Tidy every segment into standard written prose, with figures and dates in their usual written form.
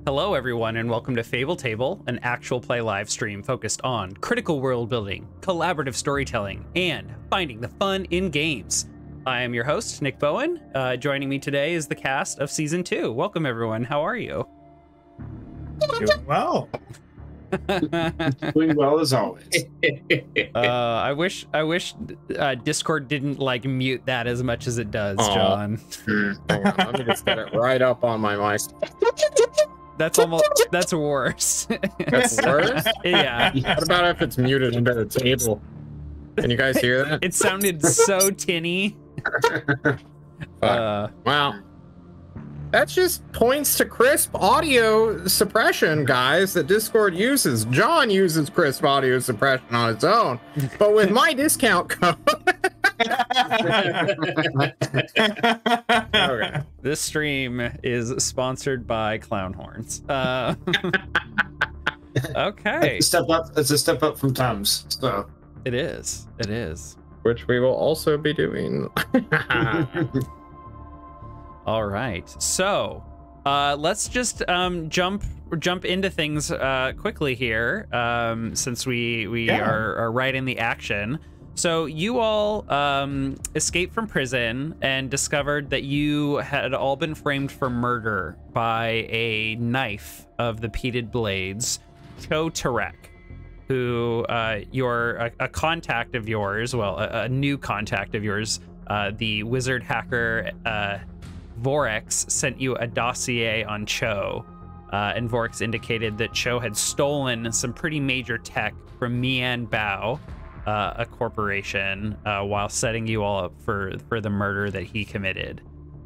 Hello, everyone, and welcome to Fable Table, an actual play live stream focused on critical world building, collaborative storytelling, and finding the fun in games. I am your host, Nick Bowen. Joining me today is the cast of Season 2. Welcome, everyone. How are you? Doing well. Doing well as always. I wish Discord didn't like mute that as much as it does, John. Hang on, let me just get it right up on my mic. That's worse. That's worse? Yeah. What about if it's muted into the table? Can you guys hear that? It sounded so tinny. Wow. That just points to crisp audio suppression, guys, that Discord uses. John uses crisp audio suppression on its own, but with my discount code... Okay. This stream is sponsored by clown horns. Okay. It's a step up from Tom's. So It is. Which we will also be doing. All right. So, let's just jump into things quickly here, since we are right in the action. So you all escaped from prison and discovered that you had all been framed for murder by a knife of the Peated Blades, Cho Tarek, who you're a contact of yours, well, a new contact of yours, the wizard hacker Vorex sent you a dossier on Cho, and Vorex indicated that Cho had stolen some pretty major tech from Mian Bao, a corporation, while setting you all up for the murder that he committed.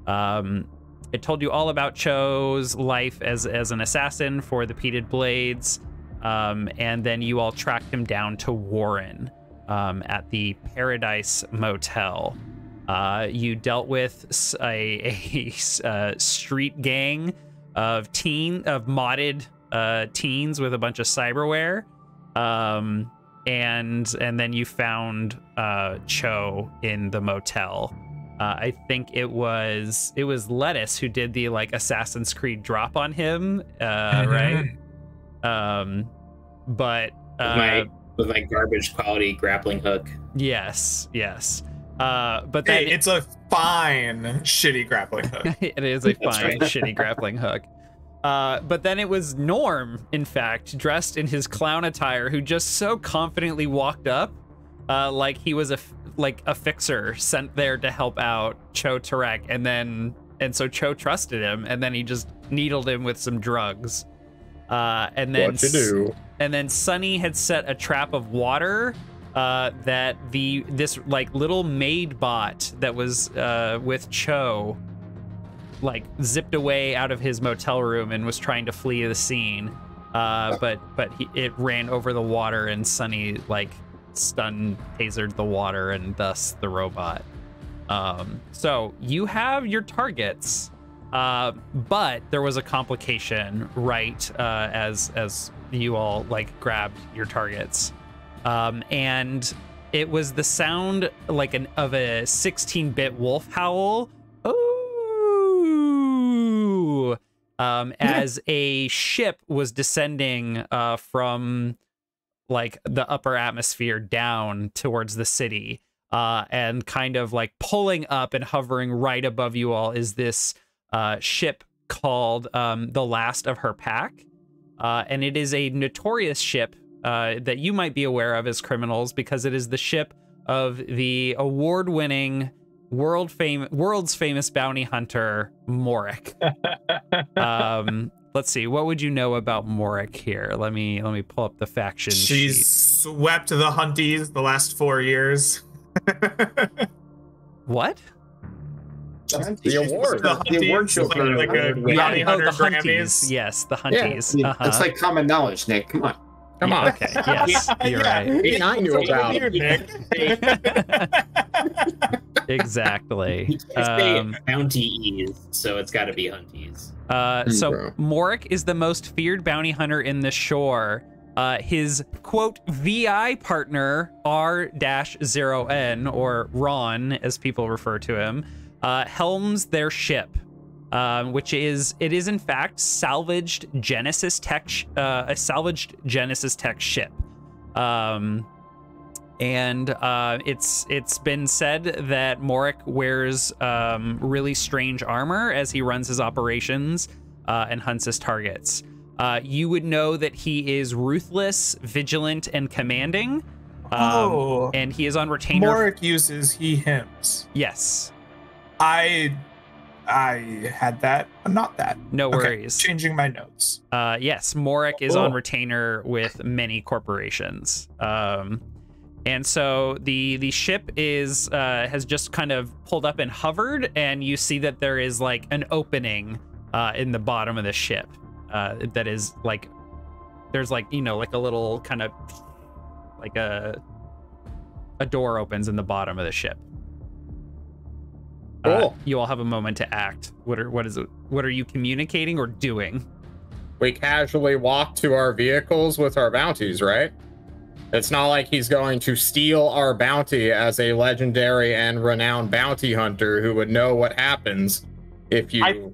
It told you all about Cho's life as an assassin for the Peated Blades, and then you all tracked him down to Warren at the Paradise Motel. You dealt with a street gang of modded teens with a bunch of cyberware, and then you found Cho in the motel. I think it was Lettuce who did the like Assassin's Creed drop on him, right? But with my garbage quality grappling hook. Yes. But then it's a fine shitty grappling hook. It is a fine right. shitty grappling hook. But then it was Norm, in fact, dressed in his clown attire, who just so confidently walked up, like he was a fixer sent there to help out Cho Tarek, and so Cho trusted him, and then he just needled him with some drugs. And then What to do? And then Sunny had set a trap of water that this like little maid bot that was with Cho like zipped away out of his motel room and was trying to flee the scene, but it ran over the water, and Sunny like stun tasered the water and thus the robot. So you have your targets, but there was a complication right as you all like grabbed your targets, and it was the sound like of a 16-bit wolf howl. Ooh. As a ship was descending from like the upper atmosphere down towards the city, and kind of like pulling up and hovering right above you all is this ship called the Last of Her Pack, and it is a notorious ship that you might be aware of as criminals, because it is the ship of the award-winning world's famous bounty hunter Morik. Let's see, what would you know about Morik here? Let me pull up the faction She's sheet. swept the Hunties the last 4 years. What? The award. The award show for like a bounty hunter the Grammys. Hunties. Yes, the Hunties. yeah, that's like common knowledge, Nick. Come on. Come on. Okay, yes, you're right. Even I knew about You, it. Nick. Exactly. You can't say bounties, so it's got to be hunties. So Bro. Morik is the most feared bounty hunter in the shore. His quote VI partner R-0N, or Ron as people refer to him, helms their ship. which is in fact salvaged Genesis tech, a salvaged Genesis tech ship. It's been said that Morik wears really strange armor as he runs his operations and hunts his targets. You would know that he is ruthless, vigilant, and commanding. And he is on retainer. Morik uses he/hims. Yes. I had that, but not that. No worries. Okay, changing my notes. Yes, Morik is on retainer with many corporations. And so the ship is has just kind of pulled up and hovered, and you see that there is like an opening in the bottom of the ship that is like, there's like, you know, like a little kind of like a door opens in the bottom of the ship. Cool. You all have a moment to act. What are you communicating or doing? We casually walk to our vehicles with our bounties, right? It's not like he's going to steal our bounty as a legendary and renowned bounty hunter who would know what happens if you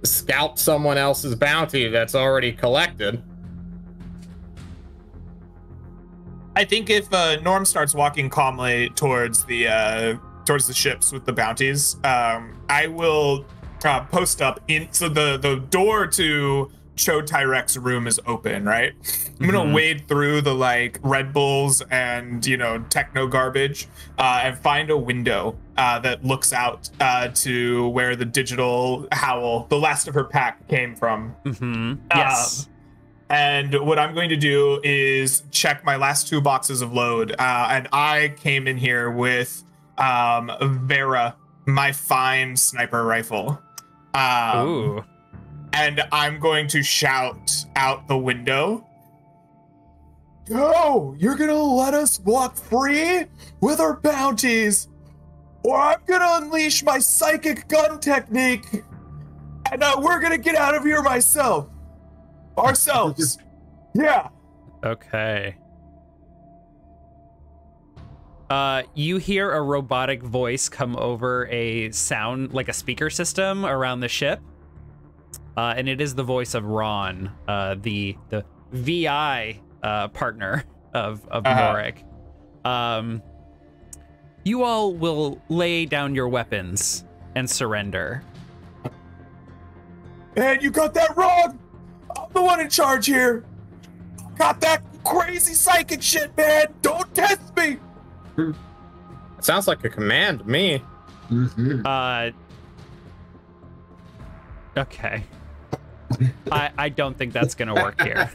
scalp someone else's bounty that's already collected. I think if Norm starts walking calmly towards the ships with the bounties, I will post up in. So the door to Cho Tyrek's room is open, right? I'm gonna wade through the like Red Bulls and, you know, techno garbage and find a window that looks out to where the digital Howl, the last of her pack, came from. Yes. And what I'm going to do is check my last 2 boxes of load. And I came in here with Vera, my fine sniper rifle. Ooh. And I'm going to shout out the window, "Yo, you're gonna let us walk free with our bounties, or I'm gonna unleash my psychic gun technique, and we're gonna get out of here ourselves." Yeah. Okay. You hear a robotic voice come over a sound, like a speaker system around the ship. And it is the voice of Ron, the VI partner of Morik. You all will lay down your weapons and surrender. And you got that wrong. I'm the one in charge here. Got that crazy psychic shit, man. Don't test me. Sounds like a command to me. Okay. I don't think that's gonna work here.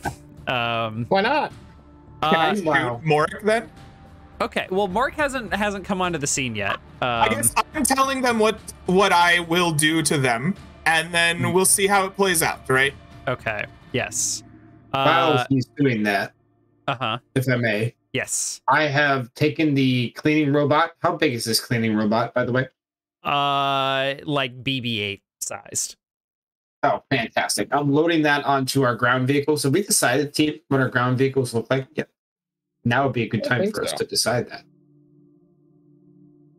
Why not? Wow. Morik then? Okay. Well, Morik hasn't come onto the scene yet. I guess I'm telling them what I will do to them, and then we'll see how it plays out, right? Okay. Yes. While he's doing that, if I may, yes, I have taken the cleaning robot. How big is this cleaning robot, by the way? Like BB-8 sized. Oh, fantastic. I'm loading that onto our ground vehicle. So we decided, team, what our ground vehicles look like. Yeah. Now would be a good time for us to decide that.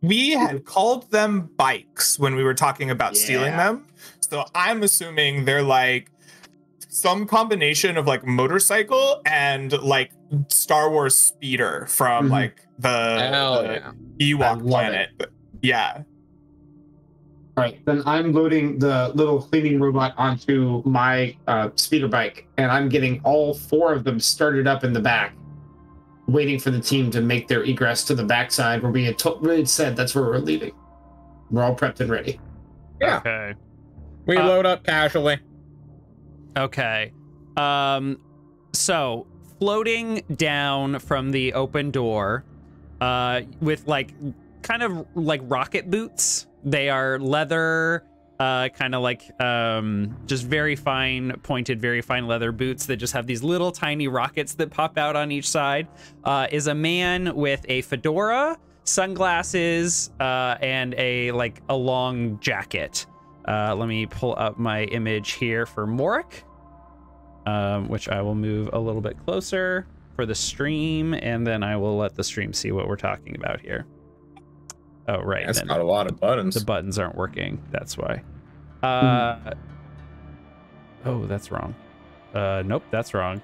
We had called them bikes when we were talking about stealing them. So I'm assuming they're like some combination of like motorcycle and like Star Wars speeder from like the Ewok planet. Yeah. All right, then I'm loading the little cleaning robot onto my speeder bike, and I'm getting all 4 of them started up in the back, waiting for the team to make their egress to the backside where we had said that's where we're leaving. We're all prepped and ready. Yeah. Okay. We load up casually. Okay. So floating down from the open door, with like kind of like rocket boots. They are leather, kind of like just very fine pointed, very fine leather boots that just have these little tiny rockets that pop out on each side, is a man with a fedora, sunglasses, and a long jacket. Let me pull up my image here for Morik, which I will move a little bit closer for the stream, and then I will let the stream see what we're talking about here. Oh, right. That's got a lot of buttons. The buttons aren't working. That's why. Oh, that's wrong. Nope, that's wrong.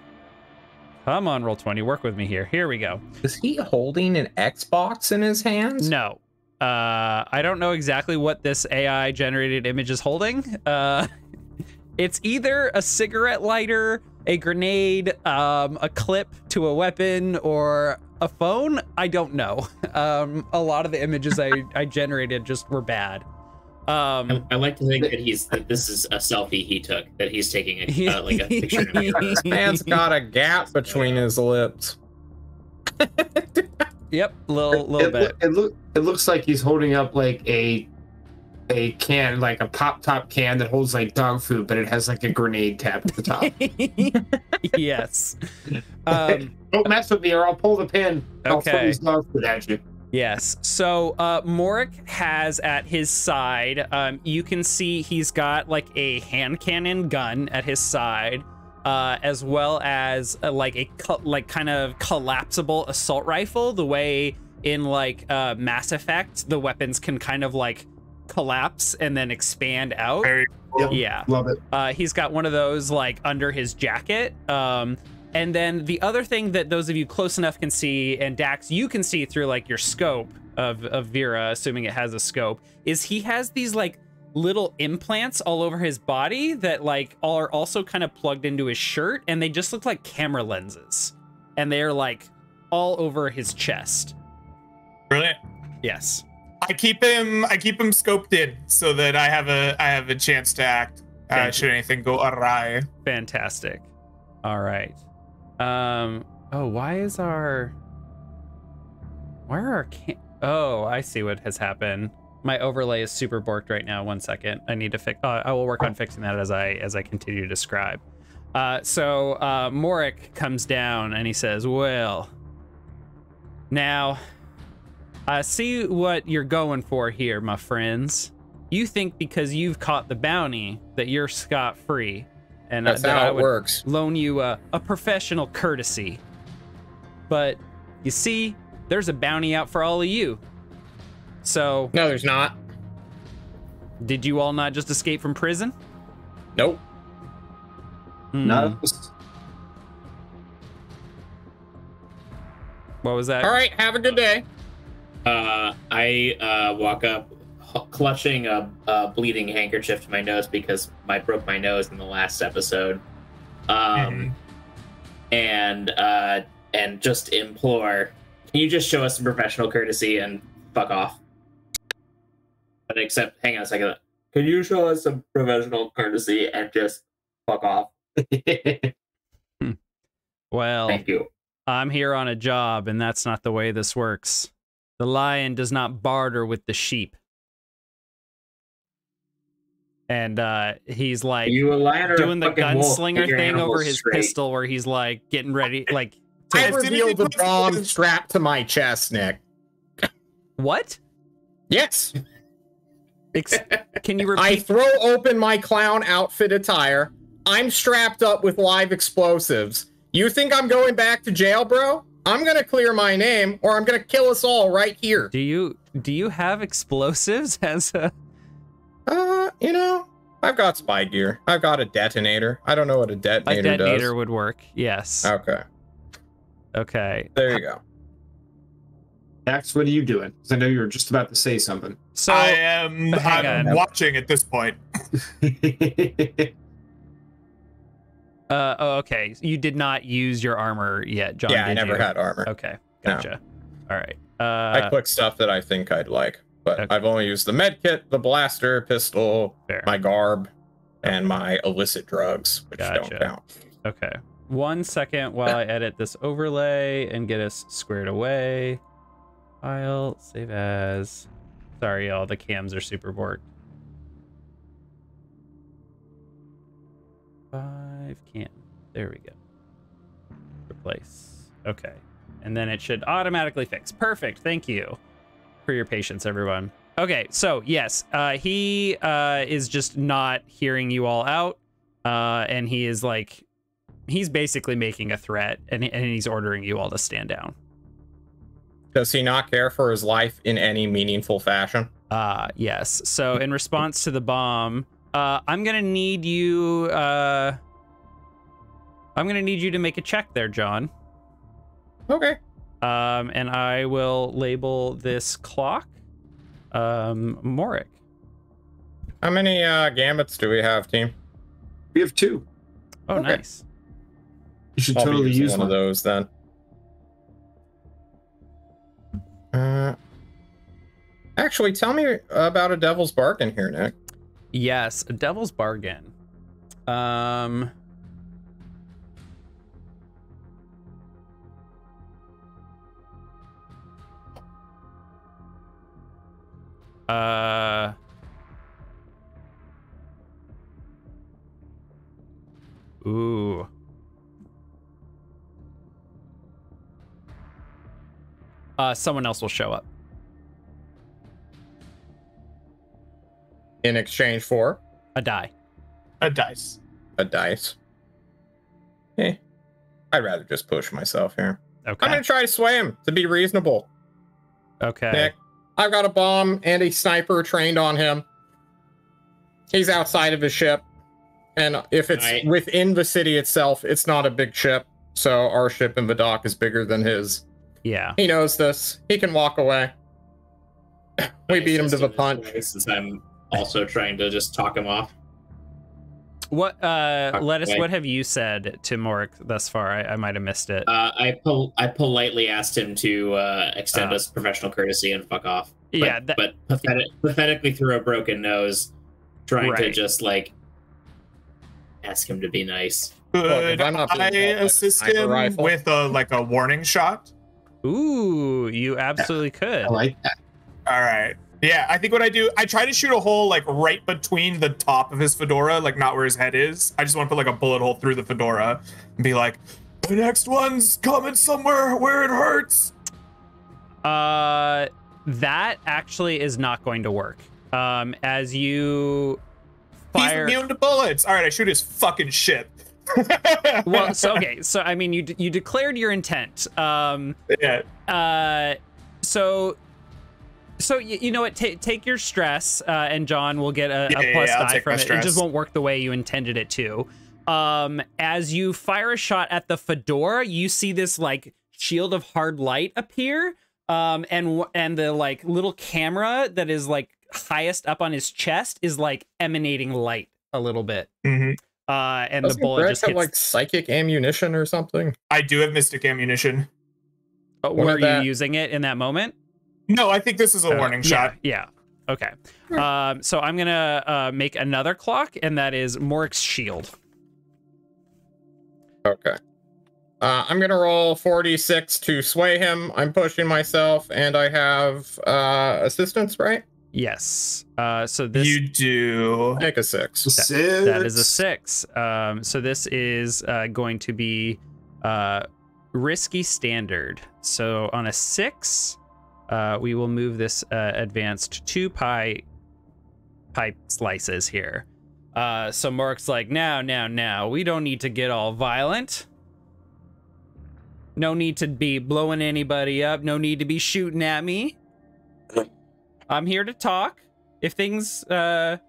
Come on, Roll20, work with me here. Here we go. Is he holding an Xbox in his hands? No. I don't know exactly what this AI generated image is holding. It's either a cigarette lighter, a grenade, a clip to a weapon, or a phone. I don't know. A lot of the images I generated just were bad. I like to think that this is a selfie he took, that he's taking a like a picture of him. This man's got a gap between his lips. Yep, little bit. It looks like he's holding up like a can, like a pop top can that holds like dog food, but it has like a grenade cap at the top. Yes. Don't mess with me, or I'll pull the pin. I'll throw Okay. these dog food at you. Yes. So Morik has at his side, you can see he's got like a hand cannon gun at his side, as well as like a kind of collapsible assault rifle. The way in like Mass Effect, the weapons can kind of like collapse and then expand out. Very cool. Yeah. Love it. He's got one of those like under his jacket. And then the other thing that those of you close enough can see, and Dax, you can see through like your scope of Vera, assuming it has a scope, is he has these like little implants all over his body that like are also kind of plugged into his shirt, and they just look like camera lenses, and they're like all over his chest. Brilliant. Yes. I keep him scoped in so that I have a chance to act should anything go awry. Fantastic. All right. Why are our oh, I see what has happened. My overlay is super borked right now. 1 second. I need to fix. I will work on fixing that as I continue to describe. So Morik comes down and he says, "Well, now I see what you're going for here, my friends. You think because you've caught the bounty that you're scot-free. And That's that how I it would works. loan you a professional courtesy. But you see, there's a bounty out for all of you. So, No, there's not. did you all not just escape from prison? Nope. No. What was that? All right, have a good day. I walk up, clutching a bleeding handkerchief to my nose because I broke my nose in the last episode, and just implore, can you just show us some professional courtesy and fuck off? But except, hang on a second. Can you show us some professional courtesy and just fuck off? Well, Thank you. I'm here on a job, and that's not the way this works. The lion does not barter with the sheep. And he's like You a lion or a doing the fucking wolf? gunslinger Get your thing animals over his straight. pistol, where he's like getting ready, like I As soon as he revealed the puts bomb his- strapped to my chest, Nick. what? Yes. Can you I repeat? throw open my clown outfit attire. I'm strapped up with live explosives. You think I'm going back to jail, bro? I'm gonna clear my name, or I'm gonna kill us all right here. Do you have explosives as a? You know, I've got spy gear. I've got a detonator. I don't know what a A detonator, detonator would work. Yes. does. Okay, Okay. there you go. Dax, what are you doing? 'Cause I know you were just about to say something. So I'm hang on. watching at this point. okay. You did not use your armor yet, John. Yeah, I did never you? had armor. Okay. No. Gotcha. All right. I click stuff that I think I'd like, but Okay. I've only used the med kit, the blaster, pistol, Fair. my garb, and my illicit drugs, which Gotcha. don't count. Okay. 1 second while I edit this overlay and get us squared away. File, save as. Sorry, y'all. The cams are super borked. 5 cam. There we go. Replace. Okay. And then it should automatically fix. Perfect. Thank you for your patience, everyone. Okay, so yes, he is just not hearing you all out, and he is like, he's basically making a threat, and he's ordering you all to stand down. Does he not care for his life in any meaningful fashion? Yes. So in response to the bomb, I'm gonna need you. I'm gonna need you to make a check there, John. Okay. And I will label this clock, Morik. How many gambits do we have, team? We have 2. Oh, Okay. nice. You should I'll be totally using use one one. of those then. Actually, tell me about a devil's bargain here, Nick. Yes, a devil's bargain. Uh, ooh. Someone else will show up. In exchange for A die. A dice. a dice. I'd rather just push myself here. Okay. I'm gonna try to sway him to be reasonable. Okay. Nick, I've got a bomb and a sniper trained on him. He's outside of his ship. And if it's Right. within the city itself, it's not a big ship. So our ship in the dock is bigger than his. Yeah. He knows this. He can walk away. We beat him to the punch. Since I'm also trying to just talk him off. What? Lettuce. wait. What have you said to Morik thus far? I might have missed it. I politely asked him to extend us professional courtesy and fuck off. But, Yeah, but pathetically through a broken nose, trying to Right. just like ask him to be nice. Could if I'm not being I involved by the assist sniper him rifle. with a warning shot? Ooh, you absolutely could. I like that. All right. Yeah, I think what I do, I try to shoot a hole like right between the top of his fedora, like not where his head is. I just want to put like a bullet hole through the fedora and be like, the next one's coming somewhere where it hurts. That actually is not going to work. As you fire. He's immune to bullets. All right, I shoot his fucking ship. Well, so okay, so I mean, you declared your intent. Yeah. So you know what? Take your stress, and John will get a Yeah, plus I'll die take from my it. It stress. just won't work the way you intended it to. As you fire a shot at the fedora, you see this like shield of hard light appear, and the like little camera that is like highest up on his chest is like emanating light a little bit. hmm And Doesn't the bullet Brett just have hits. like psychic ammunition or something? I do have mystic ammunition. Were you that- using it in that moment? No, I think this is a warning shot. Yeah. Okay. So I'm gonna make another clock, and that is Morik's shield. Okay. I'm gonna roll 46 to sway him. I'm pushing myself, and I have assistance, right? Yes. So this You do. Make a 6. that is a 6. So this is going to be risky standard. So on a 6, we will move this advanced 2 pie slices here. So Morik's like, now, we don't need to get all violent. No need to be blowing anybody up. No need to be shooting at me. I'm here to talk. If things, I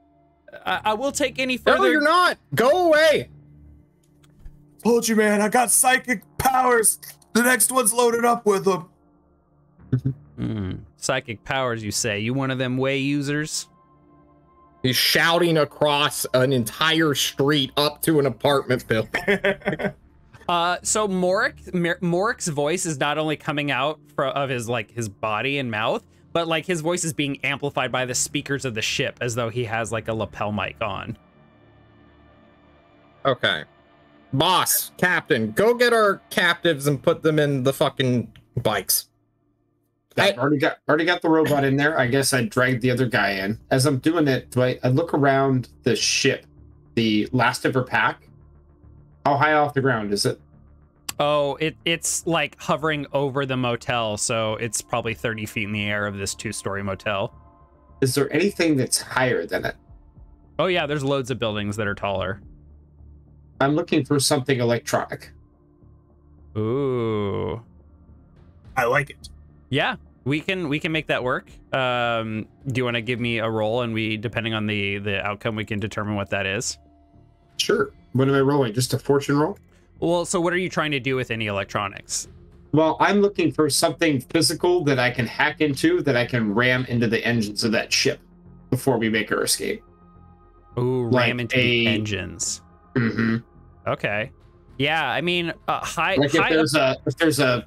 will take any further. No, you're not. Go away. Told you, man. I got psychic powers. The next one's loaded up with them. Psychic powers, you say? You one of them way users? He's shouting across an entire street up to an apartment building. So Morik's voice is not only coming out of his like his body and mouth, but like his voice is being amplified by the speakers of the ship as though he has like a lapel mic on. Okay. Boss, captain, go get our captives and put them in the fucking bikes. I already got the robot in there. I guess I dragged the other guy in. As I'm doing it, I look around the ship, the last of her pack. How high off the ground is it? Oh, it's like hovering over the motel, so it's probably 30 feet in the air of this 2-story motel. Is there anything that's higher than it? Oh yeah, there's loads of buildings that are taller. I'm looking for something electronic. Ooh. I like it. Yeah, We can make that work. Do you want to give me a roll, and we, depending on the outcome, we can determine what that is? Sure. What am I rolling? Just a fortune roll? Well, so what are you trying to do with any electronics? Well, I'm looking for something physical that I can hack into, that I can ram into the engines of that ship before we make our escape. Ooh, ram into the engines. Mm-hmm. Okay. Yeah, I mean, if there's a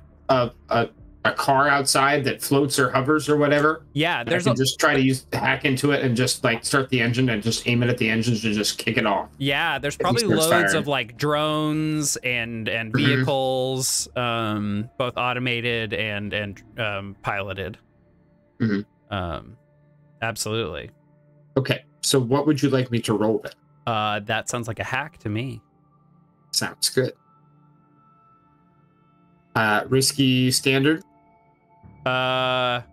car outside that floats or hovers or whatever. Yeah, just try to hack into it and just like start the engine and just aim it at the engines to just kick it off. Yeah, there's probably loads of like drones and vehicles, both automated and piloted. Absolutely. Okay, so what would you like me to roll then? That sounds like a hack to me. Sounds good. Risky standard. I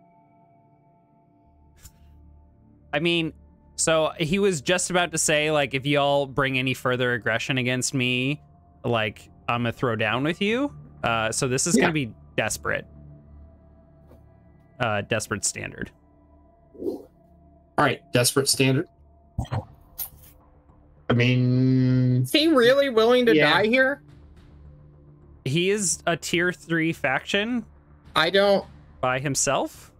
mean, so he was just about to say, like, if y'all bring any further aggression against me, like, I'm gonna throw down with you. So this is gonna be desperate. Desperate standard. All right, desperate standard. I mean, is he really willing to die here? He is a tier 3 faction. By himself?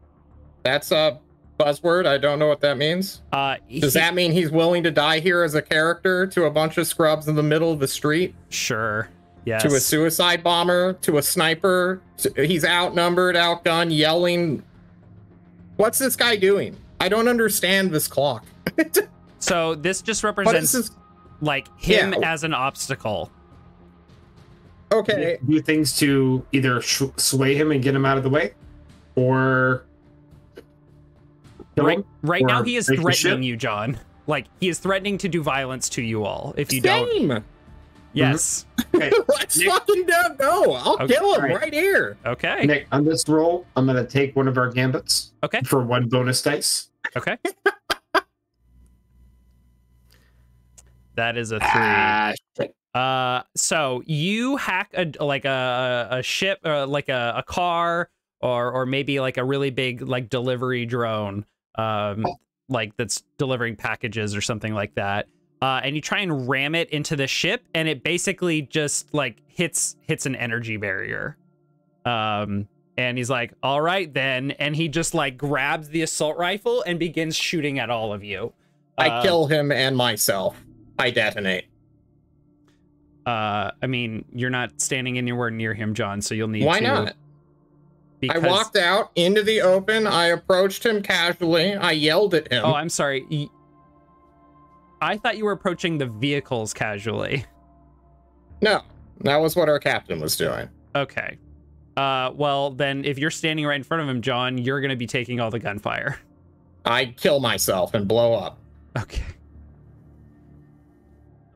That's a buzzword. I don't know what that means. Does that mean he's willing to die here as a character to a bunch of scrubs in the middle of the street? Sure. Yes. To a suicide bomber, to a sniper. He's outnumbered, outgunned, yelling. What's this guy doing? I don't understand this clock. So this just represents like him as an obstacle. Okay. Do things to either sway him and get him out of the way, or right now he is threatening you, John. Like, he is threatening to do violence to you all if you don't. Yes. Okay. Let's fucking go. I'll kill him right here. Okay. Nick, on this roll, I'm gonna take one of our gambits. Okay. For 1 bonus dice. Okay. That is a 3. So you hack a ship, or like a car, or maybe like a really big like delivery drone, like that's delivering packages or something like that. And you try and ram it into the ship, and it basically just like hits an energy barrier. And he's like, "All right then," and he just like grabs the assault rifle and begins shooting at all of you. I kill him and myself. I detonate. I mean, you're not standing anywhere near him, John, so you'll need to. Why not? Because... I walked out into the open. I approached him casually. I yelled at him. Oh, I'm sorry. I thought you were approaching the vehicles casually. No, that was what our captain was doing. Okay. Well, then if you're standing right in front of him, John, you're going to be taking all the gunfire. I'd kill myself and blow up. Okay.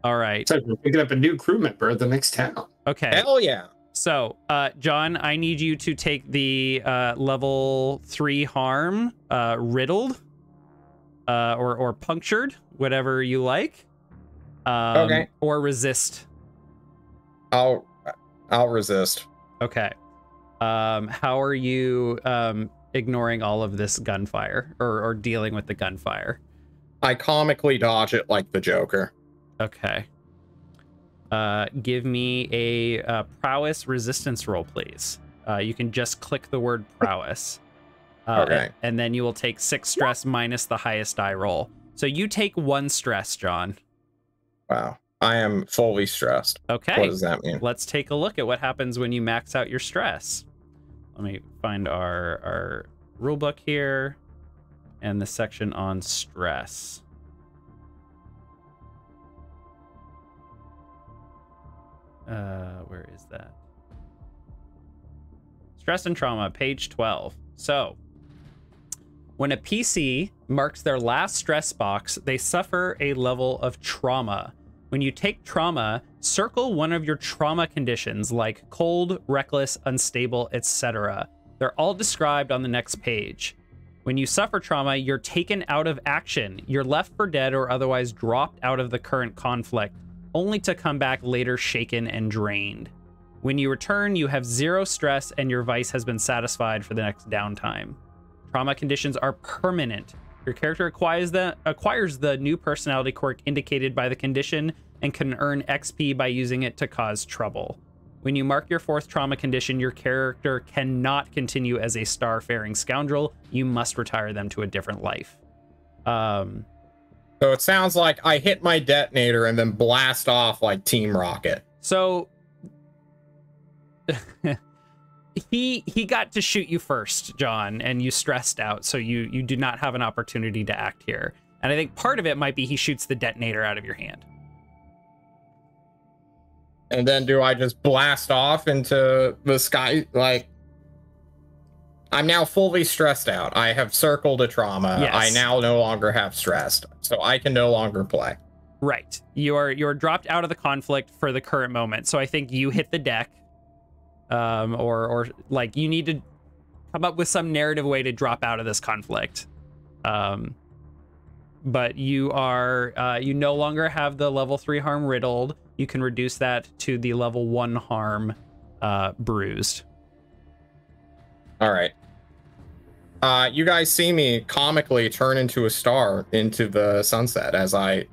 All right. So we're picking up a new crew member at the next town. Okay. Hell yeah. So, John, I need you to take the level 3 harm, riddled, or punctured, whatever you like. Okay. Or resist. I'll resist. Okay. How are you ignoring all of this gunfire, or dealing with the gunfire? I comically dodge it like the Joker. Okay. Give me a prowess resistance roll, please. You can just click the word prowess. Okay. And then you will take 6 stress minus the highest die roll. So you take 1 stress, John. Wow. I am fully stressed. Okay. What does that mean? Let's take a look at what happens when you max out your stress. Let me find our rule book here and the section on stress. Where is that? Stress and trauma, page 12. So, when a PC marks their last stress box, they suffer a level of trauma. When you take trauma, circle one of your trauma conditions like cold, reckless, unstable, etc. They're all described on the next page. When you suffer trauma, you're taken out of action. You're left for dead or otherwise dropped out of the current conflict, only to come back later shaken and drained. When you return, you have 0 stress and your vice has been satisfied for the next downtime. Trauma conditions are permanent. Your character acquires the new personality quirk indicated by the condition and can earn XP by using it to cause trouble. When you mark your 4th trauma condition, your character cannot continue as a star-faring scoundrel. You must retire them to a different life. So it sounds like I hit my detonator and then blast off like Team Rocket. So he got to shoot you first, John, and you stressed out, so you do not have an opportunity to act here. And I think part of it might be he shoots the detonator out of your hand. And then do I just blast off into the sky? Like, I'm now fully stressed out. I have circled a trauma. Yes. I now no longer have stressed, so I can no longer play. Right. You're dropped out of the conflict for the current moment. So I think you hit the deck. Or like you need to come up with some narrative way to drop out of this conflict. But you are you no longer have the level 3 harm riddled. You can reduce that to the level 1 harm bruised. All right. You guys see me comically turn into a star into the sunset as I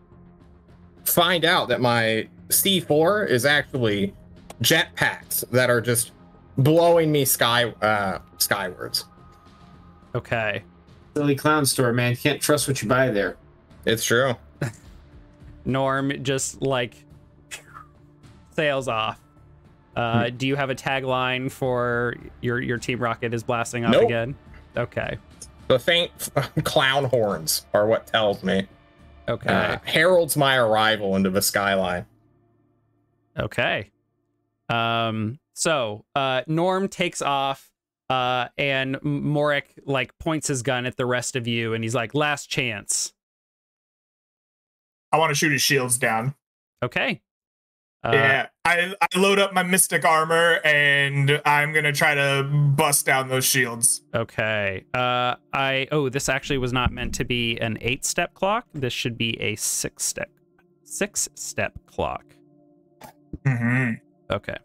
find out that my C4 is actually jetpacks that are just blowing me skywards. Okay. Silly clown store, man. Can't trust what you buy there. It's true. Norm just like sails off. Do you have a tagline for your Team Rocket is blasting off again? Okay. The faint clown horns are what tells me. Okay. Heralds my arrival into the skyline. Okay. So Norm takes off, and Morik like points his gun at the rest of you, and he's like, "Last chance." I want to shoot his shields down. Okay. Yeah, I load up my mystic armor, and I'm gonna try to bust down those shields. Okay. This actually was not meant to be an 8-step clock. This should be a 6-step clock. Mm-hmm. Okay.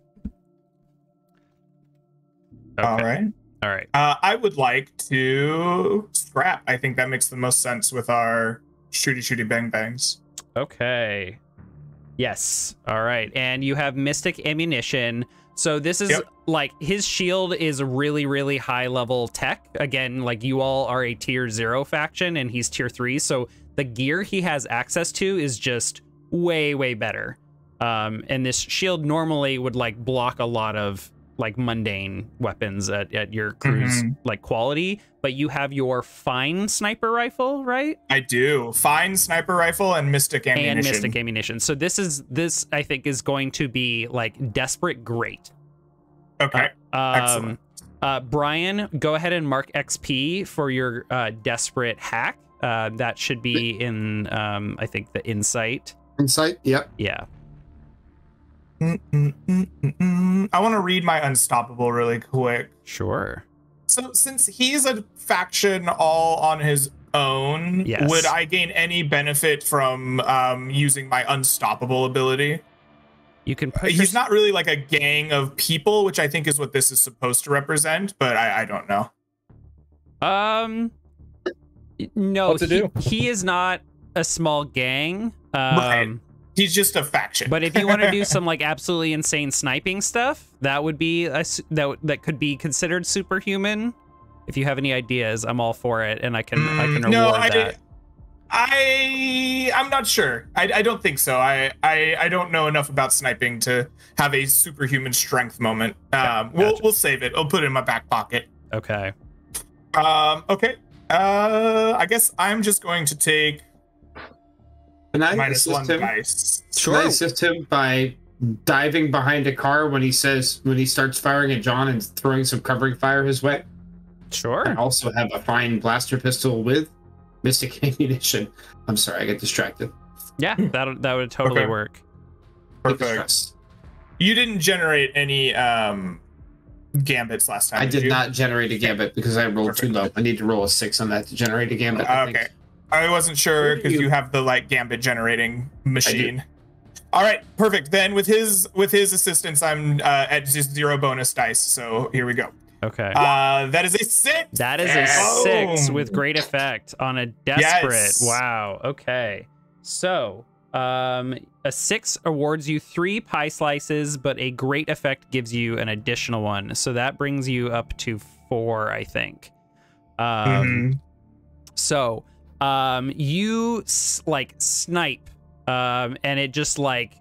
All right. All right. I would like to scrap. I think that makes the most sense with our shooty bang bangs. Okay. Yes. All right. And you have mystic ammunition. So this is like his shield is really, really high level tech. Again, like you all are a tier 0 faction and he's tier 3. So the gear he has access to is just way, way better. And this shield normally would like block a lot of like mundane weapons at your crew's like quality, but you have your fine sniper rifle, right? I do. Fine sniper rifle and mystic ammunition. So this I think is going to be like desperate great. Okay. Excellent. Brian, go ahead and mark XP for your desperate hack. That should be in I think the insight. Insight, yep. Yeah. I want to read my unstoppable really quick. Sure. So since he's a faction all on his own, yes, would I gain any benefit from using my unstoppable ability? You can put he's not really like a gang of people, which I think is what this is supposed to represent, but I don't know. No, he is not a small gang. Right. He's just a faction. But if you want to do some like absolutely insane sniping stuff, that would be that could be considered superhuman. If you have any ideas, I'm all for it, and I can reward that. I'm not sure. I don't think so. I don't know enough about sniping to have a superhuman strength moment. We'll save it. I'll put it in my back pocket. Okay. Okay. I guess I'm just going to take Can I -1 assist him? dice. Can I assist him by diving behind a car when he starts firing at John and throwing some covering fire his way? Sure. I also have a fine blaster pistol with mystic ammunition. I'm sorry, I get distracted. Yeah, that would totally work. Perfect. You didn't generate any gambits last time. I did not generate a gambit because I rolled too low. I need to roll a 6 on that to generate a gambit. Okay. I wasn't sure because you have the like gambit generating machine. All right, perfect. Then with his assistance, I'm at just 0 bonus dice. So here we go. Okay. That is a 6. That is a 6 with great effect on a desperate. Yes. Wow. Okay. So, a 6 awards you 3 pie slices, but a great effect gives you an additional one. So that brings you up to 4, I think. So, you like snipe, and it just like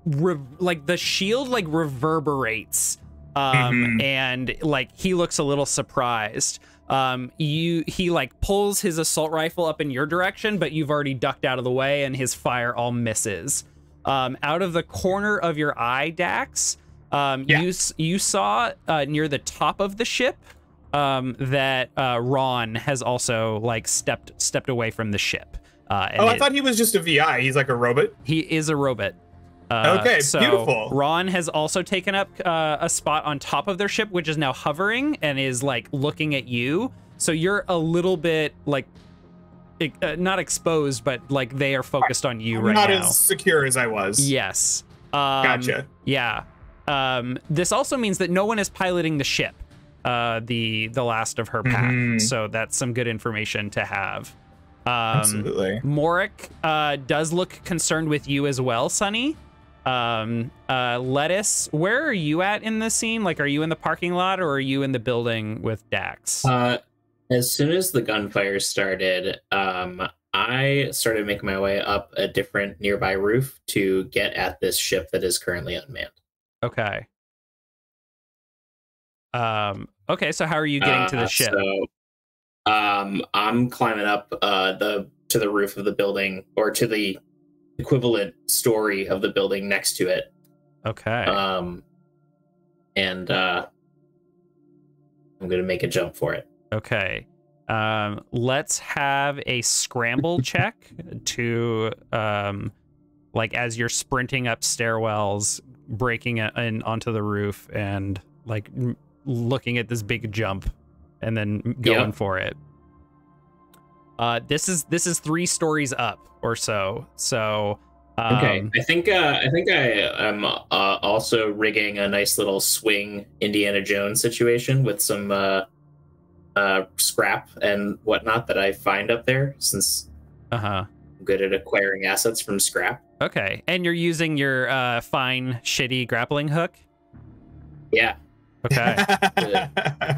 the shield like reverberates. And like he looks a little surprised. He like pulls his assault rifle up in your direction, but you've already ducked out of the way and his fire all misses. Out of the corner of your eye, Dax, you saw near the top of the ship that Ron has also like stepped away from the ship. I thought he was just a VI. He's like a robot. He is a robot. Okay, so beautiful. Ron has also taken up a spot on top of their ship, which is now hovering and is like looking at you. So you're a little bit like not exposed, but like they are focused on you right now. Not as secure as I was. Yes. Gotcha. Yeah. This also means that no one is piloting the ship, the last of her pack. So that's some good information to have. Absolutely. Morik does look concerned with you as well, Sunny. Lettuce, where are you at in the scene? Like, are you in the parking lot or are you in the building with Dax? As soon as the gunfire started, I started making my way up a different nearby roof to get at this ship that is currently unmanned. Okay. Okay, so how are you getting to the ship? So, I'm climbing up to the roof of the building, or to the equivalent story of the building next to it. Okay. And I'm gonna make a jump for it. Okay. Let's have a scramble check to like as you're sprinting up stairwells, breaking in onto the roof and like looking at this big jump and then going for it. This is 3 stories up or so. So okay, I think I am also rigging a nice little swing Indiana Jones situation with some scrap and whatnot that I find up there, since I'm good at acquiring assets from scrap. Okay, and you're using your fine shitty grappling hook. Yeah. Okay.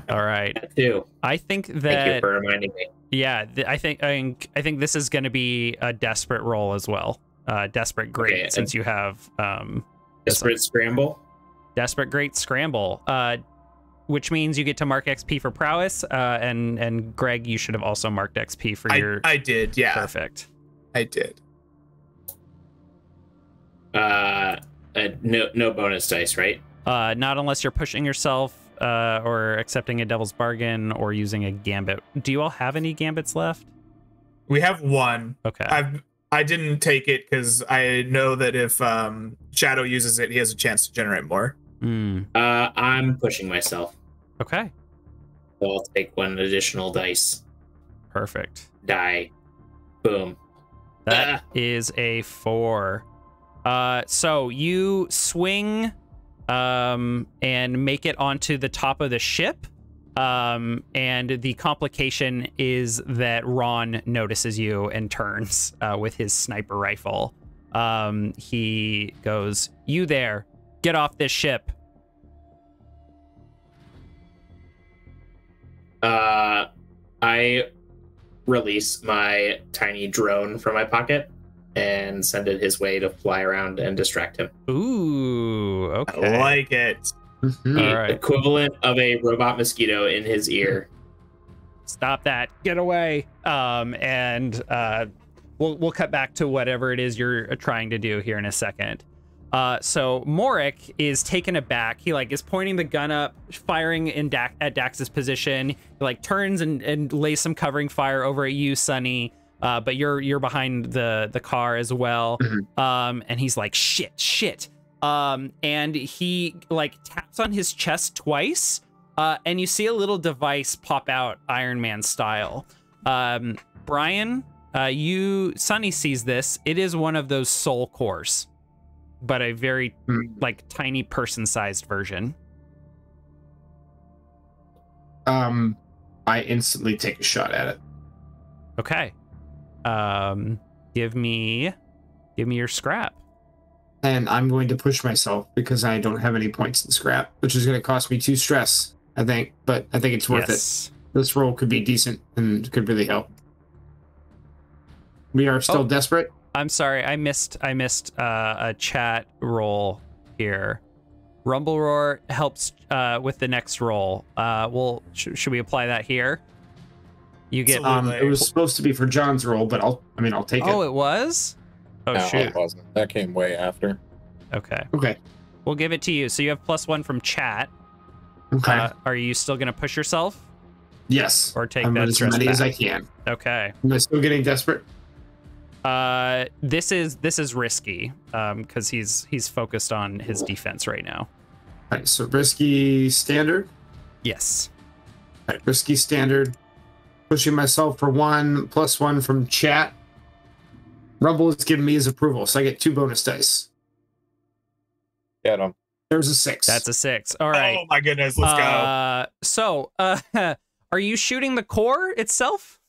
All right. That too. I think that. Thank you for reminding me. Yeah, I think this is going to be a desperate roll as well. Desperate great, Okay, since you have desperate scramble. Desperate great scramble. Which means you get to mark XP for prowess. And Greg, you should have also marked XP for your. I did. Yeah. Perfect. I did. No bonus dice, right? Not unless you're pushing yourself or accepting a devil's bargain or using a gambit. Do you all have any gambits left? We have 1. Okay. I didn't take it because I know that if Shadow uses it, he has a chance to generate more. I'm pushing myself. Okay. So I'll take 1 additional dice. Perfect. Die. Boom. That is a 4. So you swing and make it onto the top of the ship. And the complication is that Ron notices you and turns with his sniper rifle. He goes, "You there, get off this ship." I release my tiny drone from my pocket and send it his way to fly around and distract him. Ooh, okay. I like it. The All right. equivalent of a robot mosquito in his ear. Stop that. Get away. And we'll cut back to whatever it is you're trying to do here in a second. So Morik is taken aback. He like is pointing the gun up, firing at Dax's position. He like turns and lays some covering fire over at you, Sunny. But you're behind the car as well. And he's like, shit. And he like taps on his chest twice. And you see a little device pop out Iron Man style. Brian, Sunny sees this. It is one of those soul cores. but a very like tiny person-sized version. I instantly take a shot at it. Okay. Give me your scrap. And I'm going to push myself because I don't have any points in scrap, which is going to cost me 2 stress, I think. But I think it's worth it. This roll could be decent and could really help. We are still desperate. I'm sorry, I missed a chat roll here. Rumble Roar helps with the next roll. Should we apply that here? You get it was supposed to be for John's roll, but I'll take it. Oh, it was? Oh, no, shoot. it wasn't. That came way after. Okay. Okay. We'll give it to you. So you have +1 from chat. Okay. Are you still going to push yourself? Yes. Or take I'm that as stress many back? as I can. Okay. Am I still getting desperate? This is risky because he's focused on his defense right now. All right, so risky standard. Yes. All right, risky standard. Pushing myself for 1 +1 from chat. Rumble is giving me his approval, so I get 2 bonus dice. Get him. There's a 6. That's a 6. All right. Oh my goodness, let's go. So, are you shooting the core itself?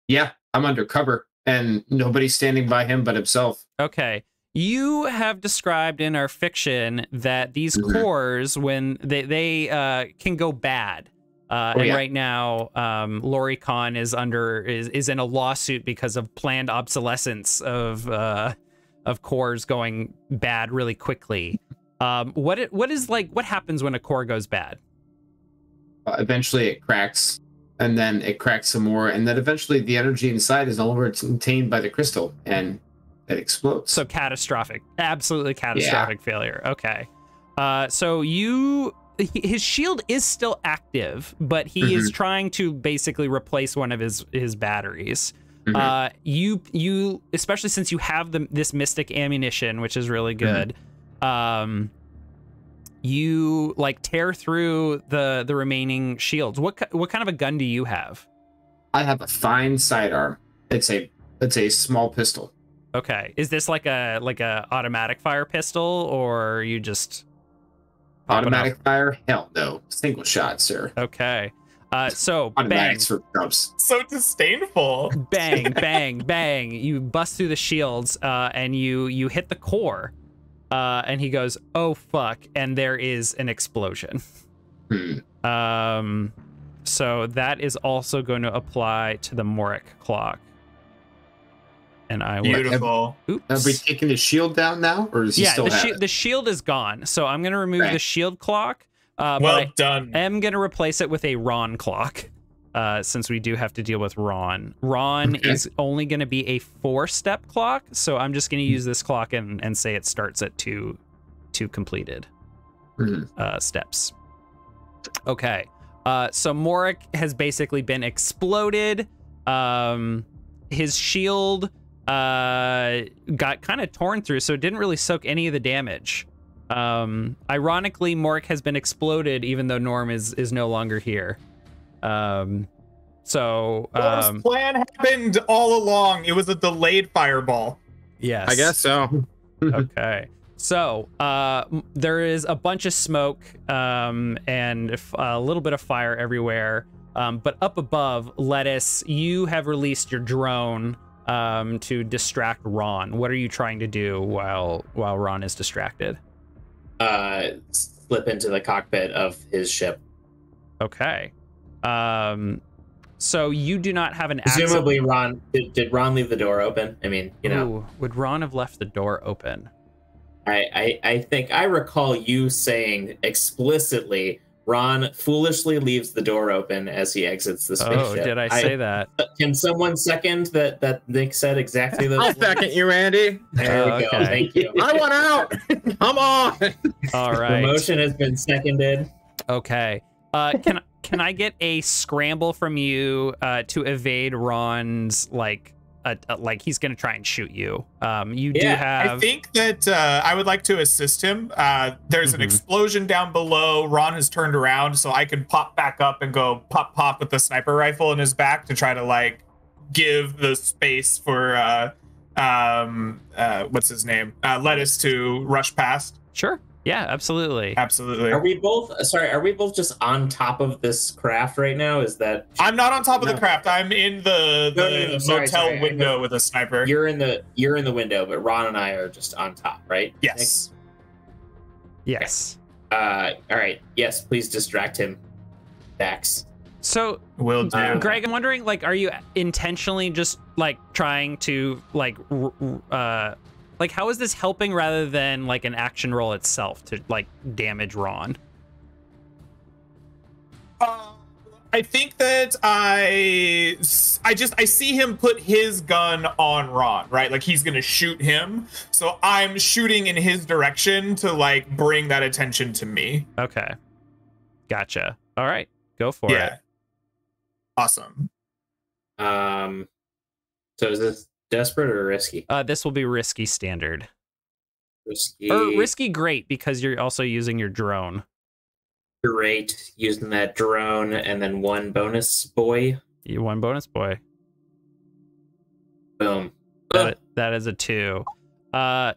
Yeah, I'm under cover, and nobody's standing by him but himself. Okay. You have described in our fiction that these cores, when they can go bad. Right now, Lori Khan is in a lawsuit because of planned obsolescence of cores going bad really quickly. What happens when a core goes bad? Eventually, it cracks, and then it cracks some more, and then eventually the energy inside is no longer contained by the crystal, and it explodes. So catastrophic, absolutely catastrophic failure. Okay, so his shield is still active, but he is trying to basically replace one of his batteries. You especially since you have this mystic ammunition, which is really good. You like tear through the remaining shields. What kind of a gun do you have? I have a fine sidearm. It's a small pistol. Okay, is this like a automatic fire pistol, or are you just automatic fire? Hell no, single shot, sir. Okay. So automatics for jumps. So disdainful. Bang, bang, bang. You bust through the shields, and you hit the core. And he goes, "Oh fuck!" And there is an explosion. So that is also going to apply to the Morik clock. And I will. Beautiful. Oops. Have we taken his shield down now, or is he still have it? The shield is gone. So I'm going to remove the shield clock. Well done. I am going to replace it with a Ron clock, since we do have to deal with Ron. Ron is only going to be a 4-step clock, so I'm just going to use this clock and say it starts at two completed steps. Okay. So Morik has basically been exploded. His shield got kind of torn through, so it didn't really soak any of the damage. Ironically, Morik has been exploded, even though Norm is no longer here. Norm's plan happened all along. It was a delayed fireball. Yes, I guess so. Okay. So there is a bunch of smoke and a little bit of fire everywhere. But up above, Lettuce, you have released your drone to distract Ron. What are you trying to do while Ron is distracted? Slip into the cockpit of his ship. Okay. So you do not have an presumably Ron did Ron leave the door open? I mean, you know. Ooh, would Ron have left the door open? I think I recall you saying explicitly Ron foolishly leaves the door open as he exits the spaceship. Oh, did I say that? Can someone second that Nick said exactly those I'll words? second you, Andy. There we go. Okay. Thank you. I want out. Come on. All right. The motion has been seconded. Okay. Can I get a scramble from you to evade Ron's like he's gonna try and shoot you? You do have. I think that I would like to assist him. There's an explosion down below. Ron has turned around, so I can pop back up and go pop with the sniper rifle in his back to try to like give the space for what's his name? Lettuce to rush past. Sure. Yeah, absolutely. Absolutely. Are we both just on top of this craft right now? Is that I'm not on top of No. the craft. I'm in the No, sorry, motel sorry. window with a sniper. you're in the window, but Ron and I are just on top, right? Yes. Yes. All right. Yes, please distract him, Dax. So, Will do. Greg, I'm wondering, like, are you intentionally just like trying to like how is this helping rather than like an action roll itself to like damage Ron? I think that I see him put his gun on Ron, right? Like he's gonna shoot him. So I'm shooting in his direction to like bring that attention to me. Okay. Gotcha. All right. Go for Yeah. it. Awesome. So is this desperate or risky? This will be risky standard. Risky. Or risky great because you're also using your drone. Great. Using that drone and then one bonus boy. You one bonus boy. Boom. That is a 2.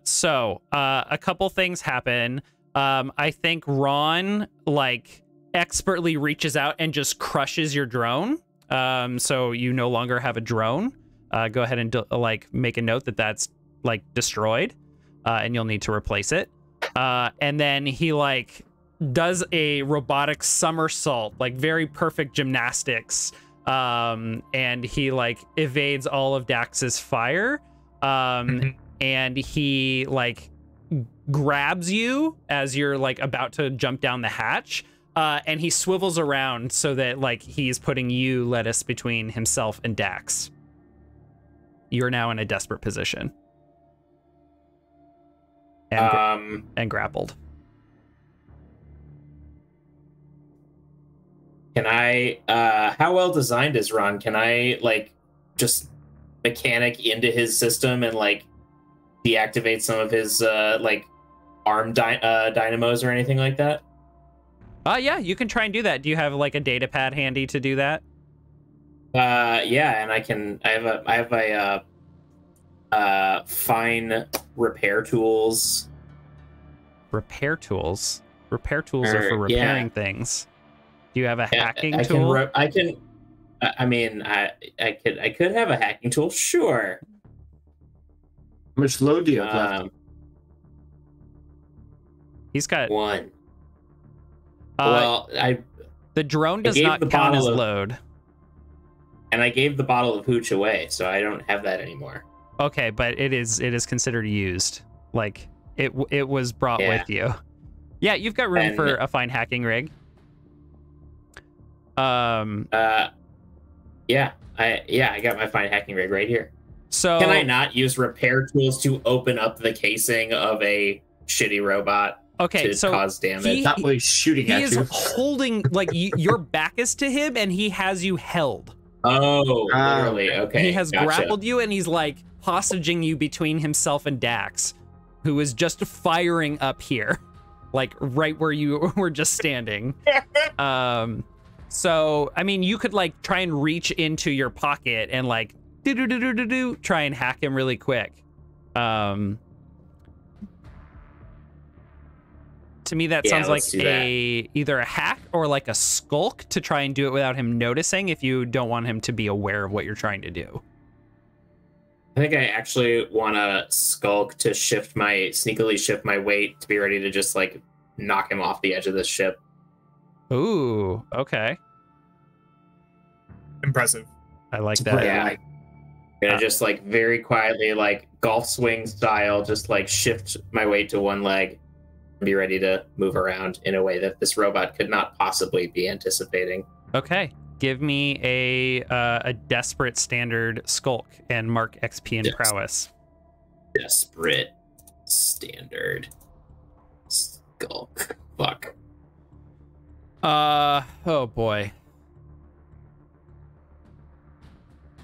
So a couple things happen. I think Ron like expertly reaches out and just crushes your drone. So you no longer have a drone. Go ahead and like make a note that that's like destroyed, and you'll need to replace it. And then he like does a robotic somersault, like very perfect gymnastics. And he like evades all of Dax's fire. And he like grabs you as you're like about to jump down the hatch. And he swivels around so that like he's putting you, Lettuce, between himself and Dax. You're now in a desperate position. And grappled. Can I how well designed is Ron? Can I like just mechanic into his system and like deactivate some of his like arm dynamos or anything like that? Yeah, you can try and do that. Do you have like a data pad handy to do that? Yeah, and I have a fine repair tools. Repair tools? Repair tools are for repairing things. Do you have a hacking tool? I could have a hacking tool, sure. How much load do you have left? He's got 1. Well, the drone does not count as load. And I gave the bottle of hooch away, so I don't have that anymore. Okay, but it is considered used. Like it was brought with you. Yeah, you've got room for a fine hacking rig. I got my fine hacking rig right here. So can I not use repair tools to open up the casing of a shitty robot? Okay, to so cause damage. Not really shooting at you. He is holding like your back is to him, and he has you held. Oh, literally. Okay. He has grappled you, and he's like hostage-ing you between himself and Dax, who is just firing up here, like right where you were just standing. So I mean, you could like try and reach into your pocket and like try and hack him really quick. To me, that sounds like either a hack or like a skulk to try and do it without him noticing if you don't want him to be aware of what you're trying to do. I think I actually want to skulk to sneakily shift my weight to be ready to just like knock him off the edge of this ship. Ooh, okay. Impressive. I like that. Yeah. I'm gonna just like very quietly, like golf swing style, just like shift my weight to one leg. Be ready to move around in a way that this robot could not possibly be anticipating. Okay, give me a desperate standard skulk and mark XP and prowess. Desperate standard skulk. Fuck. Oh boy.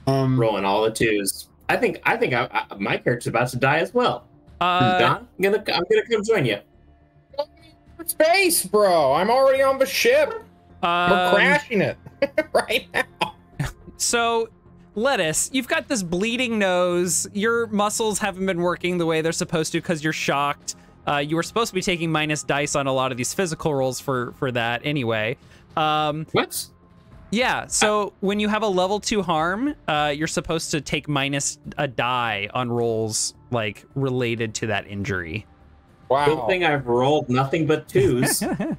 Rolling all the 2s. I think my character's about to die as well. Don, I'm gonna come join you. Space, bro. I'm already on the ship. We're crashing it right now. So Lettuce, you've got this bleeding nose. Your muscles haven't been working the way they're supposed to because you're shocked. You were supposed to be taking minus dice on a lot of these physical rolls for that anyway. What? Yeah, so when you have a level 2 harm, you're supposed to take minus a die on rolls like related to that injury. Wow. Good thing I've rolled nothing but 2s.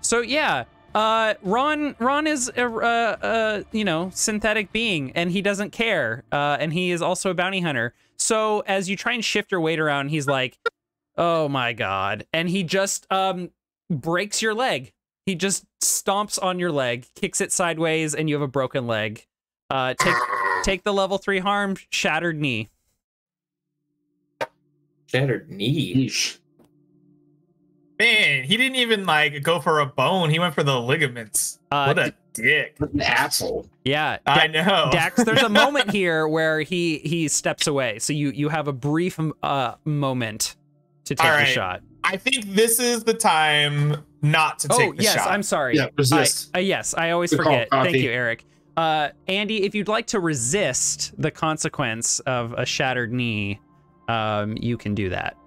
So yeah, Ron is a synthetic being, and he doesn't care, and he is also a bounty hunter. So as you try and shift your weight around, he's like, "Oh my god!" and he just breaks your leg. He just stomps on your leg, kicks it sideways, and you have a broken leg. Take the level 3 harm, shattered knee. Shattered knee. Yeesh. Man, he didn't even like go for a bone. He went for the ligaments. What a dick. What an asshole. Yeah, I know. Dax, there's a moment here where he steps away, so you have a brief moment to take the shot. I think this is the time not to take the shot. Yes, I'm sorry. Yeah, resist. Yes, I always forget. Thank you, Eric. Andy, if you'd like to resist the consequence of a shattered knee, you can do that.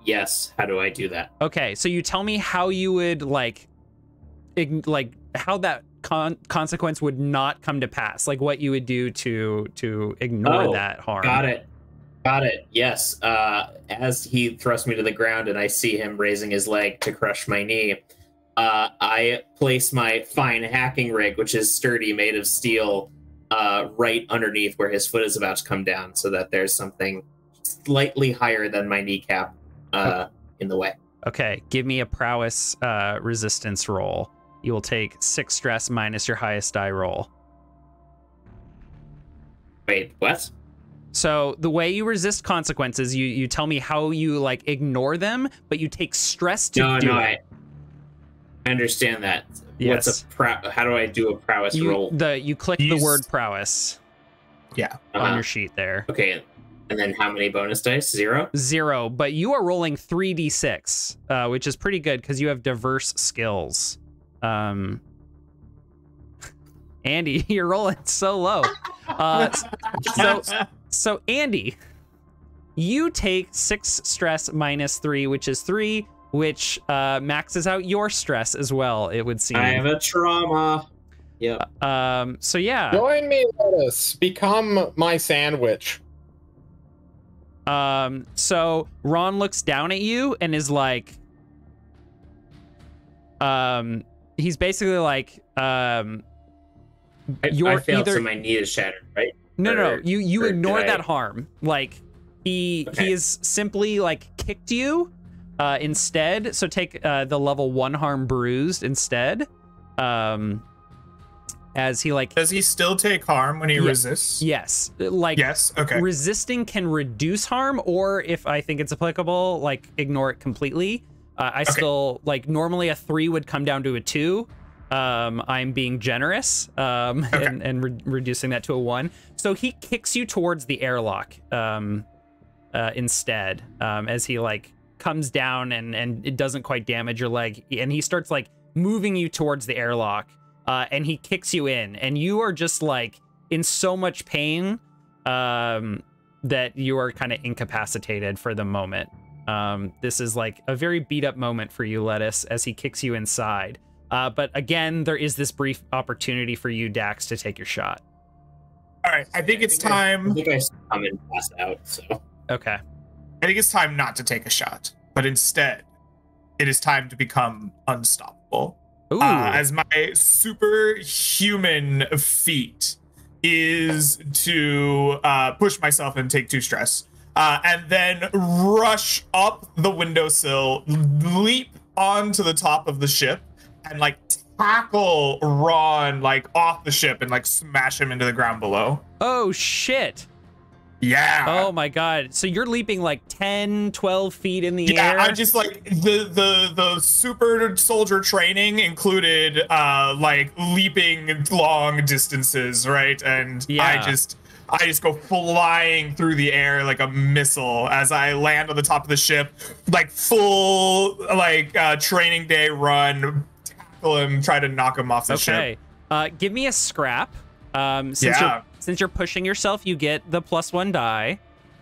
Yes. How do I do that? Okay, so you tell me how you would how that consequence would not come to pass, like what you would do to ignore that harm. Got it. Yes. As he thrusts me to the ground and I see him raising his leg to crush my knee, I place my fine hacking rig, which is sturdy, made of steel, right underneath where his foot is about to come down, so that there's something slightly higher than my kneecap in the way. Okay, give me a prowess resistance roll. You will take 6 stress minus your highest die roll. Wait, what? So the way you resist consequences, you tell me how you like ignore them, but you take stress to do it. I understand that. Yes. How do I do a prowess roll? You click the word prowess. Yeah. On your sheet there. Okay. And then how many bonus dice? 0? 0, but you are rolling 3d6, which is pretty good because you have diverse skills. Andy, you're rolling so low. So Andy, you take 6 stress minus 3, which is 3, which maxes out your stress as well, it would seem. I have a trauma. Yep. So yeah. Join me, Lettuce. Become my sandwich. So Ron looks down at you and is like, he's basically like, I failed, so my knee is shattered, right? No, you ignore that harm. Like he is simply like kicked you instead. So take the level 1 harm bruised instead. As he like, does he still take harm when he resists? Yes. Like, yes. Okay. Resisting can reduce harm, or if I think it's applicable, like ignore it completely. I still like normally a 3 would come down to a 2. I'm being generous and reducing that to a 1. So he kicks you towards the airlock instead, as he like comes down and it doesn't quite damage your leg, and he starts like moving you towards the airlock, and he kicks you in, and you are just like in so much pain that you are kind of incapacitated for the moment. This is like a very beat up moment for you, Lettuce, as he kicks you inside. But again, there is this brief opportunity for you, Dax, to take your shot. All right, I think it's time. I think I come and pass out. So okay. I think it's time not to take a shot, but instead, it is time to become unstoppable. As my superhuman feat is to push myself and take 2 stress, and then rush up the windowsill, leap onto the top of the ship, and like tackle Ron like off the ship and like smash him into the ground below. Oh shit. Yeah. Oh my god. So you're leaping like 10, 12 feet in the air? Yeah, I just like the super soldier training included like leaping long distances, right? And I just go flying through the air like a missile as I land on the top of the ship, like full like training day run, tackle him, try to knock him off the ship. Give me a scrap. Since you're pushing yourself, you get the +1 die.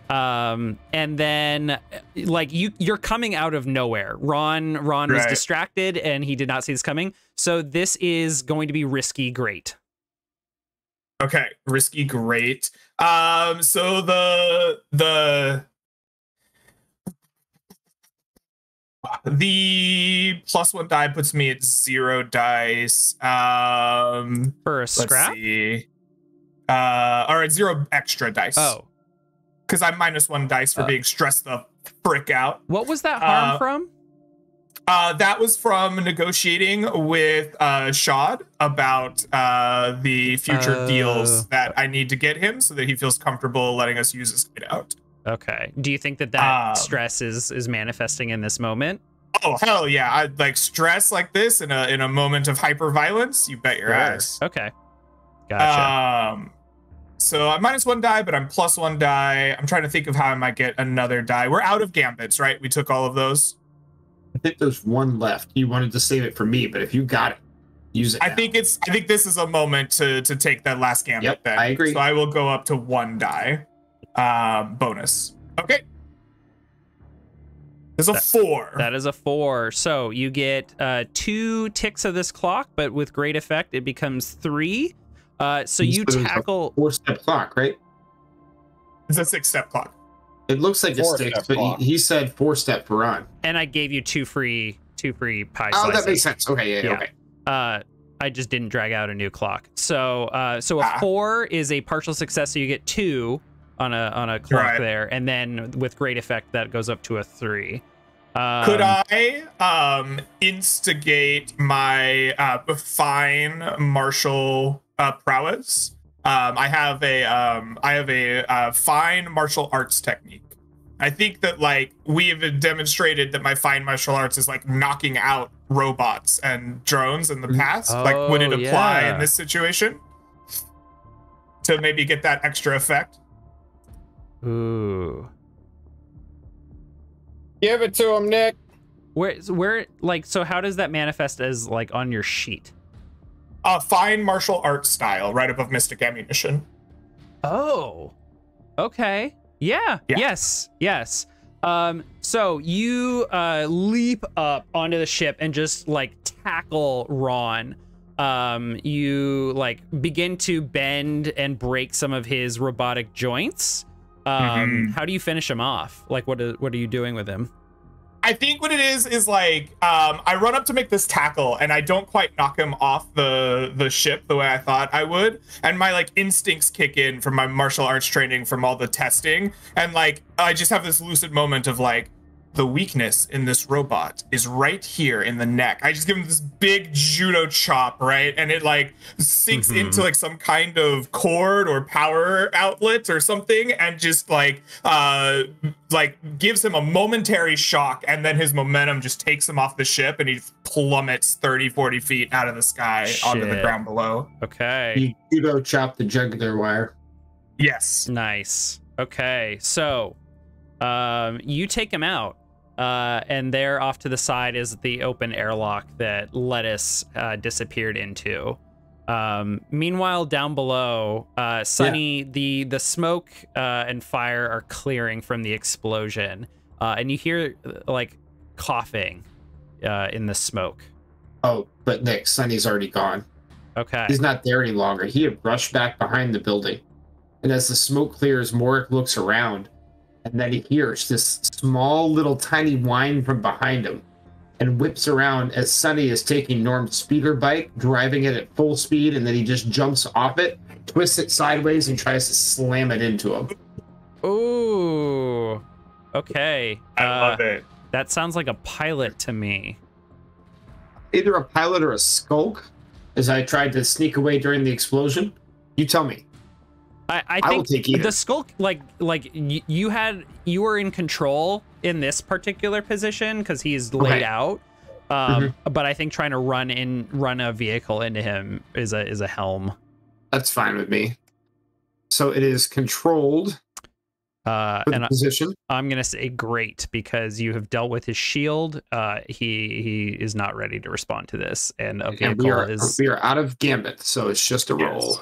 And then like you're coming out of nowhere. Ron was distracted and he did not see this coming. So this is going to be risky great. Okay, risky great. So the +1 die puts me at 0 dice. For a scrap? Let's see. All right, 0 extra dice. Oh. Because I'm -1 dice for being stressed the frick out. What was that harm from? That was from negotiating with Shad about the future deals that I need to get him so that he feels comfortable letting us use his hideout. Okay. Do you think that stress is manifesting in this moment? Oh hell yeah! I like stress like this in a moment of hyper violence. You bet your ass. Okay. Gotcha. So I'm -1 die, but I'm +1 die. I'm trying to think of how I might get another die. We're out of gambits, right? We took all of those. I think there's one left. You wanted to save it for me, but if you got it, use it. I think this is a moment to take that last gambit. Yep, then. I agree. So I will go up to 1 die. Bonus. Okay. There's a 4. That is a 4. So you get 2 ticks of this clock, but with great effect, it becomes 3. So you tackle 4-step clock, right? It's a 6-step clock. It looks like a 6, but he said 4-step for Ron. And I gave you two free pie Oh, slices. that makes sense. Okay, yeah. Okay. I just didn't drag out a new clock. So a 4 is a partial success, so you get 2 on a clock there, and then with great effect that goes up to a 3. Could I instigate my fine martial prowess? I have a fine martial arts technique. I think that like we have demonstrated that my fine martial arts is like knocking out robots and drones in the past. Like, would it apply in this situation to maybe get that extra effect? Ooh. Give it to him, Nick. Where like, so how does that manifest as like on your sheet? Fine martial arts style, right above Mystic Ammunition. Oh, okay. Yeah. Yes. So you leap up onto the ship and just like tackle Ron. You like begin to bend and break some of his robotic joints. How do you finish him off? Like, what are you doing with him? I think what it is like I run up to make this tackle and I don't quite knock him off the ship the way I thought I would, and my like instincts kick in from my martial arts training from all the testing, and like I just have this lucid moment of like, the weakness in this robot is right here in the neck. I just give him this big judo chop, right? And it like sinks into like some kind of cord or power outlet or something, and just like gives him a momentary shock, and then his momentum just takes him off the ship and he plummets 30-40 feet out of the sky onto the ground below. Okay. You judo chop the jugular wire. Yes. Nice. Okay. So you take him out. And there off to the side is the open airlock that Lettuce disappeared into. Meanwhile, down below, Sunny, the smoke and fire are clearing from the explosion. And you hear like coughing in the smoke. Oh, but Nick, Sunny's already gone. Okay. He's not there any longer. He had rushed back behind the building. And as the smoke clears, Morik looks around. And then he hears this small little tiny whine from behind him and whips around as Sunny is taking Norm's speeder bike, driving it at full speed, and then he just jumps off it, twists it sideways, and tries to slam it into him. Ooh. Okay. I love it. That sounds like a pilot to me. Either a pilot or a skulk, as I tried to sneak away during the explosion. You tell me. I will think take either. the skulk, you were in control in this particular position because he's laid out. But I think trying to run a vehicle into him is a helm. That's fine with me. So it is controlled. And position. I'm gonna say great because you have dealt with his shield. He is not ready to respond to this, and a vehicle we are out of gambit, so it's just a roll.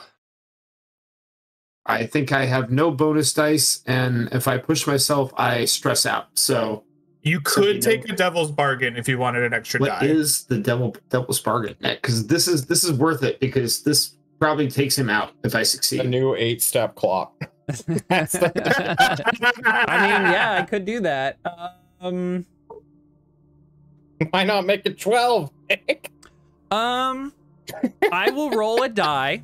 I think I have no bonus dice, and if I push myself, I stress out. So you could take a devil's bargain if you wanted an extra die. What is the devil's bargain, Nick? Because this is worth it, because this probably takes him out if I succeed. A new 8-step clock. I mean, yeah, I could do that. Why not make it 12? I will roll a die,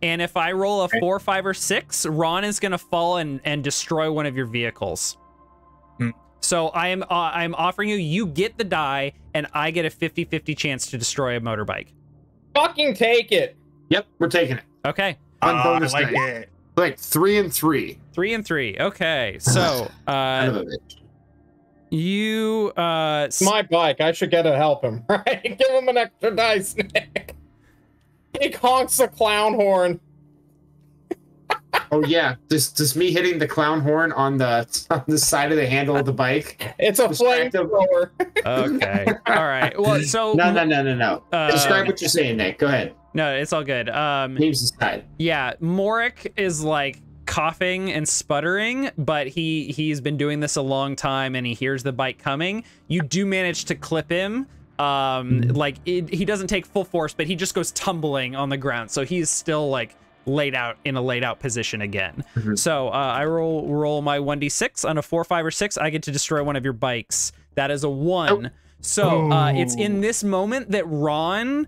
and if I roll a 4, 5, or 6, Ron is gonna fall and destroy one of your vehicles. So I'm offering you get the die, and I get a 50-50 chance to destroy a motorbike. Fucking take it. Yep, we're taking it. Okay. One bonus I like dice. it. Like 3 and 3. 3 and 3. Okay. So you It's my bike. I should get to help him. Right? Give him an extra dice, Nick. He honks the clown horn. Oh yeah, just me hitting the clown horn on the side of the handle of the bike. It's a flamethrower. Okay. All right. Well, so no. Describe what you're saying, Nick. Go ahead. No, it's all good. Name's aside. Yeah, Morik is like coughing and sputtering, but he's been doing this a long time, and he hears the bike coming. You do manage to clip him. He doesn't take full force, but he just goes tumbling on the ground. So he's still like laid out position again. So I roll my 1d6 on a 4, 5, or 6. I get to destroy one of your bikes. That is a 1. So it's in this moment that Ron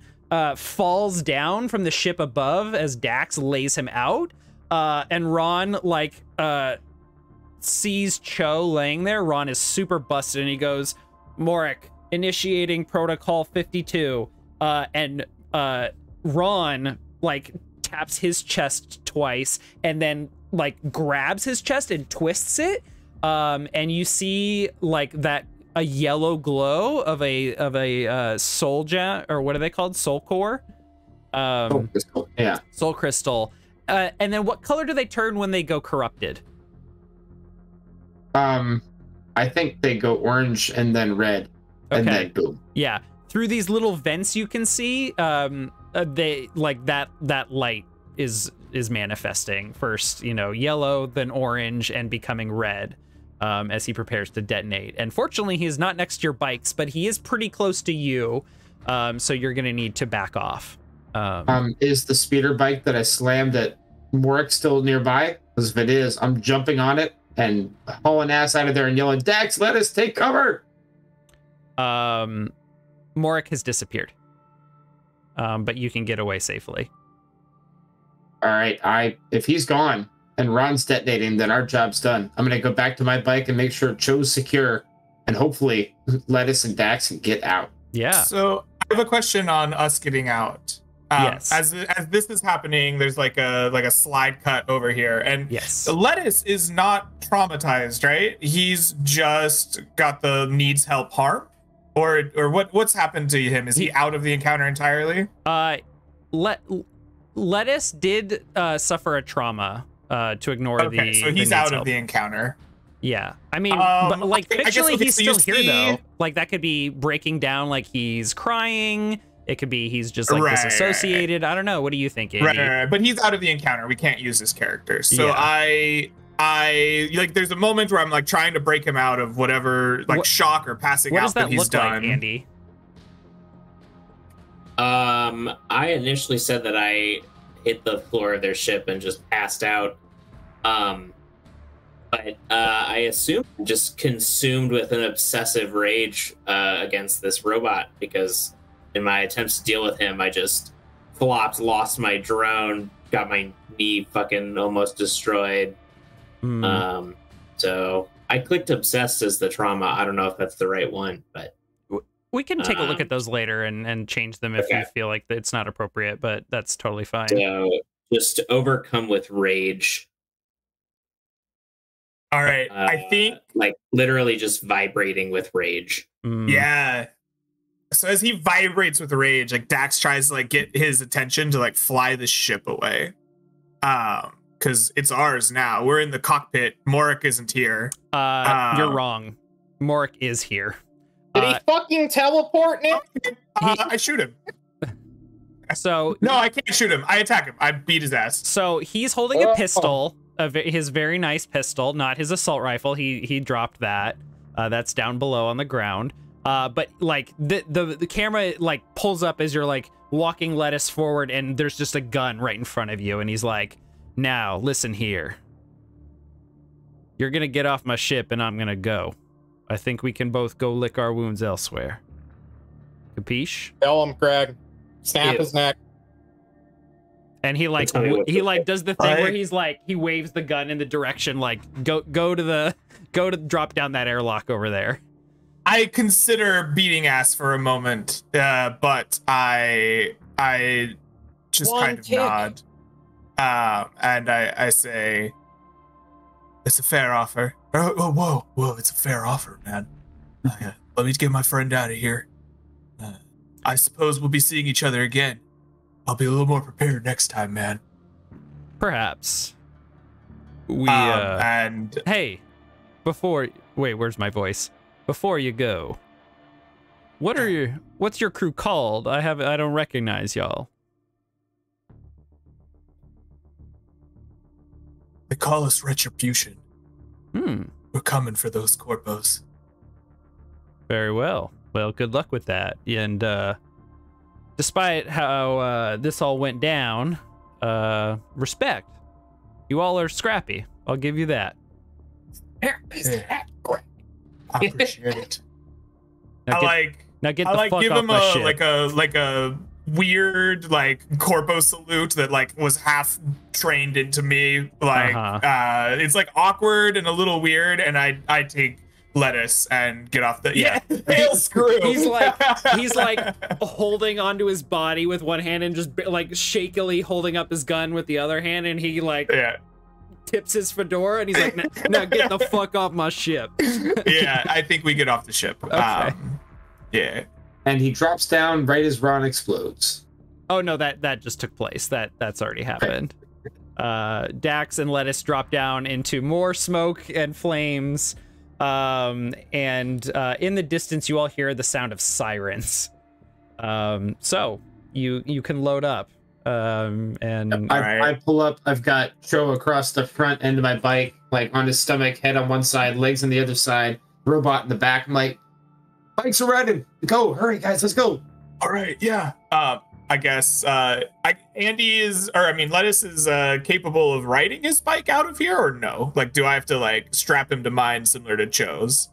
falls down from the ship above as Dax lays him out. And Ron sees Cho laying there. Ron is super busted, and he goes, "Morik, initiating protocol 52." And Ron taps his chest twice, and then grabs his chest and twists it. And you see a yellow glow of a soul gem, or what are they called? Soul core? Soul crystal. Yeah. Soul crystal. And then what color do they turn when they go corrupted? I think they go orange and then red, and then boom. Yeah. Through these little vents you can see, they that light is manifesting first, yellow, then orange, and becoming red. As he prepares to detonate. And fortunately, he is not next to your bikes, but he is pretty close to you, so you're going to need to back off. Is the speeder bike that I slammed at Morik still nearby? Because if it is, I'm jumping on it and hauling ass out of there and yelling, "Dax, let us take cover!" Morik has disappeared, but you can get away safely. All right, if he's gone and Ron's detonating, then our job's done. I'm gonna go back to my bike and make sure Cho's secure, and hopefully Lettuce and Dax can get out. Yeah. So I have a question on us getting out. Yes. As this is happening, there's like a slide cut over here, and yes, Lettuce is not traumatized, right? He's just got the needs help harm, or what's happened to him? Is he out of the encounter entirely? Lettuce did suffer a trauma. To ignore so he's out of the encounter. Yeah, I mean, but fictionally he's still here though. That could be breaking down, he's crying. It could be he's just disassociated. I don't know. What do you think, Andy? Right. But he's out of the encounter. We can't use this character. So yeah. I there's a moment where I'm trying to break him out of whatever shock or passing out that he's done. Like, Andy? I initially said that I hit the floor of their ship and just passed out. But I assume I'm just consumed with an obsessive rage against this robot, because in my attempts to deal with him, I just flopped, lost my drone, got my knee fucking almost destroyed. So I clicked obsessed as the trauma. I don't know if that's the right one, but we can take a look at those later and change them if you feel like it's not appropriate, but that's totally fine. So just overcome with rage. All right. I think literally just vibrating with rage. Yeah. So as he vibrates with rage, Dax tries to get his attention to fly the ship away. because it's ours now. We're in the cockpit. Morik isn't here. You're wrong. Morik is here. Did he fucking teleport, Nick? I shoot him. So no, I can't shoot him. I attack him. I beat his ass. So he's holding a pistol, his very nice pistol, not his assault rifle. He dropped that. That's down below on the ground. But like the camera like pulls up as you're like walking Lettuce forward, and there's just a gun right in front of you, and he's like, "Now listen here. You're gonna get off my ship, and I'm gonna go. I think we can both go lick our wounds elsewhere. Capiche?" Tell him, Craig. Snap his neck. And he like does the thing where he's like he waves the gun in the direction like go to drop down that airlock over there. I consider beating ass for a moment, but I just kind of nod, and I say, "It's a fair offer." Oh, whoa! It's a fair offer, man. Let me get my friend out of here. I suppose we'll be seeing each other again. I'll be a little more prepared next time, man. Perhaps. We and hey, wait, where's my voice? Before you go, what's your crew called? I don't recognize y'all. They call us Retribution. We're coming for those corpos. Very well. Well, good luck with that. And despite how this all went down, respect. You all are scrappy. I'll give you that. I appreciate it. Now get the fuck give off him my ship. like a weird like corpo salute that like was half trained into me. Like it's like awkward and a little weird, and I take Lettuce and get off the hail screw. He's like holding onto his body with one hand and just like shakily holding up his gun with the other hand, and he like tips his fedora and he's like, now get the fuck off my ship. Yeah, I think we get off the ship. Okay. Yeah. And he drops down right as Ron explodes. Oh no, that just took place. That's already happened. Dax and Lettuce drop down into more smoke and flames. And in the distance you all hear the sound of sirens. So you can load up. And I pull up. I've got Joe across the front end of my bike, like on his stomach, head on one side, legs on the other side, robot in the back. I'm like, bikes are riding. Go, hurry, guys, let's go. All right, yeah. I guess Lettuce is capable of riding his bike out of here, or no? Like, do I have to like strap him to mine similar to Cho's?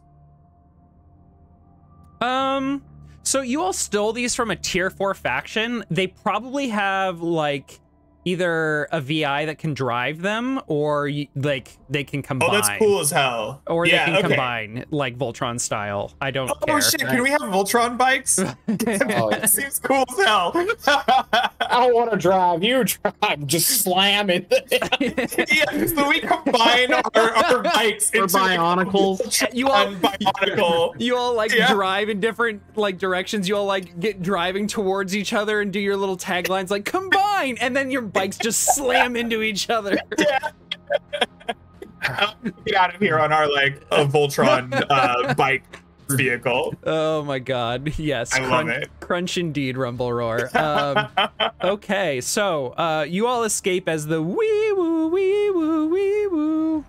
So you all stole these from a tier 4 faction. They probably have like either a VI that can drive them, or they can combine. Oh, that's cool as hell. Or they can combine like Voltron style. I don't care. Oh shit, can we have Voltron bikes? It seems cool as hell. I don't want to drive. You drive. Just slam it. Yeah, so we combine our bikes into bionicles. You all bionicle. You all like drive in different like directions. You all like get driving towards each other and do your little taglines like combine, and then your bikes just slam into each other. Yeah. Get out of here on our like a Voltron bike vehicle. Oh my god, yes. I love it. Crunch indeed, rumble roar. Okay, so you all escape as the wee woo wee woo wee woo.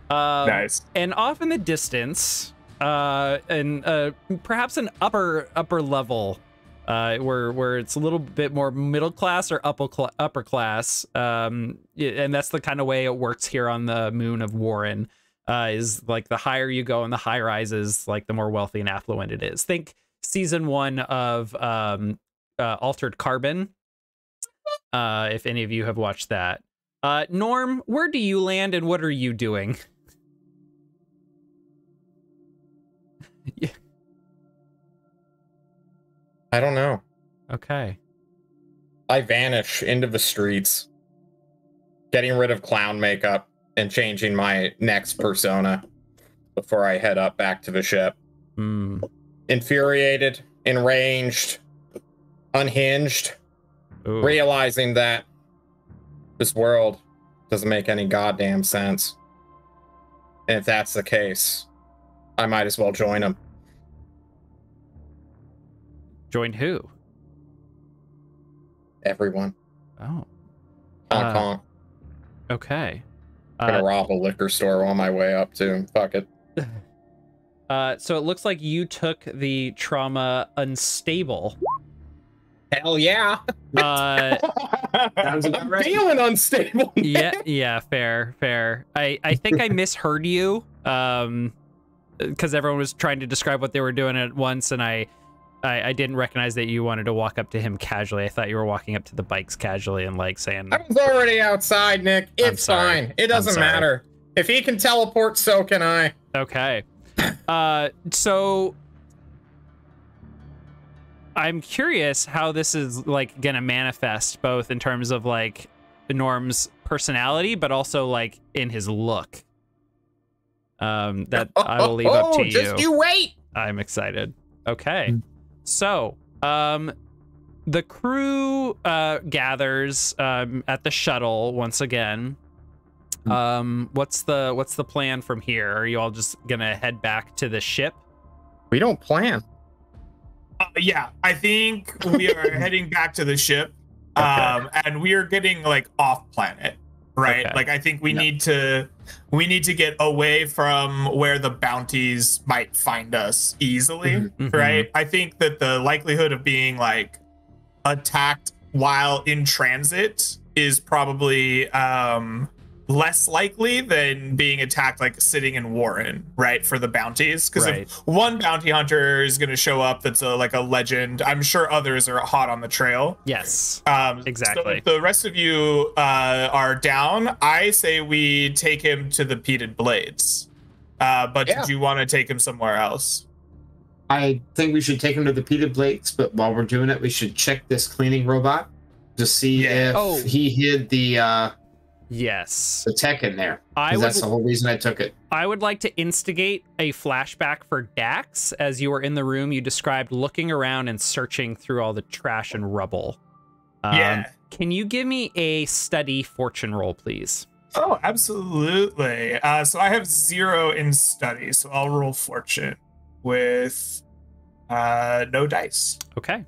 Nice. And off in the distance, and perhaps an upper level, where it's a little bit more middle class or upper class, and that's the kind of way it works here on the moon of Warren. Is like the higher you go in the high rises, like the more wealthy and affluent it is. Think season 1 of Altered Carbon, if any of you have watched that. Norm, where do you land and what are you doing? Yeah. I don't know. Okay. I vanish into the streets, getting rid of clown makeup and changing my next persona before I head up back to the ship. Infuriated, enraged, unhinged, realizing that this world Doesn't make any goddamn sense. And if that's the case, I might as well join them. Join who? Everyone. Oh. Honk honk. Okay. Gonna rob a liquor store on my way up too. Fuck it. So it looks like you took the trauma unstable. Hell yeah. Sounds about I'm right. feeling unstable. Yeah, fair. I think I misheard you, because everyone was trying to describe what they were doing at once, and I didn't recognize that you wanted to walk up to him casually. I thought you were walking up to the bikes casually and like saying, I was already outside, Nick. It's sorry. fine. It doesn't sorry. matter. If he can teleport, so can I. okay. So I'm curious how this is like gonna manifest, both in terms of like Norm's personality, but also like in his look. That I will leave up to you. Just you wait. I'm excited. Okay. So, the crew gathers at the shuttle once again. What's the plan from here? Are you all just gonna head back to the ship? We don't plan. Yeah, I think we are heading back to the ship, Okay. and we are getting like off planet, right? Okay. Like I think we need to get away from where the bounties might find us easily, Mhm. right? I think that the likelihood of being like attacked while in transit is probably less likely than being attacked like sitting in Warren, right, for the bounties. Because Right. if one bounty hunter is going to show up that's like a legend, I'm sure others are hot on the trail. Yes. So Exactly. if the rest of you are down, I say we take him to the Peated Blades. But Yeah. did you want to take him somewhere else? I think we should take him to the Peated Blades, but while we're doing it, we should check this cleaning robot to see Yeah. if Oh. he hid the Yes. tech in there. I 'Cause would. that's the whole reason I took it. I would like to instigate a flashback for Dax. As you were in the room, you described looking around and searching through all the trash and rubble. Yeah. Can you give me a study fortune roll, please? Oh, absolutely. So I have 0 in study, so I'll roll fortune with no dice. Okay.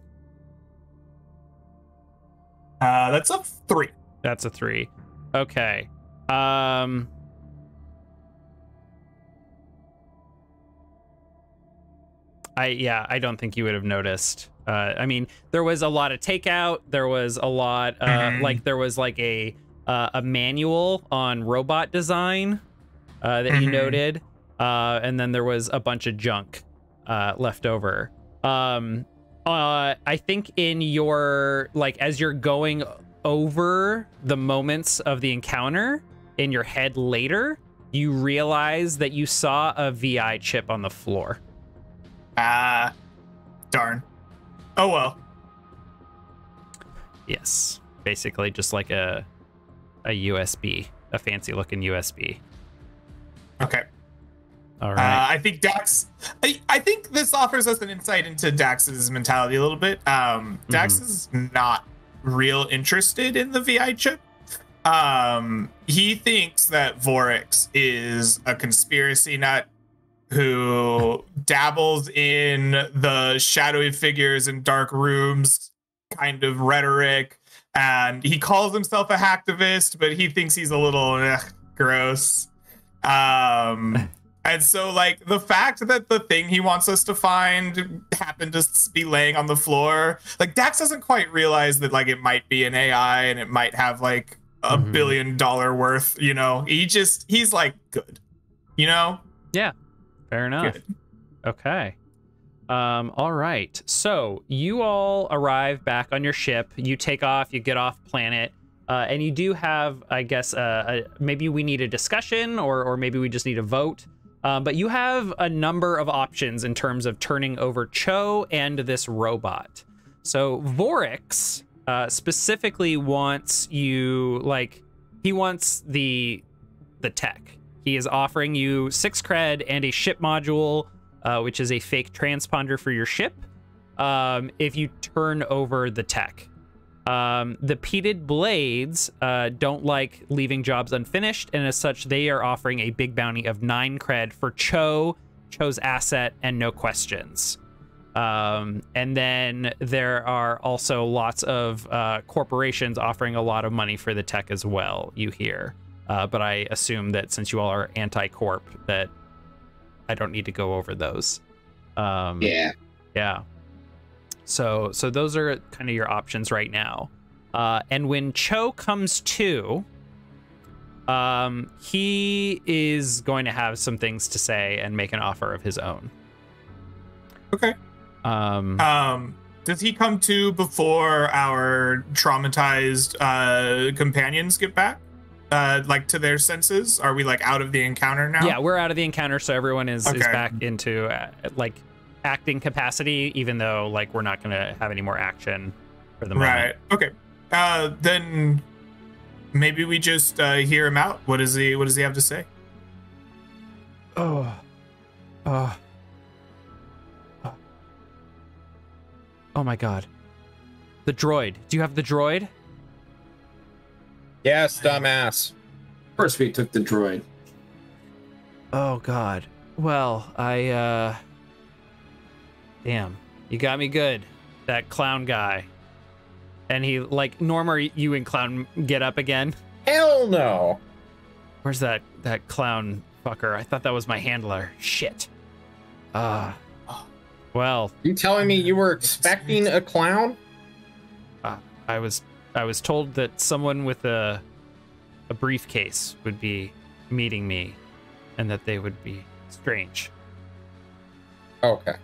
That's a 3. That's a 3. Okay. I don't think you would have noticed. I mean, there was a lot of takeout. There was a lot, like there was like a manual on robot design that you noted, and then there was a bunch of junk left over. I think in your like as you're going over the moments of the encounter in your head later, you realize that you saw a VI chip on the floor. Darn. Oh well. Yes, basically just like a USB, a fancy looking USB. Okay. All right. I think Dax. I think this offers us an insight into Dax's mentality a little bit. Dax is not real interested in the VI chip. He thinks that Vorix is a conspiracy nut who dabbles in the shadowy figures in dark rooms kind of rhetoric, and he calls himself a hacktivist, but he thinks he's a little gross. And so, like, the fact that the thing he wants us to find happened to be laying on the floor, like, Dax doesn't quite realize that, like, it might be an AI and it might have, like, a $1 billion worth, you know? He's, like, good, you know? Yeah, fair enough. Good. Okay. All right. So you all arrive back on your ship. You take off, you get off planet. And you do have, I guess, maybe we need a discussion or maybe we just need a vote. But you have a number of options in terms of turning over Cho and this robot. So Vorix specifically wants you, like, he wants the tech. He is offering you 6 cred and a ship module, which is a fake transponder for your ship, if you turn over the tech. The Peated Blades don't like leaving jobs unfinished, and as such, they are offering a big bounty of 9 cred for Cho's asset, and no questions. And then there are also lots of corporations offering a lot of money for the tech as well, you hear. But I assume that since you all are anti-corp, that I don't need to go over those. Yeah. So those are kind of your options right now. And when Cho comes to, he is going to have some things to say and make an offer of his own. Okay. Does he come to before our traumatized companions get back? Like to their senses? Are we like out of the encounter now? Yeah, we're out of the encounter, so everyone is back into like acting capacity, even though like we're not going to have any more action for the moment. Right. Okay. Then maybe we just hear him out. What does he have to say? Oh my god. The droid. Do you have the droid? Yes, dumbass. Of course we took the droid. Oh god. Well, damn. You got me good. That clown guy. And he, like, Norm, are you and Clown get up again? Hell no. Where's that clown fucker? I thought that was my handler. Shit. Well. You telling me you were expecting a clown? I was told that someone with a briefcase would be meeting me, and that they would be strange. Okay.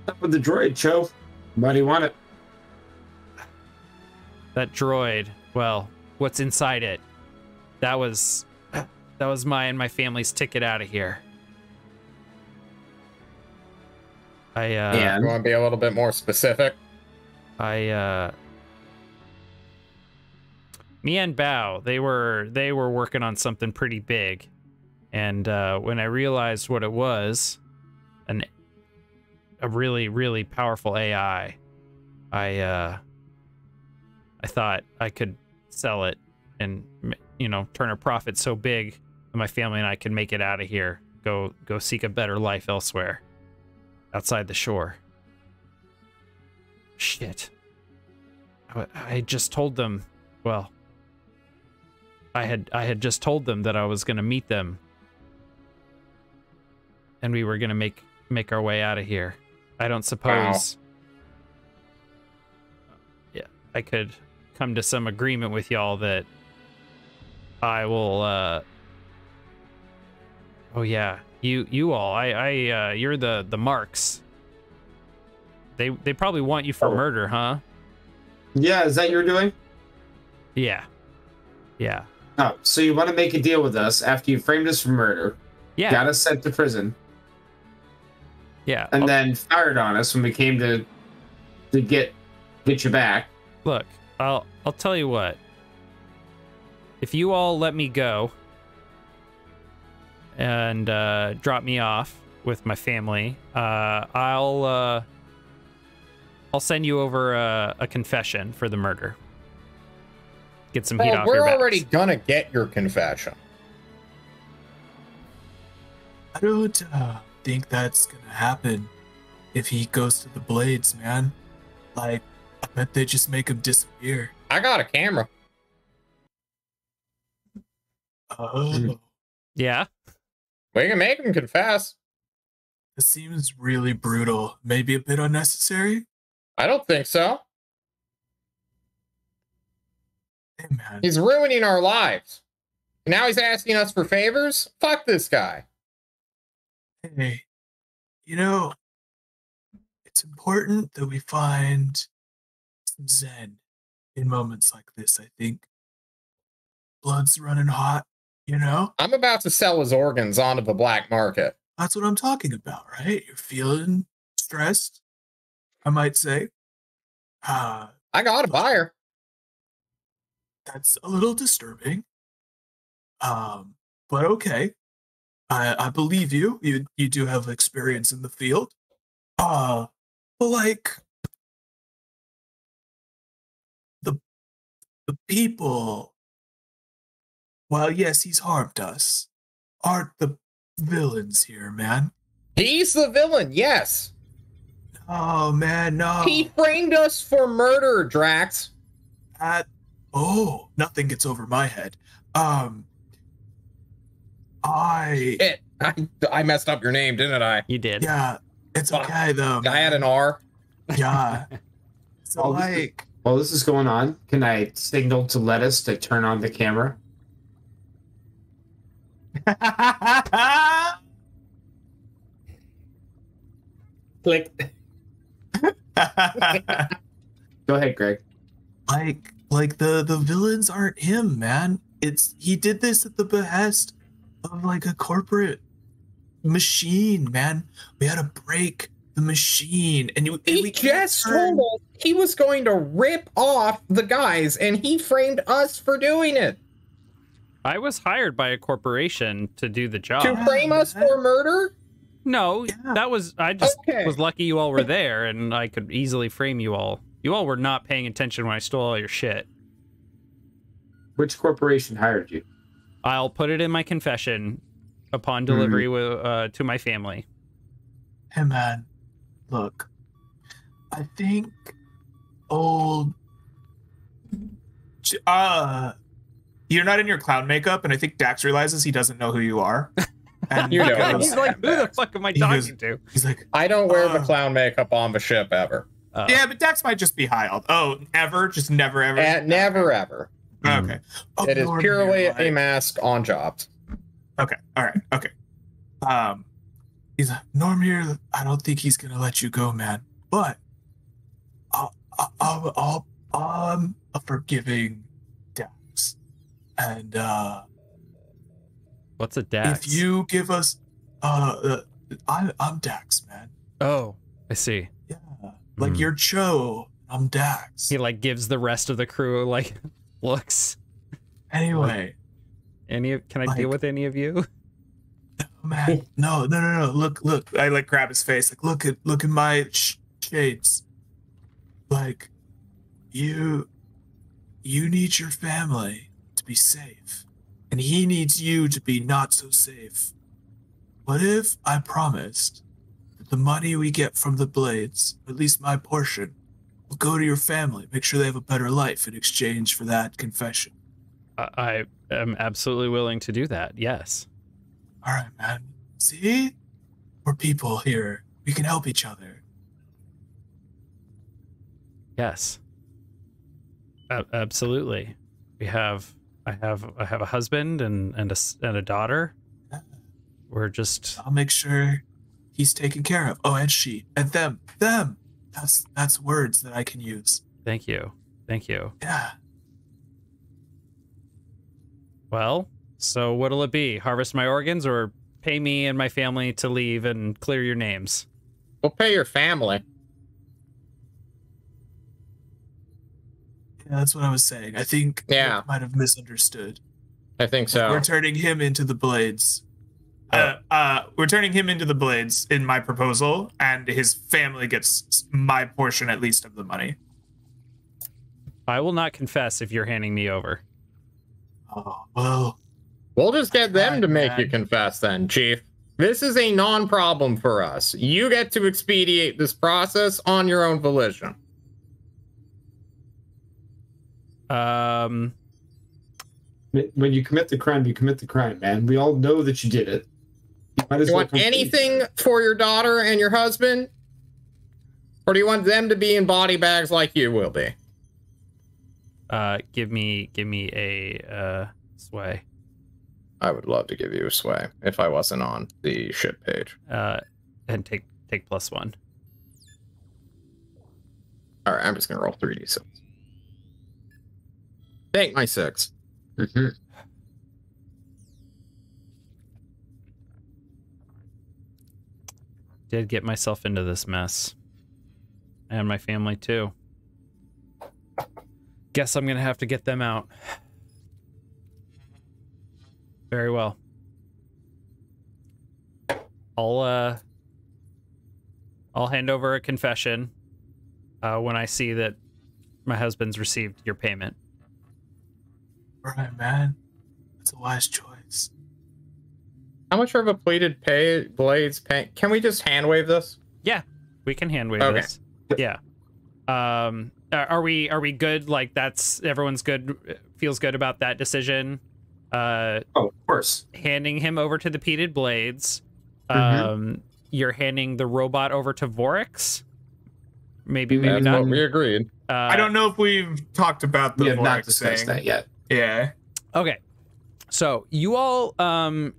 Up with the droid, Cho. Why do you want it? That droid. Well, what's inside it? That was my and my family's ticket out of here. Yeah, you want to be a little bit more specific? Me and Bao, they were working on something pretty big, and when I realized what it was, a really, really powerful AI, I thought I could sell it and, you know, turn a profit so big that my family and I could make it out of here, go seek a better life elsewhere, outside the shore. Shit. I just told them, well, I had just told them that I was going to meet them, and we were going to make our way out of here. I don't suppose I could come to some agreement with y'all that I will oh yeah, you all, you're the marks. They probably want you for murder, huh? Yeah, is that you're doing? Yeah. Oh, so you want to make a deal with us after you framed us for murder? Yeah. Got us sent to prison. Yeah. And then fired on us when we came to get you back. Look, I'll tell you what. If you all let me go and drop me off with my family, I'll send you over a confession for the murder. Get some heat off your backs. We're already gonna get your confession. I don't think that's gonna happen if he goes to the Blades, man. Like, I bet they just make him disappear. I got a camera. Oh. Yeah? We can make him confess. This seems really brutal. Maybe a bit unnecessary? I don't think so. Hey, man. He's ruining our lives. Now he's asking us for favors? Fuck this guy. Hey, you know, it's important that we find some zen in moments like this, I think. Blood's running hot, you know? I'm about to sell his organs onto the black market. That's what I'm talking about, right? You're feeling stressed, I might say. I got a buyer. That's a little disturbing. But okay. I believe you. You do have experience in the field. But like, the people, well, yes, he's harmed us, aren't the villains here, man. He's the villain, yes. Oh, man, no. He framed us for murder, Drax. Oh, nothing gits over my head. I messed up your name, didn't I? You did. Yeah, it's okay, though. I had an R. Yeah. So, While this is going on, can I signal to Lettuce to turn on the camera? Click. Go ahead, Greg. like the villains aren't him, man. He did this at the behest of like a corporate machine, man. We had to break the machine, and He just told us he was going to rip off the guys, and he framed us for doing it. I was hired by a corporation to do the job. To frame us for murder? No, Yeah. that was, I just Okay. was lucky you all were there and I could easily frame you all. You all were not paying attention when I stole all your shit. Which corporation hired you? I'll put it in my confession upon delivery to my family. Hey, man, look, I think old you're not in your clown makeup, and I think Dax realizes he doesn't know who you are. And You know. he goes- He's like, who the fuck am I He talking goes- to? he's like, I don't wear the clown makeup on the ship ever. yeah, but Dax might just be high. Oh, never, just never ever. Never ever. Okay. Oh, It is Norm purely here, a like- mask on jobs. Okay. All right. Okay. He's like, Norm here. I don't think he's gonna let you go, man. But I'm a forgiving Dax, and What's a Dax? if you give us, I'm Dax, man. Oh, I see. Yeah, like you're Cho. I'm Dax. He like gives the rest of the crew like looks. Anyway, Can I deal Like- with any of you? man, no. Look. I like grab his face. Like, look at my shades. Like, you need your family to be safe, and he needs you to be not so safe. What if I promised that the money we get from the blades, at least my portion, will go to your family, make sure they have a better life in exchange for that confession? I am absolutely willing to do that. Yes. All right, man. See? We're people here. We can help each other. Yes. Absolutely. I have a husband and a daughter. We're just I'll make sure he's taken care of. Oh, and she. And them. That's words that I can use. thank you. Yeah. Well, so what'll it be? Harvest my organs or pay me and my family to leave and clear your names? We'll pay your family. Yeah, that's what I was saying. I think Yeah. Nick might have misunderstood. I think so. We're turning him into the blades. We're turning him into the blades in my proposal, and his family gets my portion at least of the money. I will not confess if you're handing me over. Oh, well, We'll just get them to make Man. you confess then, Chief. This is a non-problem for us. You get to expedite this process on your own volition. Um, When you commit the crime, you commit the crime, man. We all know that you did it. Might as You well want come clean. anything for your daughter and your husband? Or do you want them to be in body bags like you will be? give me a sway. I would love to give you a sway if I wasn't on the ship page. And take +1. All right, I'm just gonna roll 3d6. Thank my 6. Mhm. Did get myself into this mess. And my family too. Guess I'm gonna have to get them out. Very well. I'll hand over a confession when I see that my husband's received your payment. Right, man. That's a wise choice. How much of a pleated blades pay? Can we just hand wave this? Yeah, we can hand wave Okay. this. Yeah. Are we good? Like that's everyone's good. Feels good about that decision. Oh, of course. Handing him over to the pleated blades. Mhm. You're handing the robot over to Vorix. Maybe That's not. what we agreed. I don't know if we've talked about the We have not Vorax discussed thing. that yet. Yeah. Okay. So you all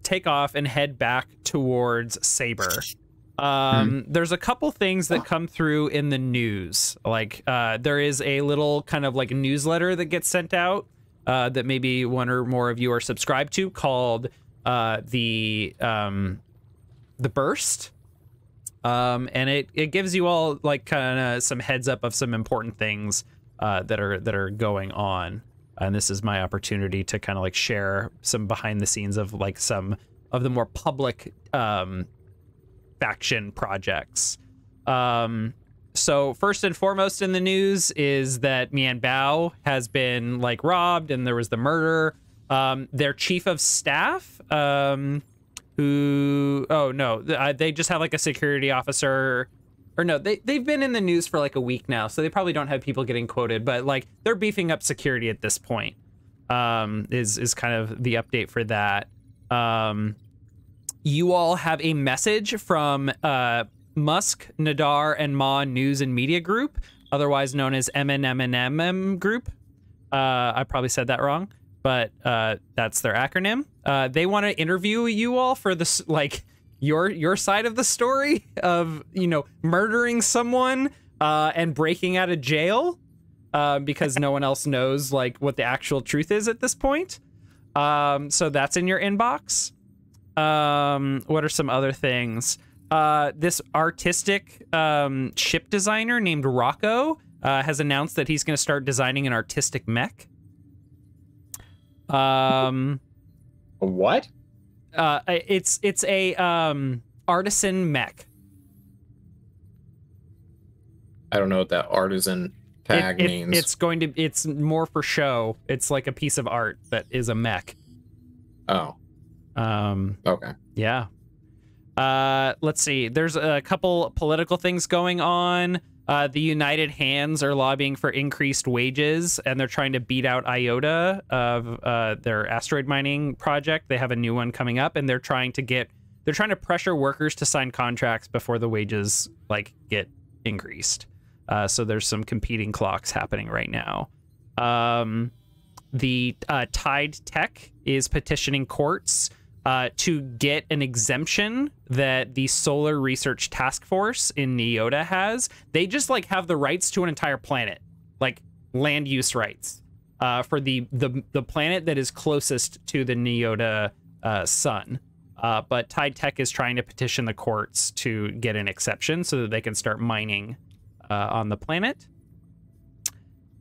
take off and head back towards Saber. There's a couple things that come through in the news. Like there is a little kind of like newsletter that gets sent out that maybe one or more of you are subscribed to called the Burst. And it gives you all like kind of some heads up of some important things that are going on. And this is my opportunity to kind of like share some behind the scenes of like some of the more public faction projects. So first and foremost in the news is that Mian Bao has been like robbed and there was the murder. Their chief of staff, they just have like a security officer, or no, they've been in the news for like a week now, so they probably don't have people getting quoted, but like they're beefing up security at this point. Is kind of the update for that. You all have a message from Musk, Nadar, and Ma News and Media Group, otherwise known as MNMNM Group. I probably said that wrong, but that's their acronym. They want to interview you all for this, like your side of the story of, you know, murdering someone and breaking out of jail because no one else knows like what the actual truth is at this point. So that's in your inbox. What are some other things? This artistic ship designer named Rocco has announced that he's going to start designing an artistic mech. What? It's a artisan mech. I don't know what that artisan tag means. It's more for show. It's like a piece of art that is a mech. Oh. Okay. Yeah. Let's see. There's a couple political things going on. The United Hands are lobbying for increased wages, and they're trying to beat out IOTA of their asteroid mining project. They have a new one coming up, and they're trying to pressure workers to sign contracts before the wages like get increased. So there's some competing clocks happening right now. The Tide Tech is petitioning courts to get an exemption that the Solar Research Task Force in Neota has. They just like have the rights to an entire planet, like land use rights for the planet that is closest to the Neota sun. But Tide Tech is trying to petition the courts to get an exception so that they can start mining on the planet.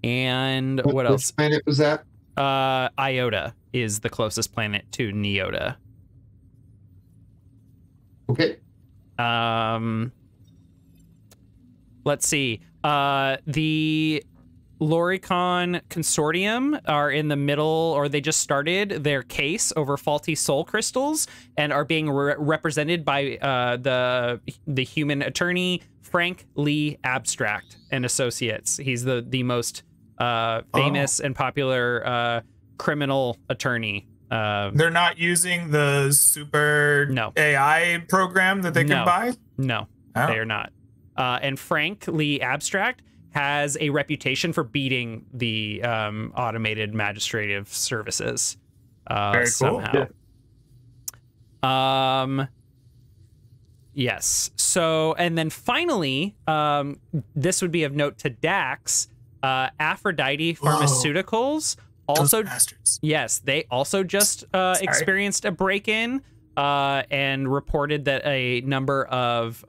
And what else? Which planet was that? Iota is the closest planet to Neota. Okay. Let's see. The Loricon Consortium are in the middle, or they just started their case over faulty soul crystals and are being represented by the human attorney Frank Lee Abstract and Associates. He's the most famous and popular criminal attorney. They're not using the super No. AI program that they can buy? No, they are not. And Frank Lee Abstract has a reputation for beating the automated magistrative services Very somehow. Cool. Yes. So, and then finally, this would be of note to Dax, Aphrodite Pharmaceuticals also, bastards. yes, they also just experienced a break-in and reported that a number of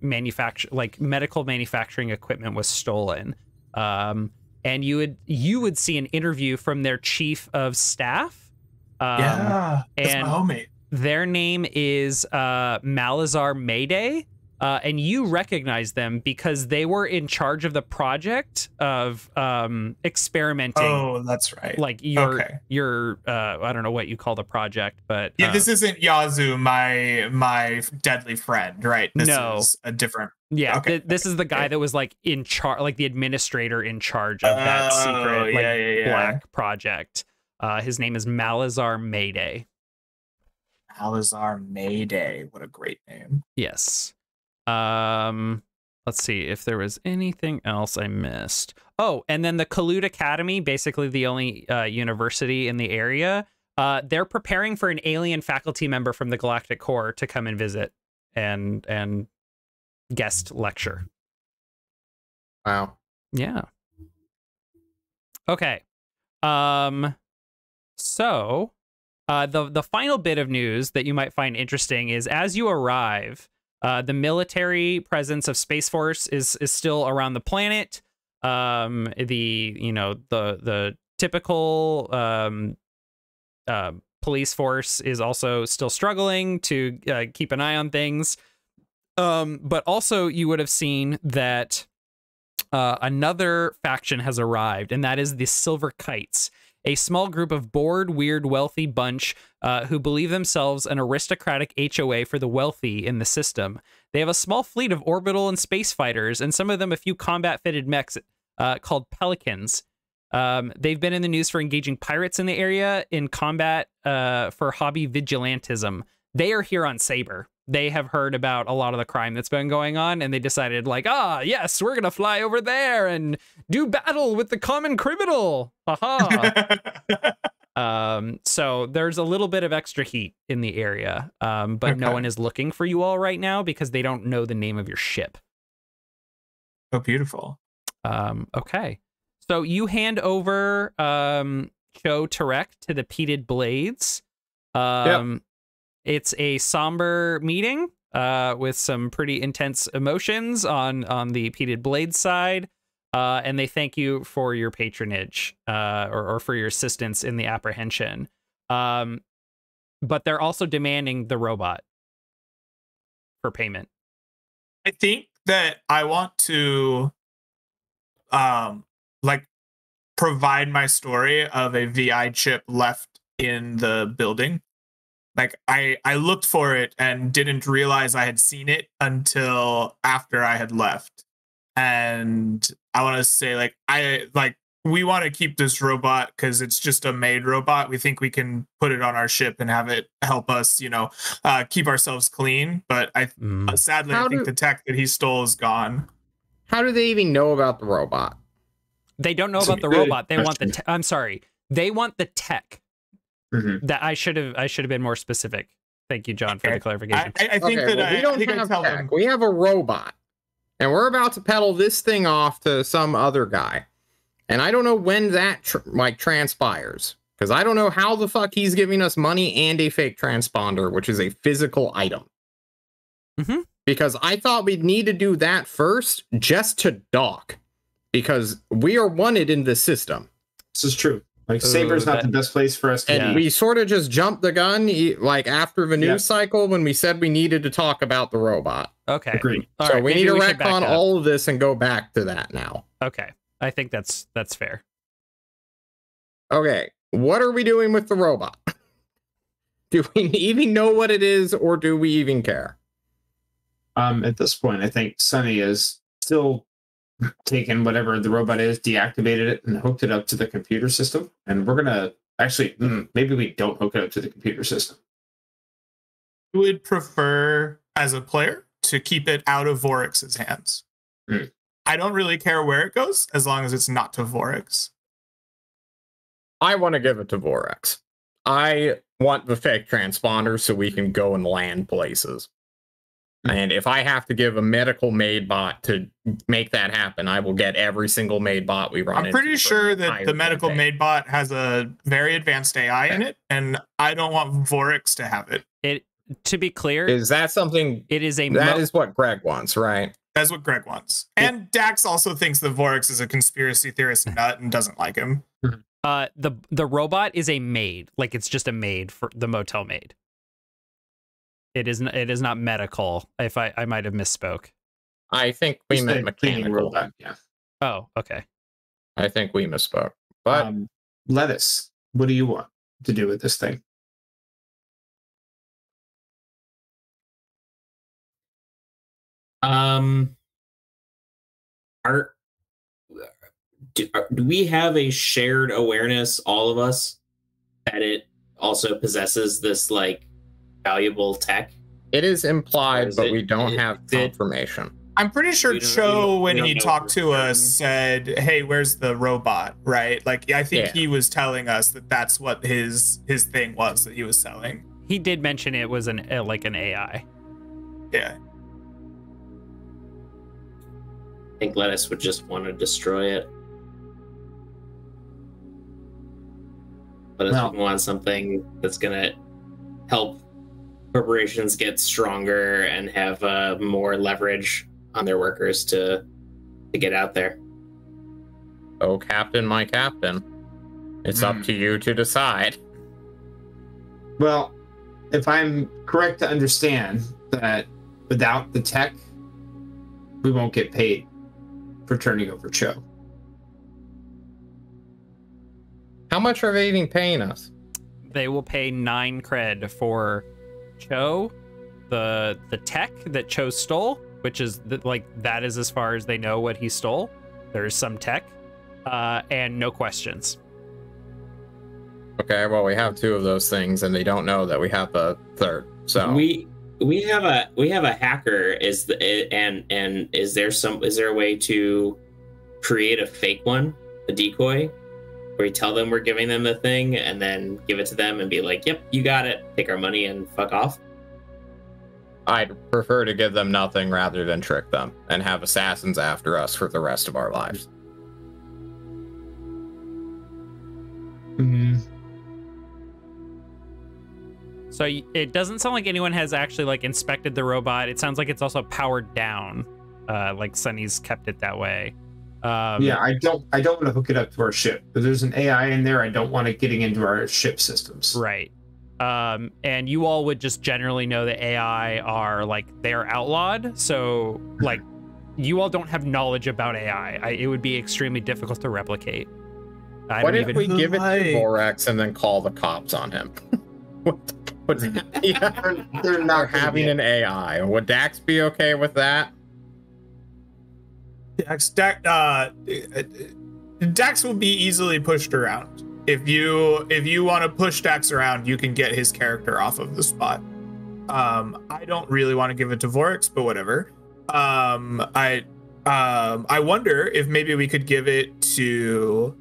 medical manufacturing equipment was stolen. And you would see an interview from their chief of staff. Yeah, that's and my homemate. their name is Malazar Mayday. and you recognize them because they were in charge of the project of experimenting. Oh, that's right. Like your I don't know what you call the project, but yeah, this isn't Yazoo, my deadly friend, right? This No. is a different. yeah, Okay. this is the guy that was like in charge, like the administrator in charge of that secret black project. His name is Malazar Mayday. Malazar Mayday. What a great name. Yes. Let's see if there was anything else I missed. Oh, and then the Kalut Academy, basically the only university in the area, they're preparing for an alien faculty member from the Galactic Core to come and visit and guest lecture. Wow. Yeah. Okay. So the final bit of news that you might find interesting is as you arrive, the military presence of Space Force is still around the planet. The typical police force is also still struggling to keep an eye on things. But also you would have seen that another faction has arrived, and that is the Silver Kites, a small group of bored, weird, wealthy bunch who believe themselves an aristocratic HOA for the wealthy in the system. They have a small fleet of orbital and space fighters, and some of them a few combat-fitted mechs called Pelicans. They've been in the news for engaging pirates in the area in combat for hobby vigilantism. They are here on Saber. They have heard about a lot of the crime that's been going on, and they decided, like, yes, we're going to fly over there and do battle with the common criminal. Haha. So there's a little bit of extra heat in the area, but no one is looking for you all right now because they don't know the name of your ship. Oh, beautiful. Okay. So you hand over Cho Tarek to the Peated Blades. Yep. It's a somber meeting with some pretty intense emotions on the Peated Blades side. And they thank you for your patronage or for your assistance in the apprehension. But they're also demanding the robot for payment. I think that I want to provide my story of a VI chip left in the building. Like I looked for it and didn't realize I had seen it until after I had left. And I want to say we want to keep this robot because it's just a made robot. We think we can put it on our ship and have it help us, keep ourselves clean. But sadly, I think the tech that he stole is gone. How do they even know about the robot? They don't know about the robot. They want the I'm sorry. They want the tech. Mm-hmm. That I should have been more specific. Thank you, John, for the clarification. I think that we don't have tech. We have a robot, and we're about to peddle this thing off to some other guy, and I don't know when that transpires because I don't know how the fuck he's giving us money and a fake transponder, which is a physical item. Mm-hmm. Because I thought we'd need to do that first just to dock, because we are wanted in this system. This is true. Like, Saber's not the best place for us to and we sort of just jumped the gun, like, after the news cycle when we said we needed to talk about the robot. Okay. Agreed. So we need to retcon all of this and go back to that now. Okay. I think that's fair. Okay. What are we doing with the robot? Do we even know what it is, or do we even care? At this point, I think Sunny is still taken whatever the robot is, deactivated it, and hooked it up to the computer system. And we're gonna actually maybe we don't hook it up to the computer system. I would prefer, as a player, to keep it out of Vorix's hands. I don't really care where it goes as long as it's not to Vorix. I want to give it to Vorix. I want the fake transponder so we can go and land places. And if I have to give a medical maid bot to make that happen, I will get every single maid bot we run into. I'm pretty sure that the medical maid bot has a very advanced AI in it, and I don't want Vorix to have it. To be clear, is that something? It is that is what Greg wants, right? That's what Greg wants. And Dax also thinks that Vorix is a conspiracy theorist nut and doesn't like him. The robot is a maid, like it's just a maid for the motel maid. It is not medical. If I might have misspoke. I think we You meant said cleaning mechanical. robot, yeah. Oh, okay. I think we misspoke. But Lettuce, what do you want to do with this thing? Do we have a shared awareness, all of us, that it also possesses this like valuable tech? it is implied, but we don't have is it- confirmation. I'm pretty sure We don't- Cho, we when don't he know talked for to us, certain. said, "Hey, where's the robot?" Right? Like, I think Yeah. he was telling us that that's what his thing was that he was selling. He did mention it was like an AI. Yeah. I think Lettuce would just want to destroy it. Lettuce Well- would want something that's gonna help corporations get stronger and have more leverage on their workers to get out there. Oh, Captain, my Captain. It's up to you to decide. Well, if I'm correct to understand that without the tech, we won't get paid for turning over Cho. How much are they even paying us? They will pay 9 cred for Cho, the tech that Cho stole, which is that is as far as they know what he stole. There's some tech, and no questions. Okay, well, we have 2 of those things, and they don't know that we have a third. So We have a hacker. Is there a way to create a fake one, a decoy, where we tell them we're giving them the thing and then give it to them and be like, "Yep, you got it. Take our money and fuck off." I'd prefer to give them nothing rather than trick them and have assassins after us for the rest of our lives. So it doesn't sound like anyone has actually like inspected the robot. It sounds like it's also powered down, like Sunny's kept it that way. Yeah, I don't want to hook it up to our ship. But there's an AI in there. I don't want it getting into our ship systems. Right. And you all would just generally know that AI are like they're outlawed. So like you all don't have knowledge about AI. It would be extremely difficult to replicate. What if we give it to Like- Vorax and then call the cops on him? What's yeah, They're not having an AI. Would Dax be okay with that? Dax will be easily pushed around. If you want to push Dax around, you can get his character off of the spot. I don't really want to give it to Vorax, but whatever. I wonder if maybe we could give it to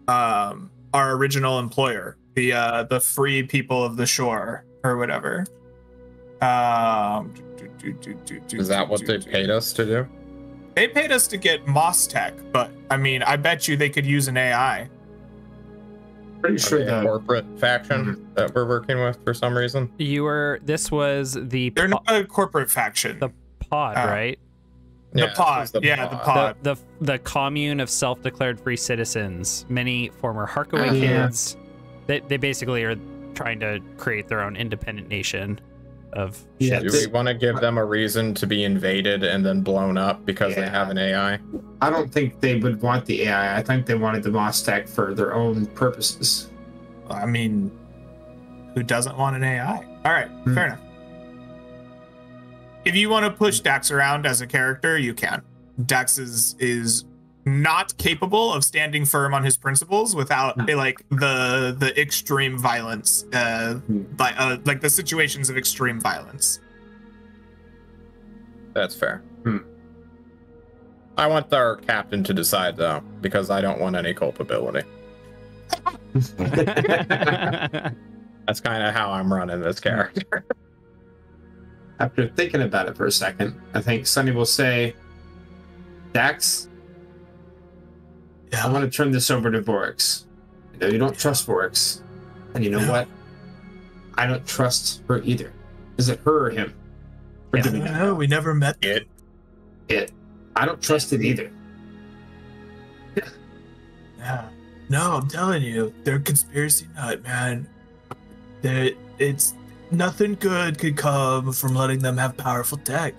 our original employer, the free people of the shore or whatever. Is that what they paid us to do? They paid us to get Moss Tech, but I mean, I bet you they could use an AI. Pretty sure A corporate faction that we're working with for some reason. This was the They're not a corporate faction. the pod, right? The pod. The pod. The commune of self-declared free citizens. Many former Harkaway Yeah. kids. They basically are trying to create their own independent nation of Yeah, ships. Do we want to give them a reason to be invaded and then blown up because they have an AI? I don't think they would want the AI. I think they wanted the Moss Tech for their own purposes. I mean, who doesn't want an AI? All right, fair enough. If you want to push Dax around as a character, you can. Dax is not capable of standing firm on his principles without like the extreme violence, like the situations of extreme violence. That's fair. I want our captain to decide, though, because I don't want any culpability. That's kind of how I'm running this character. After thinking about it for a second, I think Sunny will say, Dax, I want to turn this over to Vorax. I know you don't trust Vorax. And you know what? I don't trust her either. Is it her or him? Or do we know? No, we never met It. I don't trust it either. Yeah. No, I'm telling you, they're conspiracy nut, man. nothing good could come from letting them have powerful tech.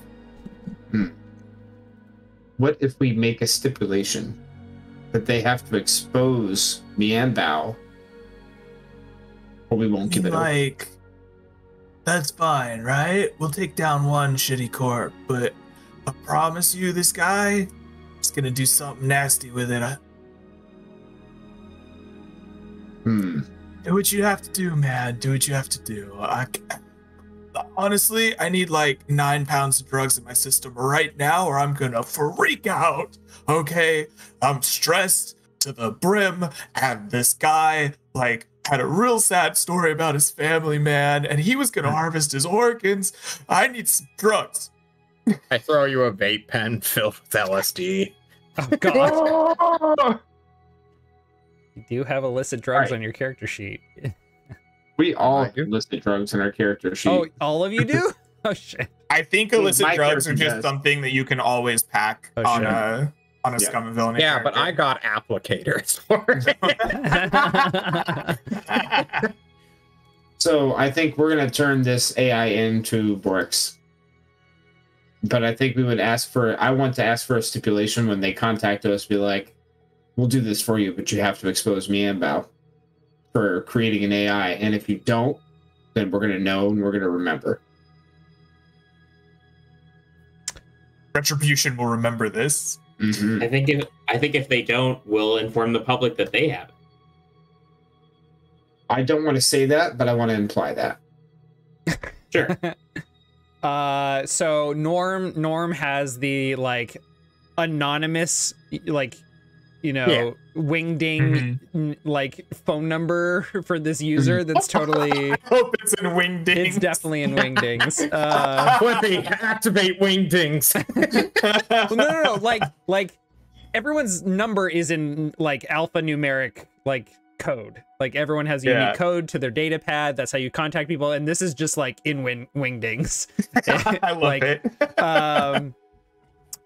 What if we make a stipulation that they have to expose Mianbao, or we won't give it up? Like, that's fine, right? We'll take down one shitty corp, but I promise you this guy is gonna do something nasty with it. Do what you have to do, man. Do what you have to do. Honestly, I need like 9 pounds of drugs in my system right now or I'm gonna freak out, okay? I'm stressed to the brim, and this guy, like, had a real sad story about his family, man, and he was gonna harvest his organs. I need some drugs. I throw you a vape pen filled with LSD. Oh god. Oh! You do have illicit drugs Right. on your character sheet. We all I do. listed drugs in our character sheet. Oh, all of you do? Oh shit. I think Well, illicit my drugs are character just does. something that you can always pack Oh, on sure. a Yeah. Scum and Villainy Yeah, but I got applicators for it. So I think we're gonna turn this AI into Borix. But I think we would I want to ask for a stipulation when they contact us, be like, we'll do this for you, but you have to expose Mianbao for creating an AI. And if you don't, then we're gonna know and we're gonna remember. Retribution will remember this. Mhm. I think if they don't, we'll inform the public that they have it. I don't want to say that, but I want to imply that. Sure. So Norm has the like anonymous like wingding like phone number for this user that's totally I hope it's in Wingdings. it's definitely in wingdings. Flippy, activate wingdings. Well, no, like everyone's number is in like alphanumeric like code. Like everyone has a unique code to their data pad. That's how you contact people, and this is just like in wingdings. I love Like, it.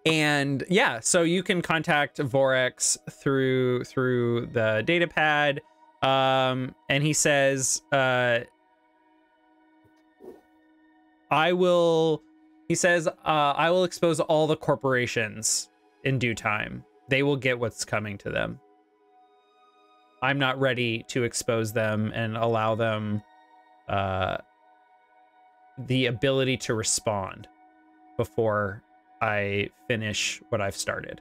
And yeah, so you can contact Vorex through the data pad, and he says, I will expose all the corporations in due time. They will get what's coming to them. I'm not ready to expose them and allow them the ability to respond before I finish what I've started.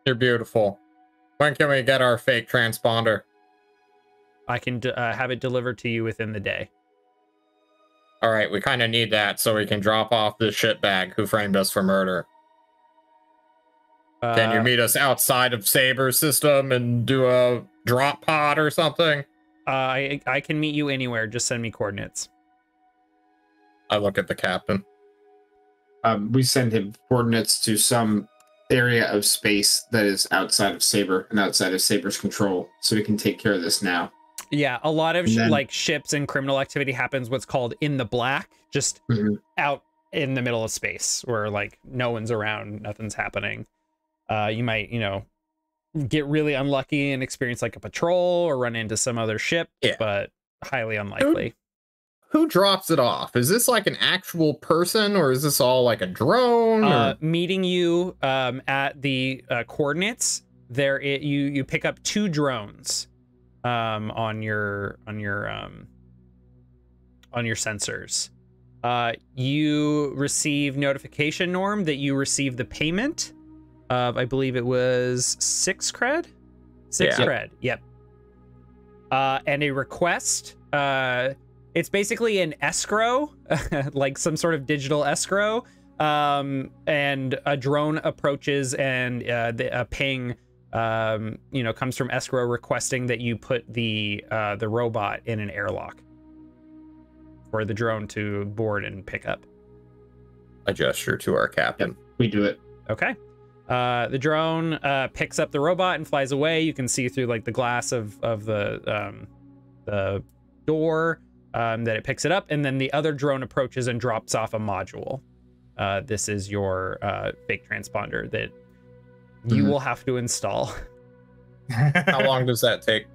You're beautiful. When can we get our fake transponder? I can have it delivered to you within the day. All right, we kind of need that so we can drop off this shitbag who framed us for murder. Can you meet us outside of Saber's system and do a drop pod or something? I can meet you anywhere. Just send me coordinates. I look at the captain. We send him coordinates to some area of space that is outside of Saber and outside of Saber's control, so we can take care of this now. Yeah, a lot of then, like ships and criminal activity happens what's called in the black, just out in the middle of space where like no one's around, nothing's happening. You might, get really unlucky and experience like a patrol or run into some other ship, but highly unlikely. Who drops it off? Is this like an actual person or is this all like a drone? Meeting you at the coordinates there, you pick up 2 drones on your sensors. You receive notification, Norm, that you received the payment of, I believe it was 6 cred? 6 cred, yep. And a request. It's basically an escrow, like some sort of digital escrow. And a drone approaches and a ping, comes from escrow requesting that you put the robot in an airlock for the drone to board and pick up. I gesture to our captain. Yep, we do it. Okay. The drone picks up the robot and flies away. You can see through like the glass of the door that it picks it up, and then the other drone approaches and drops off a module. This is your fake transponder that you will have to install. How long does that take?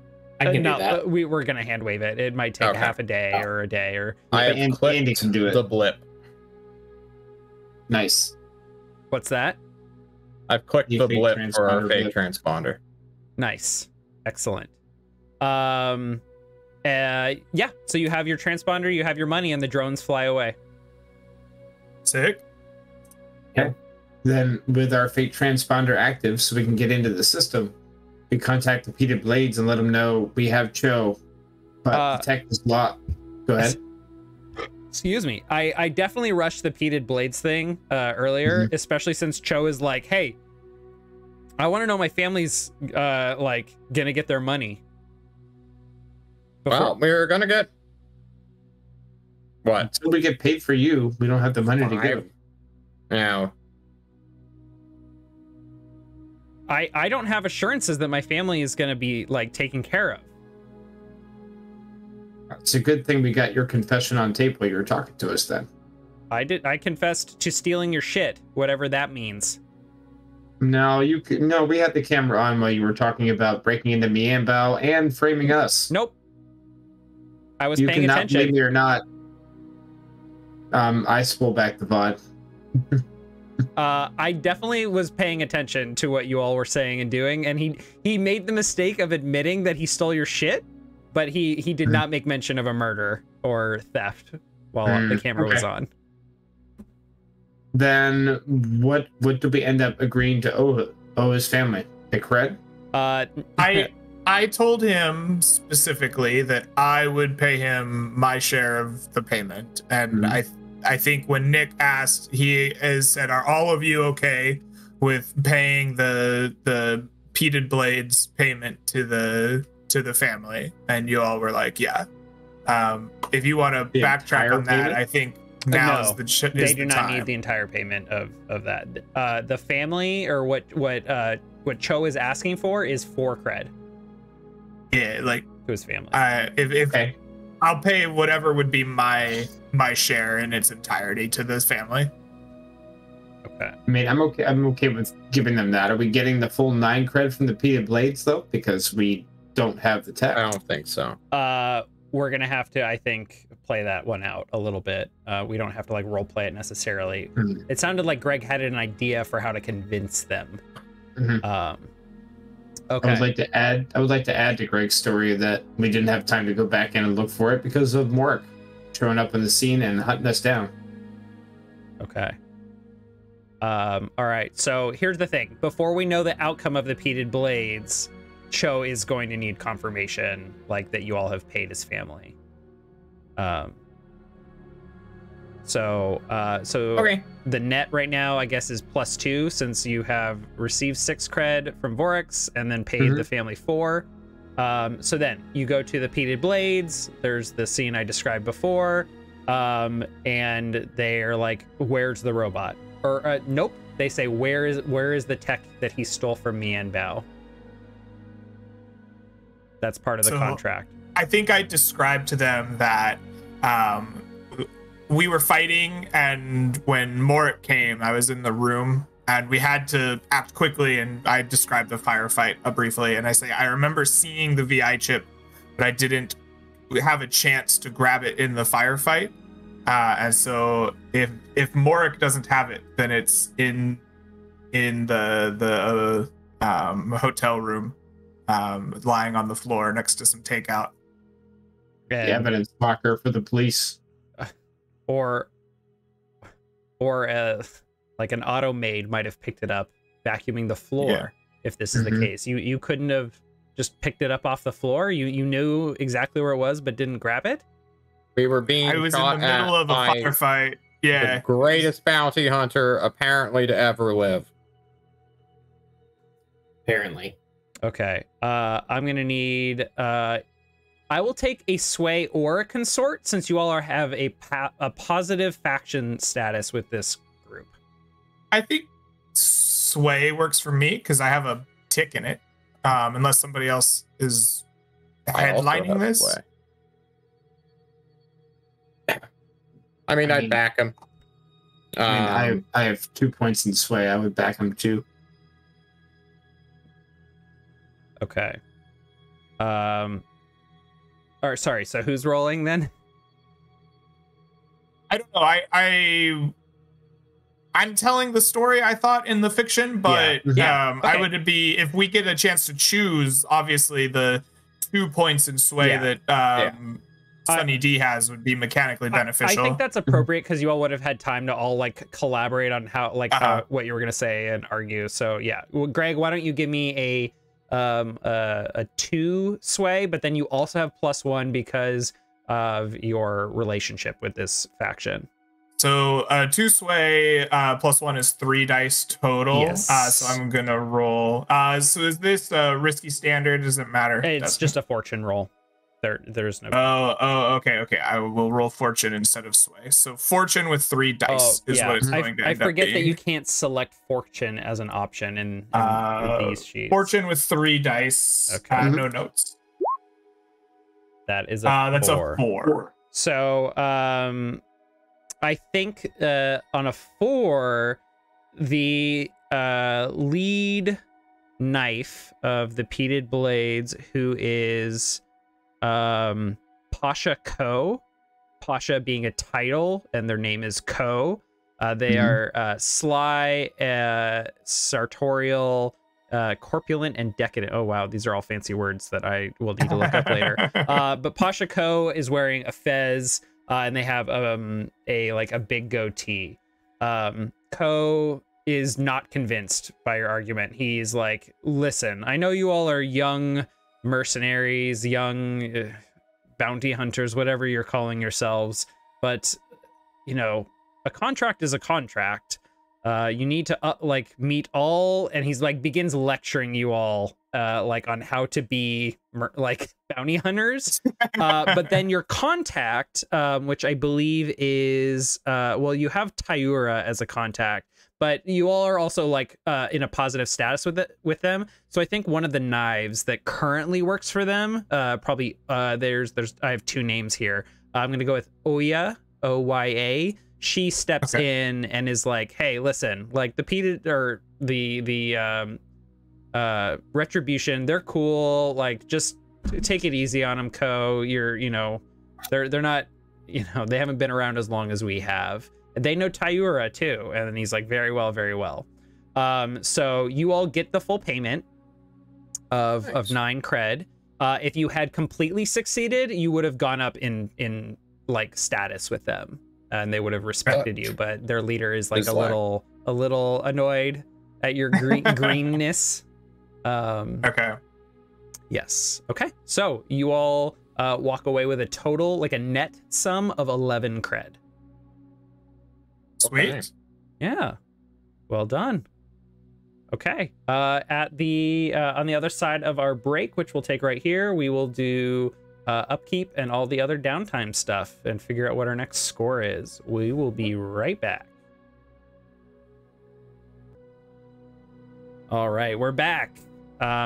I can do no, that. we're gonna hand wave it. It might take Okay. half a day or a day or. I have and clicked Andy can do it. the blip. Nice. What's that? I've clicked You the fake blip for our transponder fake blip. transponder. Nice, excellent. Yeah. So you have your transponder, you have your money, and the drones fly away. Sick. Then, with our fake transponder active, so we can get into the system, we contact the Peter Blades and let them know we have Cho, but the tech is locked. Go ahead. Excuse me. I definitely rushed the Peated Blades thing earlier, especially since Cho is like, hey, I want to know my family's like gonna get their money. Well, we're gonna get what? Until we get paid for you, we don't have the money to give them. Now, I don't have assurances that my family is gonna be like taken care of. It's a good thing we got your confession on tape while you were talking to us then. I confessed to stealing your shit, whatever that means. No, we had the camera on while you were talking about breaking into Mianbao and framing us. Nope. I was You paying cannot attention. believe me or not. I spool back the VOD. I definitely was paying attention to what you all were saying and doing, and he made the mistake of admitting that he stole your shit, but he did not make mention of a murder or theft while the camera was on. Then what did we end up agreeing to owe his family? The cred? I told him specifically that I would pay him my share of the payment, and I think when Nick asked, he said, "Are all of you okay with paying the Peated Blades payment to the family?" And you all were like, "Yeah." If you want to backtrack on that, payment? I think now No, is the they do not time. need the entire payment of that. The family or what Cho is asking for is 4 cred Yeah, like to his family. if Okay. I'll pay whatever would be my share in its entirety to this family. Okay. I mean, I'm okay with giving them that. Are we getting the full 9 cred from the Peated Blades though? Because we don't have the tech. I don't think so. We're gonna have to, I think, play that one out a little bit. We don't have to like role play it necessarily. It sounded like Greg had an idea for how to convince them. Okay. I would like to add to Greg's story that we didn't have time to go back in and look for it because of Mork showing up on the scene and hunting us down. Okay. All right. So here's the thing. Before we know the outcome of the Peated Blades, Cho is going to need confirmation, like that you all have paid his family. So Okay. the net right now, I guess, is +2 since you have received 6 cred from Vorix and then paid the family 4. So then you go to the Peated Blades. There's the scene I described before, and they're like, "Where's the robot?" Or nope, they say, "Where is the tech that he stole from Mianbao?" That's part of the contract. I think I described to them that we were fighting, and when Morik came, I was in the room, and we had to act quickly, and I described the firefight briefly, and I say, I remember seeing the VI chip, but I didn't have a chance to grab it in the firefight, and so if Morik doesn't have it, then it's in the hotel room, lying on the floor next to some takeout. The evidence locker for the police. Or like an auto maid might have picked it up, vacuuming the floor. If this is the case, you couldn't have just picked it up off the floor. You knew exactly where it was, but didn't grab it. We were being I was in the middle of a firefight. Yeah, the greatest bounty hunter apparently to ever live. Apparently. Okay. I'm gonna need. I will take a sway or a consort since you all have a positive faction status with this group. I think sway works for me because I have a tick in it. Unless somebody else is headlining this. Sway. I mean, I'd back him. I have 2 points in sway. I would back him too. Okay. Or sorry, so who's rolling then? I don't know. I'm telling the story I thought in the fiction, but Okay. I would be, if we get a chance to choose, obviously the 2 points in sway that Sunny D has would be mechanically beneficial. I think that's appropriate because you all would have had time to all like collaborate on how what you were gonna say and argue. So yeah, well, Greg, why don't you give me a 2 sway, but then you also have +1 because of your relationship with this faction. So 2 sway +1 is 3 dice total. Yes. So I'm gonna roll. So is this risky standard? Does it matter? It's just a fortune roll. There's no. Okay. I will roll fortune instead of sway. So fortune with 3 dice is what it's going to end up forget being. that you can't select fortune as an option in these sheets. Fortune with 3 dice. Okay. No notes. That is a 4. That's a 4. So I think on a 4, the lead knife of the Peated Blades, who is Pasha Ko, Pasha being a title, and their name is Ko. They are sly, sartorial, corpulent, and decadent. Oh wow, these are all fancy words that I will need to look up later. But Pasha Ko is wearing a fez, and they have a big goatee. Ko is not convinced by your argument. He's like, listen, I know you all are young mercenaries, young bounty hunters, whatever you're calling yourselves, but you know, a contract is a contract. You need to meet all, and he's like begins lecturing you all on how to be bounty hunters. But then your contact, which I believe is you have Tyura as a contact, but you all are also in a positive status with them. So I think one of the knives that currently works for them, probably I have 2 names here. I'm gonna go with Oya, Oya. She steps in and is like, hey, listen, like the Peated or the Retribution, they're cool. Like, just take it easy on them, Ko. They're not, they haven't been around as long as we have. They know Tyura too. And then he's like, very well, very well. So you all get the full payment of 9 cred. If you had completely succeeded, you would have gone up in status with them, and they would have respected you. But their leader is a little annoyed at your greenness. Okay. Yes. Okay. So you all walk away with a total, a net sum of 11 cred. Sweet. Okay. Yeah. Well done. Okay. At the on the other side of our break, which we'll take right here, we will do upkeep and all the other downtime stuff and figure out what our next score is. We will be right back. All right, we're back.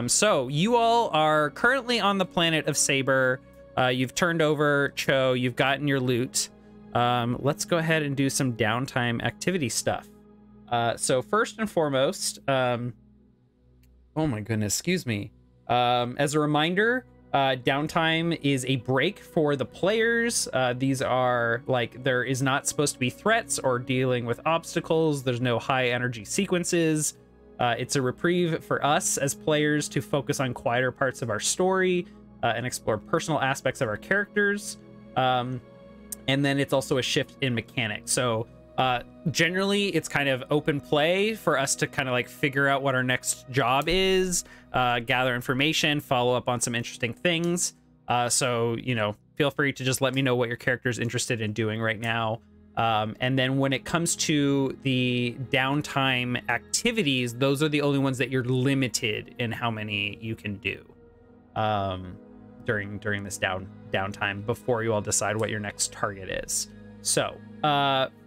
So you all are currently on the planet of Saber. You've turned over Cho. You've gotten your loot. Let's go ahead and do some downtime activity stuff. So first and foremost, oh my goodness, excuse me. As a reminder, downtime is a break for the players. These are there is not supposed to be threats or dealing with obstacles. There's no high energy sequences. It's a reprieve for us as players to focus on quieter parts of our story and explore personal aspects of our characters. And then it's also a shift in mechanics. So generally it's kind of open play for us to kind of figure out what our next job is, gather information, follow up on some interesting things. So, feel free to just let me know what your character is interested in doing right now. And then when it comes to the downtime activities, those are the only ones that you're limited in how many you can do during this downtime before you all decide what your next target is. So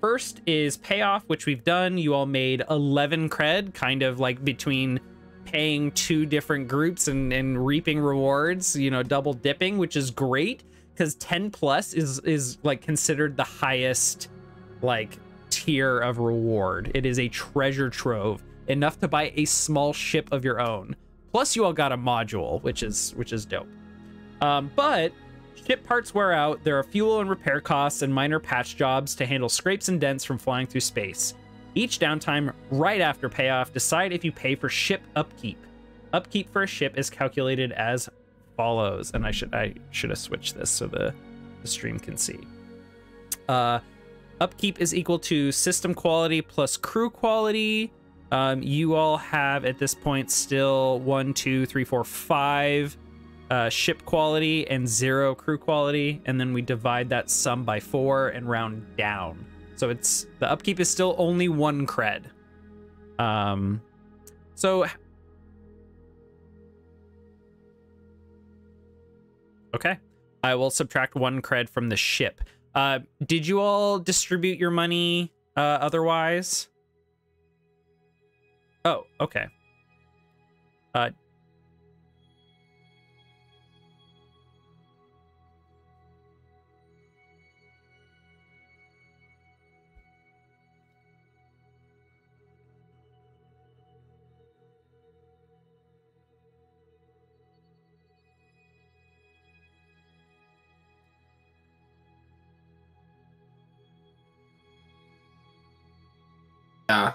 first is payoff, which we've done. You all made 11 cred, kind of between paying 2 different groups and reaping rewards, double dipping, which is great because 10 plus is considered the highest tier of reward. It is a treasure trove, enough to buy a small ship of your own. Plus you all got a module, which is dope. But Ship parts wear out, there are fuel and repair costs and minor patch jobs to handle scrapes and dents from flying through space. Each downtime right after payoff, decide if you pay for ship upkeep. Upkeep for a ship is calculated as follows, and I should have switched this so the stream can see. Upkeep is equal to system quality plus crew quality. You all have at this point still 1, 2, 3, 4, 5 ship quality and 0 crew quality, and then we divide that sum by 4 and round down. So it's the upkeep is still only 1 cred. So okay, I will subtract 1 cred from the ship. Did you all distribute your money otherwise? Oh, okay.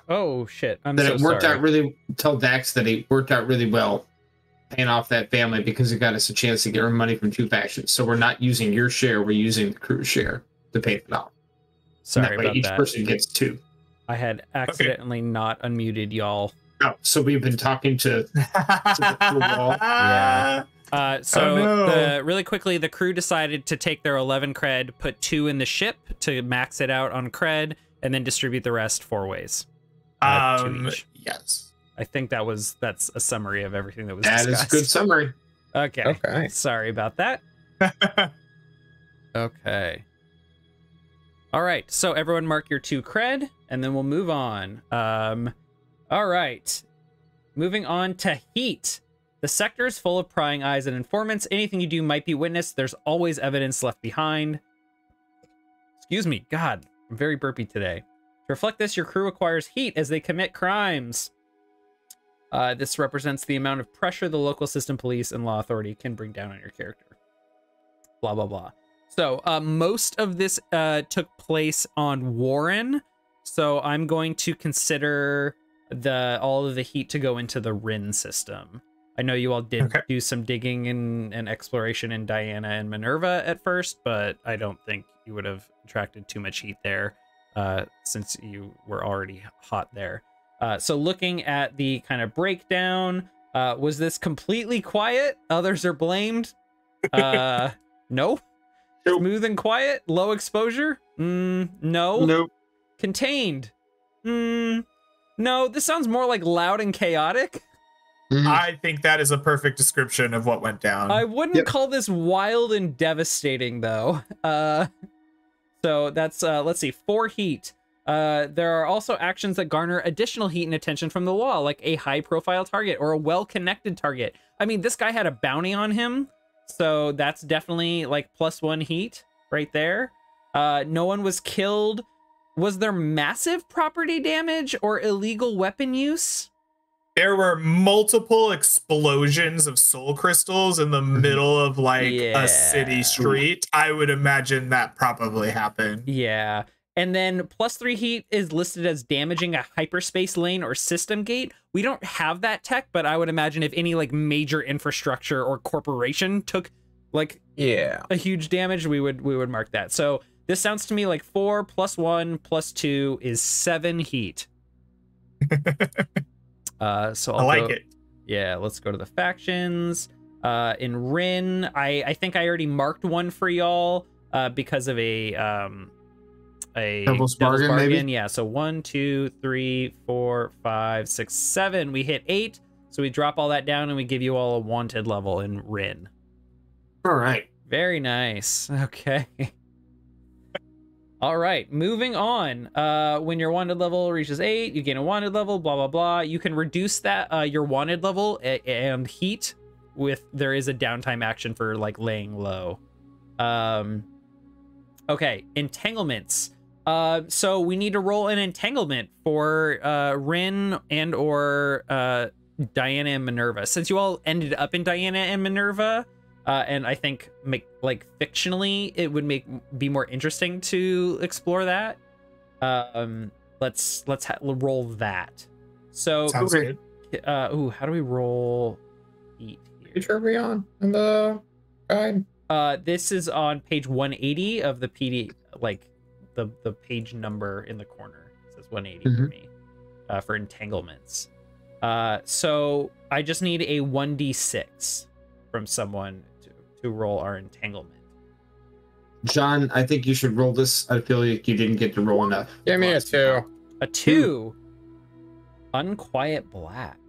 Oh shit! I'm that so it worked sorry. out really. Tell Dax that it worked out really well, paying off that family because it got us a chance to get our money from 2 factions. So we're not using your share; we're using the crew's share to pay it off. Sorry that way about each that. person gets 2. I had accidentally not unmuted y'all. Oh, so we've been talking to the wall. Yeah. So Oh, no. really quickly, the crew decided to take their 11 cred, put 2 in the ship to max it out on cred, and then distribute the rest 4 ways. 2 each. Yes. I think that's a summary of everything that was That is discussed. a good summary. Okay. Okay. Sorry about that. Okay. All right. So everyone mark your 2 cred, and then we'll move on. All right. Moving on to heat. The sector is full of prying eyes and informants. Anything you do might be witnessed. There's always evidence left behind. Excuse me. God, I'm very burpy today. To reflect this, your crew acquires heat as they commit crimes. This represents the amount of pressure the local system police and law authority can bring down on your character. Blah, blah, blah. So most of this took place on Warren. So I'm going to consider all of the heat to go into the Rin system. I know you all did do some digging and exploration in Diana and Minerva at first, but I don't think you would have attracted too much heat there since you were already hot there. So looking at the kind of breakdown, was this completely quiet? Others are blamed? No? Nope. Smooth and quiet? Low exposure? No. Nope. Contained? No, this sounds more like loud and chaotic. I think that is a perfect description of what went down. I wouldn't call this wild and devastating, though. So that's, let's see, 4 heat. There are also actions that garner additional heat and attention from the law, like a high-profile target or a well-connected target. I mean, this guy had a bounty on him, so that's definitely, like, +1 heat right there. No one was killed. Was there massive property damage or illegal weapon use? There were multiple explosions of soul crystals in the middle of like a city street. I would imagine that probably happened. Yeah. And then +3 heat is listed as damaging a hyperspace lane or system gate. We don't have that tech, but I would imagine if any like major infrastructure or corporation took like a huge damage, we would mark that. So this sounds to me like 4 + 1 + 2 is 7 heat. So I like it. Yeah, let's go to the factions. In Rin, I think I already marked one for y'all because of a Devil's bargain, maybe? Yeah, so 1, 2, 3, 4, 5, 6, 7. We hit 8, so we drop all that down and we give you all a wanted level in Rin. All right. Very nice. Okay. All right, moving on. When your wanted level reaches 8, you gain a wanted level, blah, blah, blah. You can reduce that, your wanted level and heat there is a downtime action for like laying low. Okay, entanglements. So we need to roll an entanglement for Rin and or Diana and Minerva. Since you all ended up in Diana and Minerva, And I think fictionally it would be more interesting to explore that. Let's roll that. So Sounds good. How do we roll eat here? Which are we on in the guide? This is on page 180 of the PD, like the page number in the corner. It says 180 for me, for entanglements. So I just need a 1d6 from someone to roll our entanglement. John, I think you should roll this. I feel like you didn't get to roll enough. Give me a 2. A 2. Unquiet black.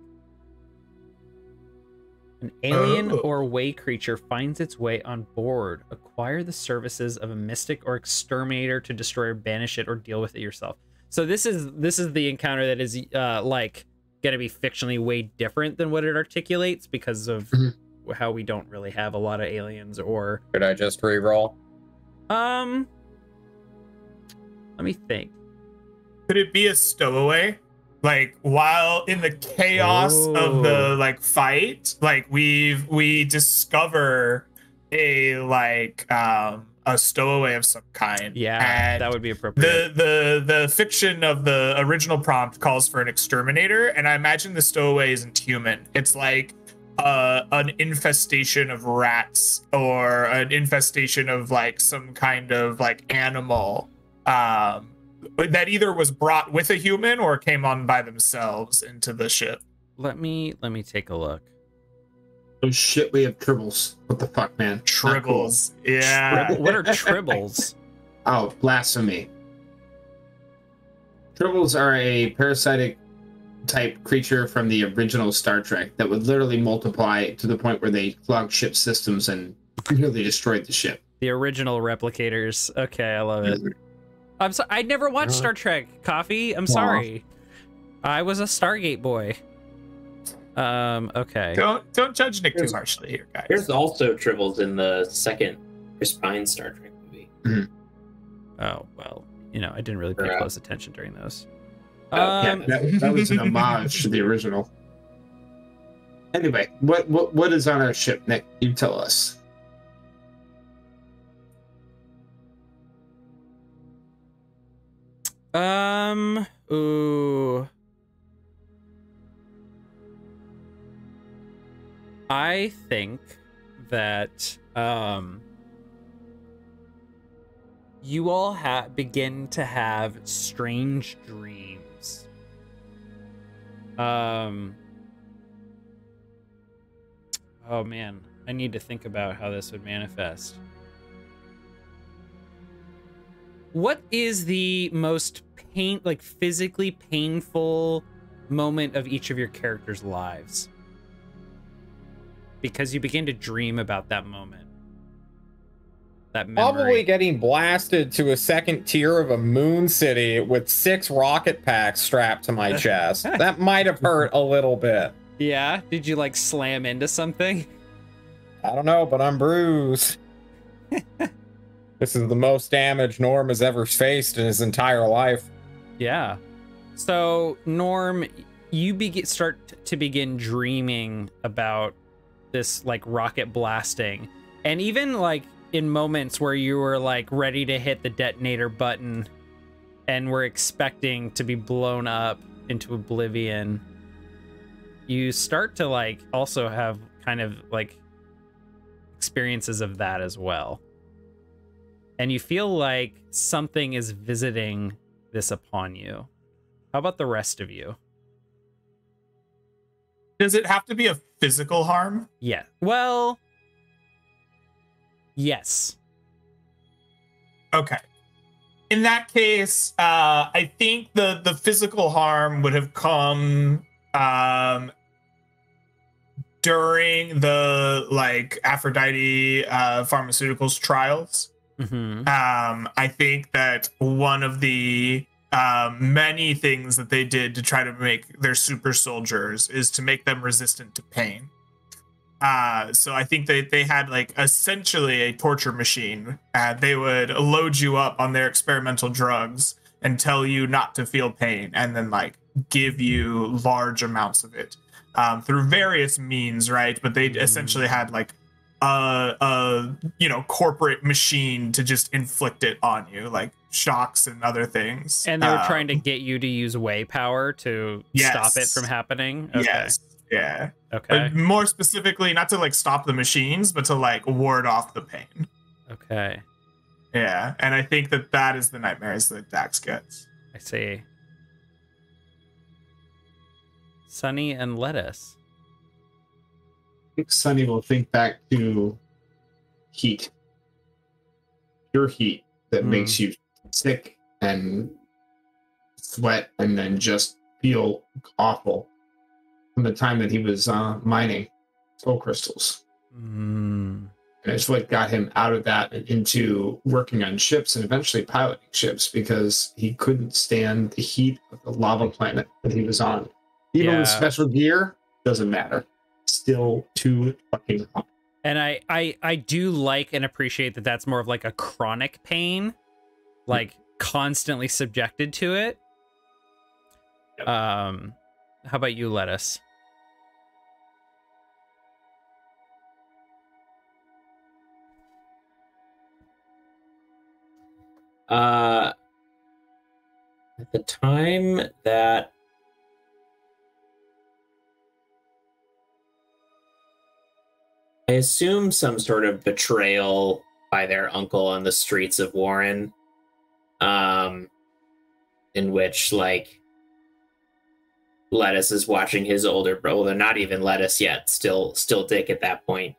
An alien or way creature finds its way on board. Acquire the services of a mystic or exterminator to destroy or banish it or deal with it yourself. So this is the encounter that is like gonna be fictionally way different than what it articulates because of how we don't really have a lot of aliens or. Could I just re-roll? Let me think. Could it be a stowaway? Like while in the chaos of the like fight, like we discover a stowaway of some kind. Yeah, and that would be appropriate. The fiction of the original prompt calls for an exterminator, and I imagine the stowaway isn't human. It's like an infestation of rats or an infestation of like some kind of like animal that either was brought with a human or came on by themselves into the ship. Let me take a look. Oh shit, we have tribbles. What the fuck, man? Tribbles. Yeah. What are tribbles? Oh, blasphemy. Tribbles are a parasitic type creature from the original Star Trek that would literally multiply to the point where they clogged ship systems and nearly destroyed the ship. The original replicators. Okay, I love it. I'm sorry. I never watched Star Trek, Coffee. I'm sorry. I was a Stargate boy. Okay. Don't judge Nick too harshly here, guys. There's also tribbles in the second Chris Pine Star Trek movie. Oh, well, I didn't really pay close attention during those. Yeah, that was an homage to the original. Anyway, what is on our ship, Nick? You tell us. Ooh. I think that you all begin to have strange dreams. Oh man, I need to think about how this would manifest. What is the most physically painful moment of each of your characters' lives? Because you begin to dream about that moment. That memory. Probably getting blasted to a second tier of a moon city with 6 rocket packs strapped to my chest. That might have hurt a little bit. Yeah? Did you slam into something? I don't know, but I'm bruised. This is the most damage Norm has ever faced in his entire life. Yeah. So, Norm, you start to begin dreaming about this rocket blasting, and even in moments where you were ready to hit the detonator button and were expecting to be blown up into oblivion, you start to also have kind of experiences of that as well, and you feel like something is visiting this upon you. How about the rest of you? Does it have to be a physical harm? Yeah. Well, yes. Okay. In that case, I think the physical harm would have come during the Aphrodite pharmaceuticals trials. I think that one of the many things that they did to try to make their super soldiers is to make them resistant to pain. So I think they had essentially a torture machine. They would load you up on their experimental drugs and tell you not to feel pain, and then give you large amounts of it through various means, right? But they essentially had corporate machine to just inflict it on you, like shocks and other things. And they were trying to get you to use way power to stop it from happening. Okay. Yes. Yeah. Okay. But more specifically, not to like stop the machines, but to like ward off the pain. Okay. Yeah, and I think that is the nightmares that Dax gets. I see. Sunny and Lettuce. I think Sunny will think back to heat. Pure heat that makes you sick and sweat and then just feel awful from the time that he was mining soul crystals. And it's what got him out of that and into working on ships and eventually piloting ships, because he couldn't stand the heat of the lava planet that he was on. Even with special gear, doesn't matter. Still too fucking hot. And I do like and appreciate that that's more of like a chronic pain, like constantly subjected to it. Yep. How about you, Lettuce? At the time that I assume some sort of betrayal by their uncle on the streets of Warren, in which like Lettuce is watching his older brother, well, not even Lettuce yet, still Dick at that point,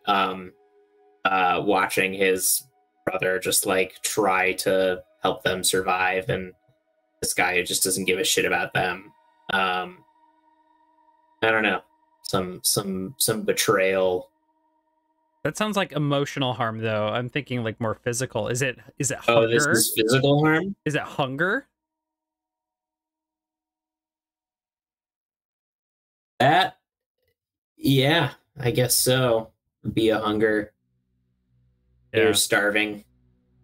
watching his brother just like try to help them survive, and this guy who just doesn't give a shit about them. I don't know, some betrayal. That sounds like emotional harm, though. I'm thinking like more physical. Is it hunger? Oh, this is physical harm? Is it hunger? That, yeah, I guess so. Be a hunger. Yeah. You're starving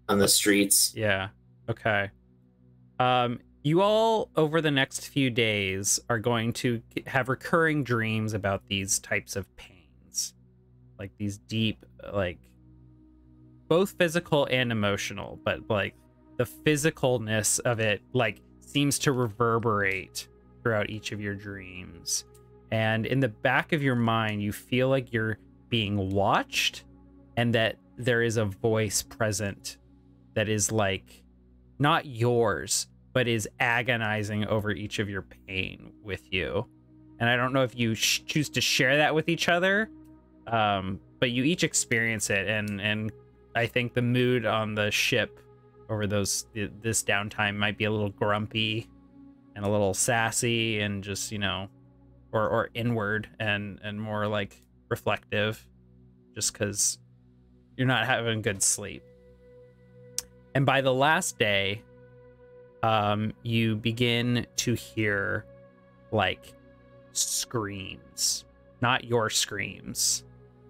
on the streets. Yeah. Okay. You all, over the next few days, are going to have recurring dreams about these types of pains. Like these deep, like, both physical and emotional, but like the physicalness of it, like, seems to reverberate throughout each of your dreams. And in the back of your mind, you feel like you're being watched, and that there is a voice present that is like not yours, but is agonizing over each of your pain with you. And I don't know if you choose to share that with each other, but you each experience it. And I think the mood on the ship over this downtime might be a little grumpy and a little sassy, and just, you know, or inward and more like reflective, just because you're not having good sleep. And by the last day, you begin to hear like screams, not your screams,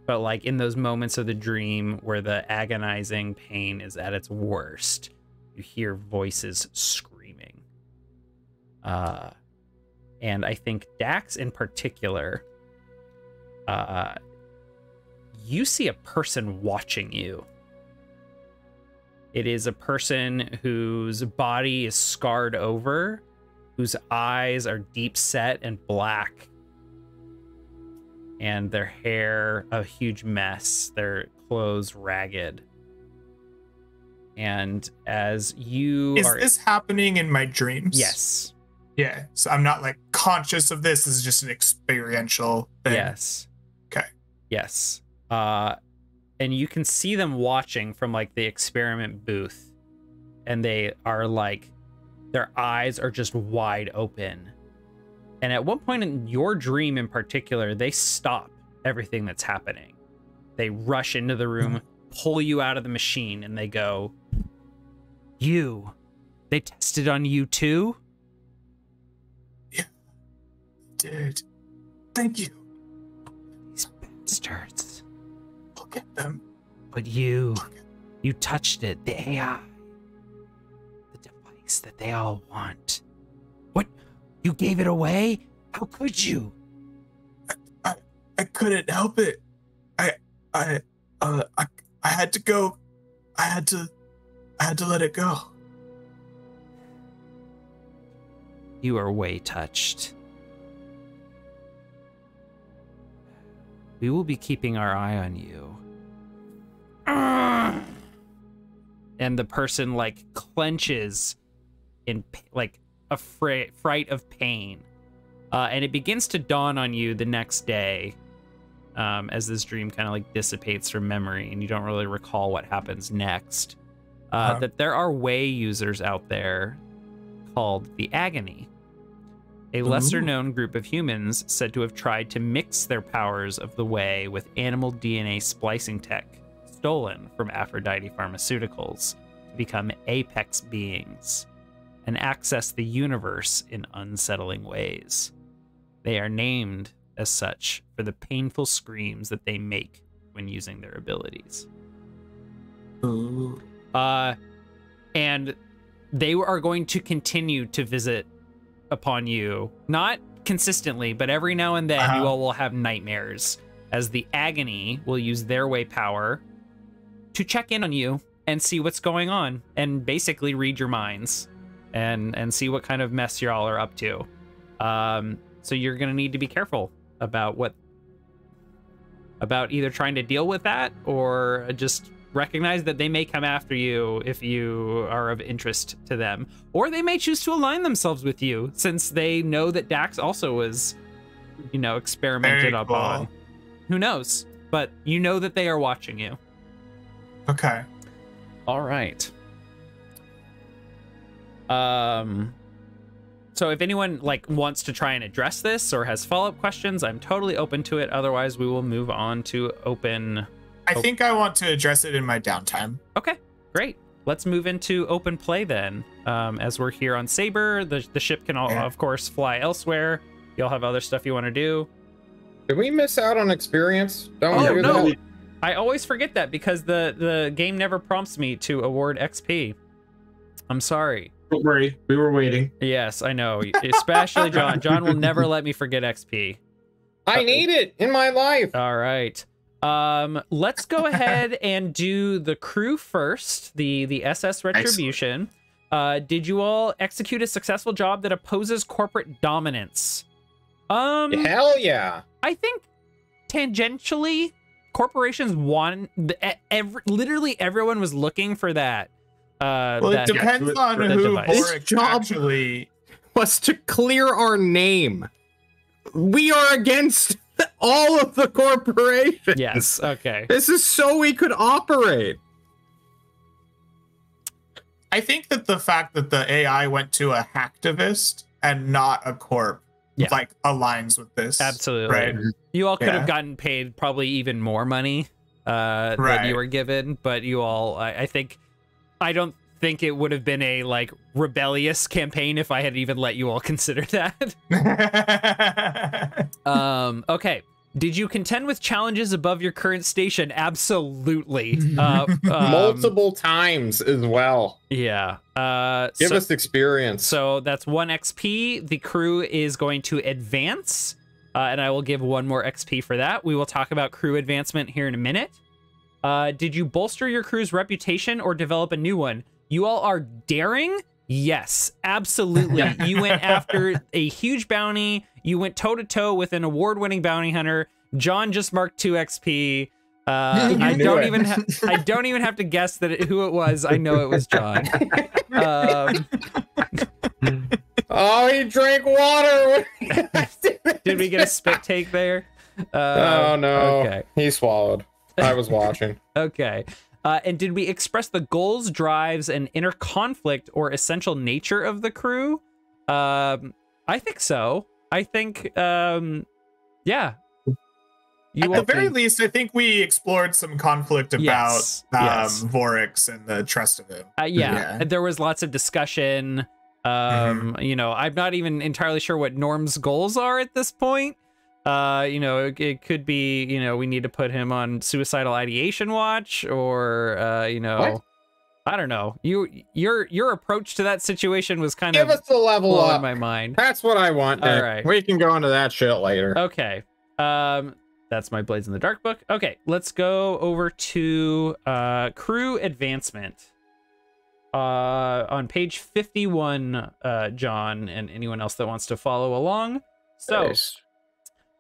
but like in those moments of the dream where the agonizing pain is at its worst, you hear voices screaming. And I think Dax in particular, you see a person watching you. It is a person whose body is scarred over, whose eyes are deep set and black, and their hair a huge mess, their clothes ragged. And as you Is this happening in my dreams? Yes. Yeah. So I'm not like conscious of this. This is just an experiential thing. Yes. Okay. Yes. And you can see them watching from like the experiment booth, and they are like, their eyes are just wide open. And at one point in your dream in particular, they stop everything that's happening. They rush into the room, pull you out of the machine, and they go, they tested on you too? Yeah, did. Thank you. These bastards. Look at them. But you touched it, the AI, the device that they all want. What? You gave it away? How could you? I couldn't help it. I had to go. I had to let it go. You are way touched. We will be keeping our eye on you. And the person like clenches in like a fright of pain. And it begins to dawn on you the next day as this dream kind of like dissipates from memory and you don't really recall what happens next. That there are way users out there called the Agony. A lesser-known group of humans said to have tried to mix their powers of the Way with animal DNA splicing tech stolen from Aphrodite Pharmaceuticals to become apex beings and access the universe in unsettling ways. They are named as such for the painful screams that they make when using their abilities. Ooh. And they are going to continue to visit upon you, not consistently, but every now and then you all will have nightmares as the Agony will use their Way power to check in on you and see what's going on and basically read your minds and see what kind of mess y'all are up to. So you're going to need to be careful about either trying to deal with that or just recognize that they may come after you if you are of interest to them, or they may choose to align themselves with you since they know that Dax also was, experimented upon. Who knows? But you know that they are watching you. Okay. All right. So if anyone wants to try and address this or has follow-up questions, I'm totally open to it. Otherwise, we will move on to open. I think I want to address it in my downtime. Okay, great. Let's move into open play then. As we're here on Saber, the ship can, of course, fly elsewhere. Y'all have other stuff you want to do. Did we miss out on experience? Don't do no. that. I always forget that because the game never prompts me to award XP. I'm sorry. Don't worry, we were waiting. Yes, I know. Especially John. John will never let me forget XP. I need it in my life. All right. Let's go ahead and do the crew first, the SS Retribution. Did you all execute a successful job that opposes corporate dominance? Hell yeah. I think tangentially, corporations want literally everyone was looking for that. Well, it depends on who Boric actually was to clear our name. We are against all of the corporations. Yes, okay. This is so we could operate. I think that the fact that the AI went to a hacktivist and not a corp aligns with this. Absolutely. Right? You all could have gotten paid probably even more money than you were given, but you all, I don't think it would have been a rebellious campaign if I had even let you all consider that. Okay. Did you contend with challenges above your current station? Absolutely. Multiple times as well. Yeah. Give us experience. So that's 1 XP. The crew is going to advance, and I will give 1 more XP for that. We will talk about crew advancement here in a minute. Did you bolster your crew's reputation or develop a new one? You all are daring? Yes, absolutely. You went after a huge bounty. You went toe-to-toe with an award-winning bounty hunter. John just marked 2 XP. I don't even have to guess who it was. I know it was John. Oh, he drank water. Did we get a spit take there? Oh, no. Okay. He swallowed. I was watching. Okay. And did we express the goals, drives, and inner conflict or essential nature of the crew? I think so. I think, yeah. At the very least, I think we explored some conflict about Vorix and the trust of him. Yeah, there was lots of discussion. I'm not even entirely sure what Norm's goals are at this point. It could be, we need to put him on suicidal ideation watch, or what? I don't know. Your approach to that situation was kind Give of us the level up. my mind. That's what I want. All right, we can go into that shit later. Okay. That's my Blades in the Dark book. Okay, let's go over to crew advancement. On page 51, John, and anyone else that wants to follow along. So, Nice.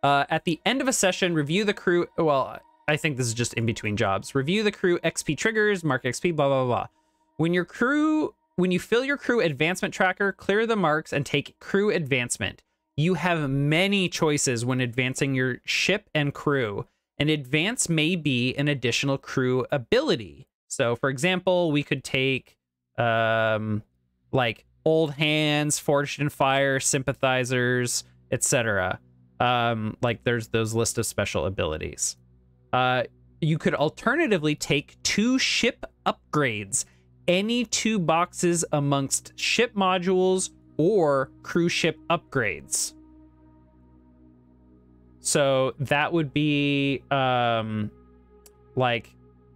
at the end of a session, review the crew. Well, I think this is just in between jobs. Review the crew XP triggers, mark XP, blah, blah, blah. When you fill your crew advancement tracker, clear the marks and take crew advancement. You have many choices when advancing your ship and crew. An advance may be an additional crew ability. So, for example, we could take like Old Hands, Forged in Fire, Sympathizers, etc. Like there's those list of special abilities. You could alternatively take 2 ship upgrades, any 2 boxes amongst ship modules or crew ship upgrades. So that would be like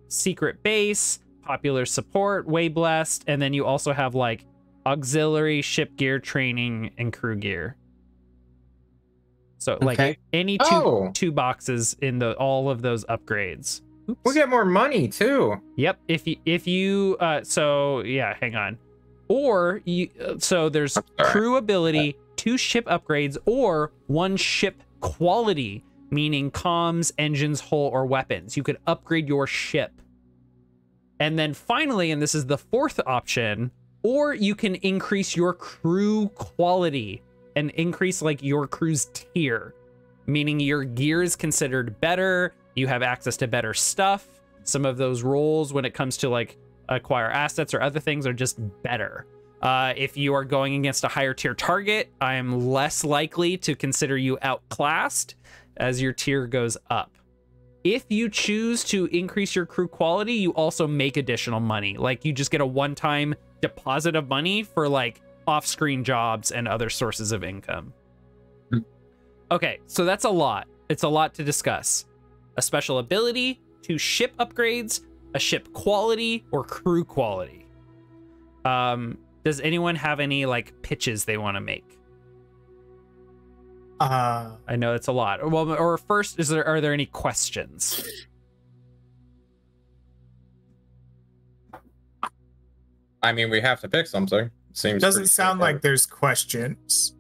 Secret Base, Popular Support, Way Blessed, and then you also have like auxiliary ship gear training and crew gear. So like any two boxes in all of those upgrades. Oops. We get more money too. Yep. If you so yeah, hang on. Or you so there's crew ability, 2 ship upgrades, or 1 ship quality, meaning comms, engines, hull, or weapons. You could upgrade your ship. And then finally, and this is the 4th option, or you can increase your crew quality and increase like your crew's tier, meaning your gear is considered better. You have access to better stuff. Some of those roles when it comes to like acquire assets or other things are just better. If you are going against a higher tier target, I am less likely to consider you outclassed as your tier goes up. If you choose to increase your crew quality, you also make additional money. Like you just get a one-time deposit of money for like off-screen jobs and other sources of income. Okay, so that's a lot. It's a lot to discuss. A special ability, 2 ship upgrades, a ship quality, or crew quality. Does anyone have any like pitches they want to make? I know it's a lot. Well, or first, are there any questions? I mean, we have to pick something. Seems doesn't sound like there's questions.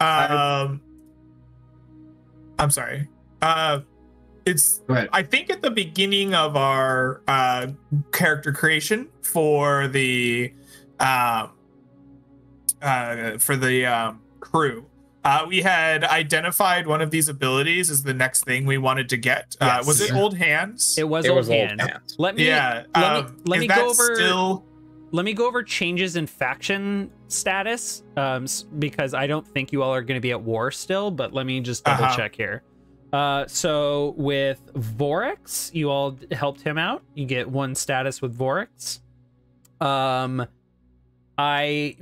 I'm sorry. It's I think at the beginning of our character creation for the crew, we had identified one of these abilities as the next thing we wanted to get. Yes. Was it Old Hands? It was Old Hands. Let me go over. Let me go over changes in faction status, because I don't think you all are going to be at war still, but let me just double check here. So with Vorex, you all helped him out. You get 1 status with Vorex.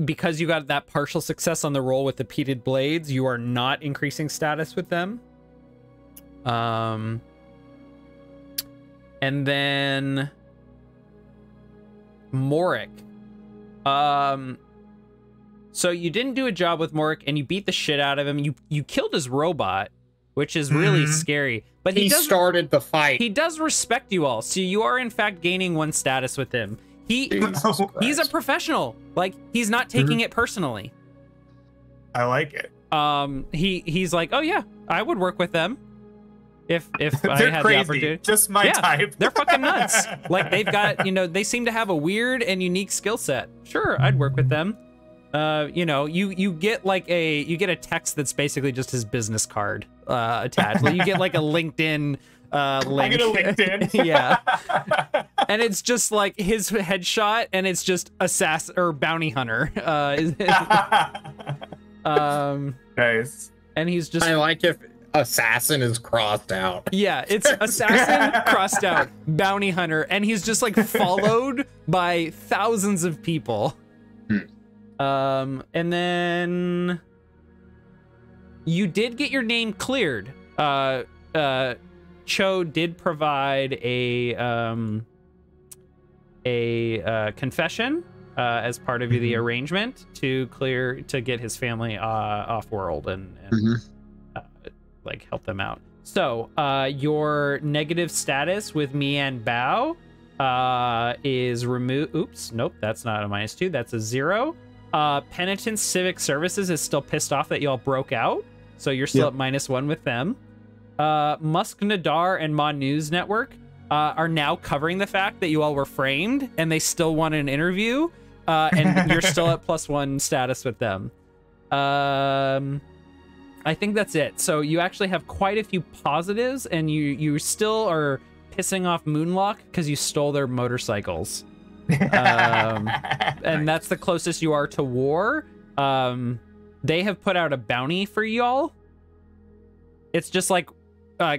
Because you got that partial success on the roll with the Peated Blades, you are not increasing status with them. And then Morik. So you didn't do a job with Morik and you beat the shit out of him. You killed his robot, which is really scary. But he started the fight. He does respect you all, so you are in fact gaining 1 status with him. He's a professional. Like he's not taking it personally. I like it. He's like, oh yeah, I would work with them if I had crazy. the opportunity. Just my type. They're fucking nuts. Like they've got, they seem to have a weird and unique skill set. Sure, I'd work with them. You get like you get a text that's basically just his business card attached. Like you get like a LinkedIn link. I get a LinkedIn. Yeah. And it's just like his headshot and it's just assassin or bounty hunter. Nice. And he's just, I like if assassin is crossed out. Yeah, it's assassin crossed out, bounty hunter, and he's just like followed by thousands of people. And then you did get your name cleared. Cho did provide a confession as part of the arrangement to get his family off world and like help them out. So your negative status with me and Bao is removed. Oops, nope, that's not a -2. That's a 0. Penitence Civic Services is still pissed off that y'all broke out, so you're still at -1 with them. Musk Nadar and Ma News Network are now covering the fact that you all were framed, and they still want an interview, and you're still at +1 status with them. I think that's it. So you actually have quite a few positives, and you still are pissing off Moonlock because you stole their motorcycles. And that's the closest you are to war. They have put out a bounty for y'all. It's just like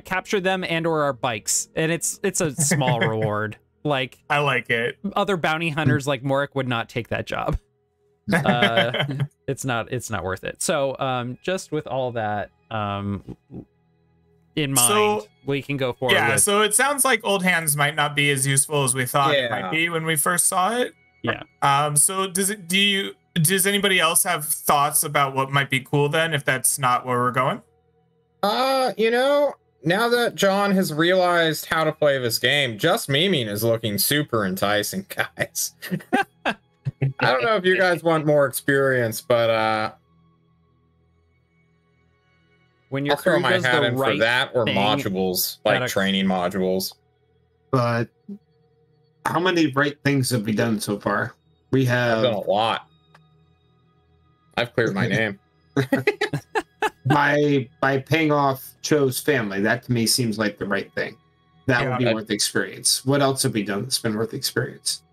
capture them and or our bikes, and it's a small reward. Like, I like it. Other bounty hunters like Morik would not take that job. It's not worth it. So just with all that in mind, we can go forward. Yeah, so it sounds like Old Hands might not be as useful as we thought it might be when we first saw it. Yeah. So does anybody else have thoughts about what might be cool then, if that's not where we're going? You know, now that John has realized how to play this game, just memeing is looking super enticing, guys. I don't know if you guys want more experience, but when your I'll throw my hat in for that or modules, like training modules. But how many right things have we done so far? We have done a lot. I've cleared my name. by paying off Cho's family. That to me seems like the right thing. That would be worth the experience. What else have we done that's been worth the experience?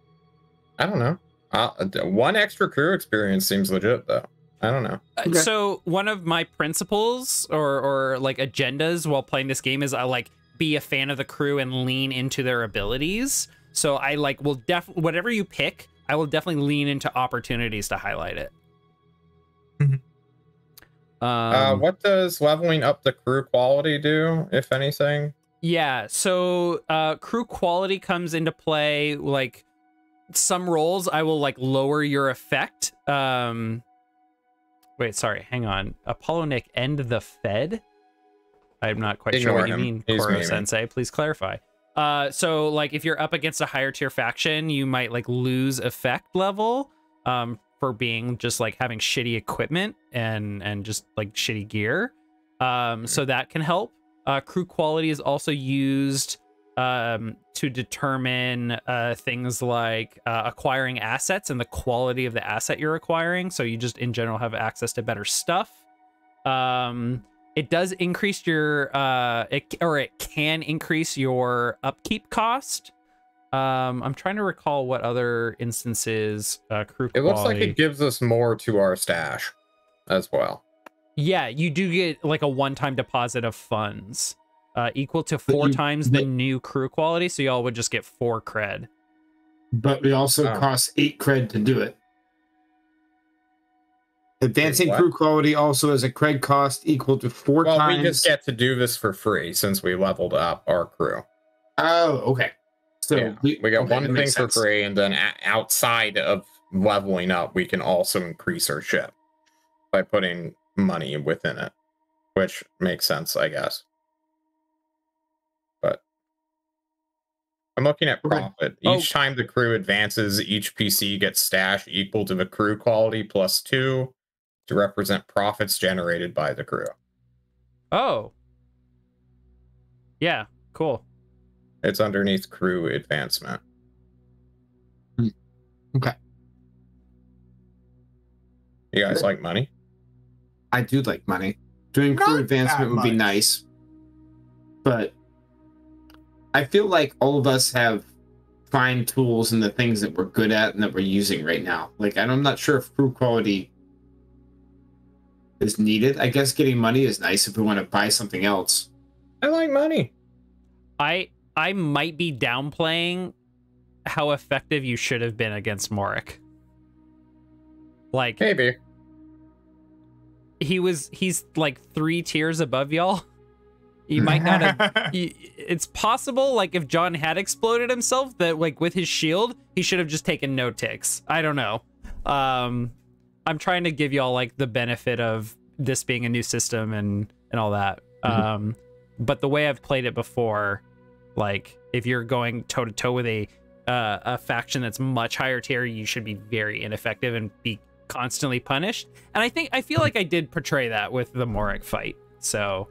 I don't know. One extra crew experience seems legit, though. I don't know. So one of my principles or like agendas while playing this game is I like be a fan of the crew and lean into their abilities. So I like will whatever you pick, I will definitely lean into opportunities to highlight it. What does leveling up the crew quality do, if anything? Yeah, so crew quality comes into play. Like some roles, I will like lower your effect. Wait, sorry, hang on. ApolloNik end the Fed? I'm not quite sure what you mean, Koro-sensei. Please clarify. So like if you're up against a higher tier faction, you might like lose effect level for being just like having shitty equipment and just like shitty gear. So that can help. Crew quality is also used to determine things like acquiring assets and the quality of the asset you're acquiring. So you just in general have access to better stuff. It does increase your it can increase your upkeep cost. I'm trying to recall what other instances crew quality. It looks like it gives us more to our stash as well. Yeah, you do get like a one-time deposit of funds equal to 4 times the new crew quality, so y'all would just get 4 cred. But we also cost 8 cred to do it. Advancing crew quality also has a cred cost equal to 4 times. Well, we just get to do this for free since we leveled up our crew. Oh, okay. So yeah, we got one thing for free, and then outside of leveling up, we can also increase our ship by putting money within it, which makes sense, I guess. But I'm looking at profit. Each time the crew advances, each PC gets stash equal to the crew quality plus 2 to represent profits generated by the crew. Oh. Yeah, cool. It's underneath crew advancement. Okay. You guys like money? I do like money. Doing crew advancement would be nice. But I feel like all of us have fine tools and the things that we're good at and that we're using right now. Like, I'm not sure if crew quality is needed. I guess getting money is nice if we want to buy something else. I like money. I might be downplaying how effective you should have been against Morik. Like maybe he's like 3 tiers above y'all. You might not have. It's possible, like if John had exploded himself, that like with his shield, he should have just taken no ticks. I don't know. I'm trying to give y'all like the benefit of this being a new system and all that. But the way I've played it before, like if you're going toe to toe with a faction that's much higher tier, you should be very ineffective and be constantly punished. And I feel like I did portray that with the Morik fight. So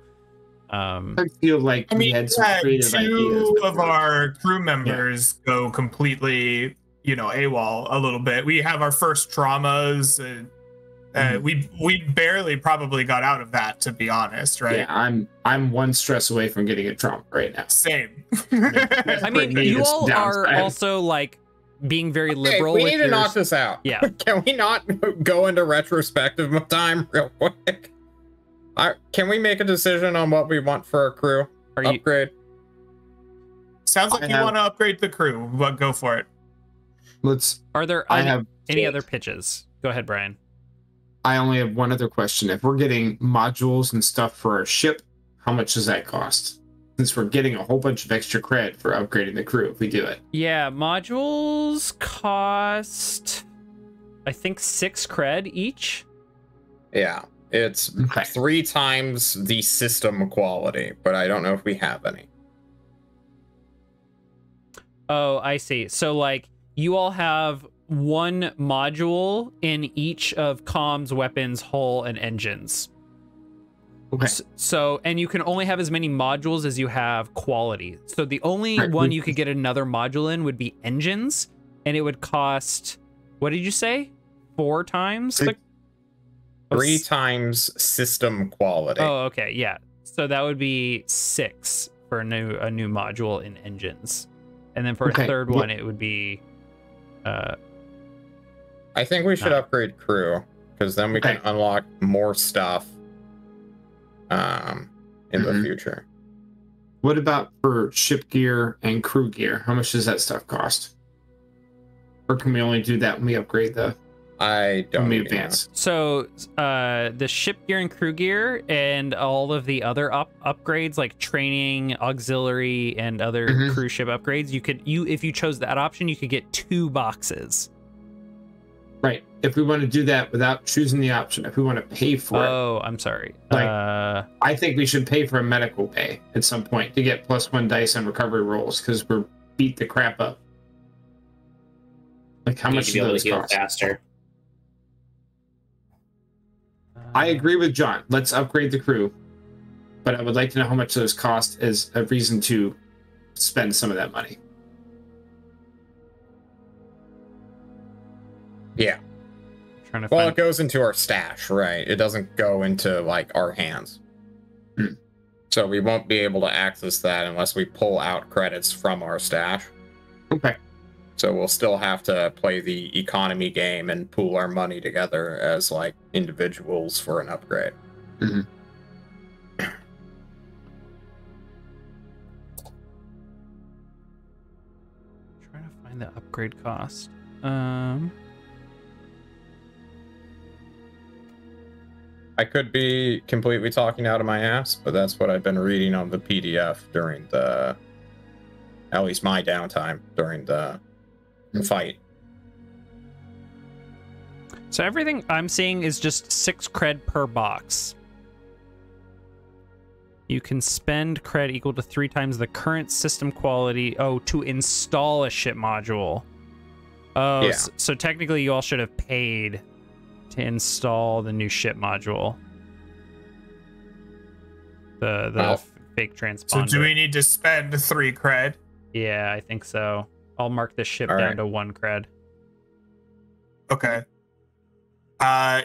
I feel like we had some creative ideas. Two of our crew members go completely, AWOL a little bit. We have our first traumas. We barely probably got out of that, to be honest, right? Yeah, I'm one stress away from getting a trauma right now. Same. I mean, you all are also like being very liberal. We need to knock this out. Yeah. Can we not go into retrospective time real quick? Can we make a decision on what we want for our crew upgrade? Sounds like you want to upgrade the crew, but go for it. Are there any other pitches? Go ahead, Brian. I only have one other question. If we're getting modules and stuff for our ship, how much does that cost? Since we're getting a whole bunch of extra cred for upgrading the crew if we do it. Yeah, modules cost, I think, 6 cred each. Yeah, it's 3 times the system quality, but I don't know if we have any. Oh, I see. So, like, you all have 1 module in each of comms, weapons, hull, and engines. Okay. So, and you can only have as many modules as you have quality. So the only one you could get another module in would be engines, and it would cost, what did you say? 4 times? 3 times system quality. Oh, okay, yeah. So that would be 6 for a new module in engines. And then for a third one, it would be I think we should upgrade crew, because then we can unlock more stuff in the future. What about for ship gear and crew gear? How much does that stuff cost? Or can we only do that when we upgrade the advance? So the ship gear and crew gear and all of the other upgrades like training, auxiliary, and other cruise ship upgrades, if you chose that option, you could get 2 boxes. Right. If we want to do that without choosing the option, if we want to pay for it. Oh, I'm sorry. I think we should pay for a medical pay at some point to get +1 dice on recovery rolls because we're beat the crap up. Like, how much do those cost? Faster. I agree with John. Let's upgrade the crew. But I would like to know how much those cost as a reason to spend some of that money. Yeah. Well, it goes into our stash, right? It doesn't go into, like, our hands. So we won't be able to access that unless we pull out credits from our stash. Okay. So we'll still have to play the economy game and pool our money together as, like, individuals for an upgrade. Mm-hmm. Trying to find the upgrade cost. I could be completely talking out of my ass, but that's what I've been reading on the PDF during at least my downtime during the fight. So everything I'm seeing is just 6 cred per box. You can spend cred equal to 3 times the current system quality. Oh, to install a ship module. Oh, yeah. So technically you all should have paid to install the new ship module. The fake transponder. So do we need to spend 3 cred? Yeah, I think so. I'll mark the ship down to 1 cred. Okay.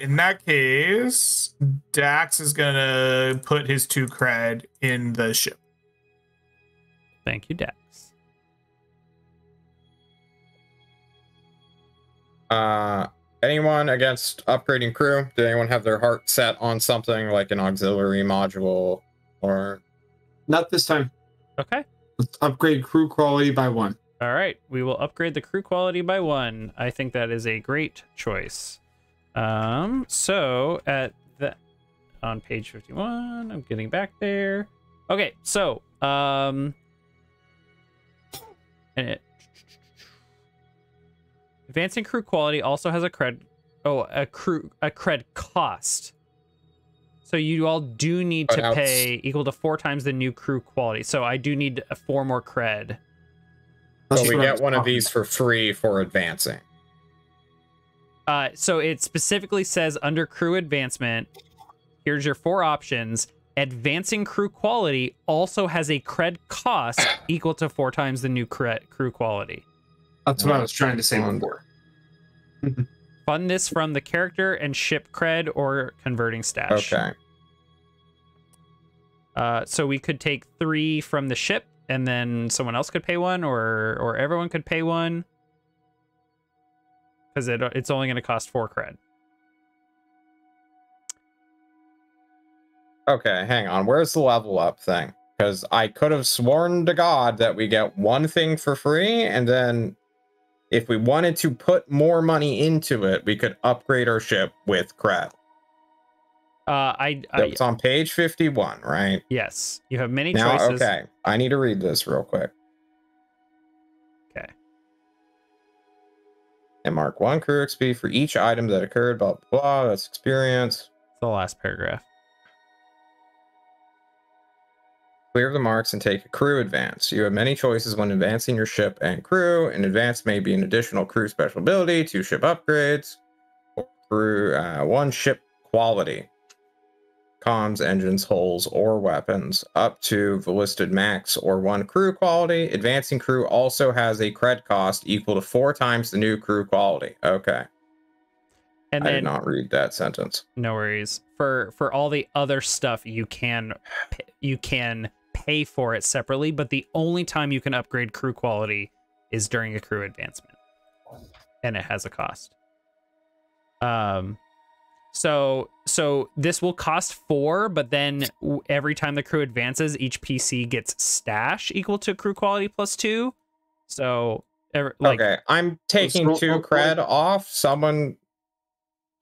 In that case, Dax is gonna put his 2 cred in the ship. Thank you, Dax. Anyone against upgrading crew? Did anyone have their heart set on something like an auxiliary module or? Not this time. Okay. Let's upgrade crew quality by 1. All right, we will upgrade the crew quality by 1. I think that is a great choice. So on page 51, I'm getting back there. Okay, so advancing crew quality also has a cred. Oh, a cred cost. So you all do need But to pay equal to 4 times the new crew quality. So I do need 4 more cred. So we get one of these for free for advancing. So it specifically says under crew advancement, here's your 4 options. Advancing crew quality also has a cred cost equal to 4 times the new crew quality. That's what I was trying to say before. Fund this from the character and ship cred or converting stash. Okay. So we could take 3 from the ship, and then someone else could pay 1, or everyone could pay 1. Because it's only going to cost 4 cred. Okay, hang on. Where's the level up thing? Because I could have sworn to God that we get one thing for free, and then if we wanted to put more money into it, we could upgrade our ship with cred. It's on page 51, right? Yes, you have many now, choices. Okay, I need to read this real quick. Okay. And mark 1 crew XP for each item that occurred, blah, blah, blah. That's experience. It's the last paragraph. Clear the marks and take a crew advance. You have many choices when advancing your ship and crew. An advance may be an additional crew special ability, 2 ship upgrades, or crew 1 ship quality. Comms, engines, hulls, or weapons, up to the listed max or 1 crew quality. Advancing crew also has a cred cost equal to 4 times the new crew quality. Okay. And I then, did not read that sentence. No worries. For all the other stuff, you can pay for it separately, but the only time you can upgrade crew quality is during a crew advancement, and it has a cost. So this will cost 4, but then every time the crew advances, each PC gets stash equal to crew quality plus 2. So okay, I'm taking 2 cred off. Someone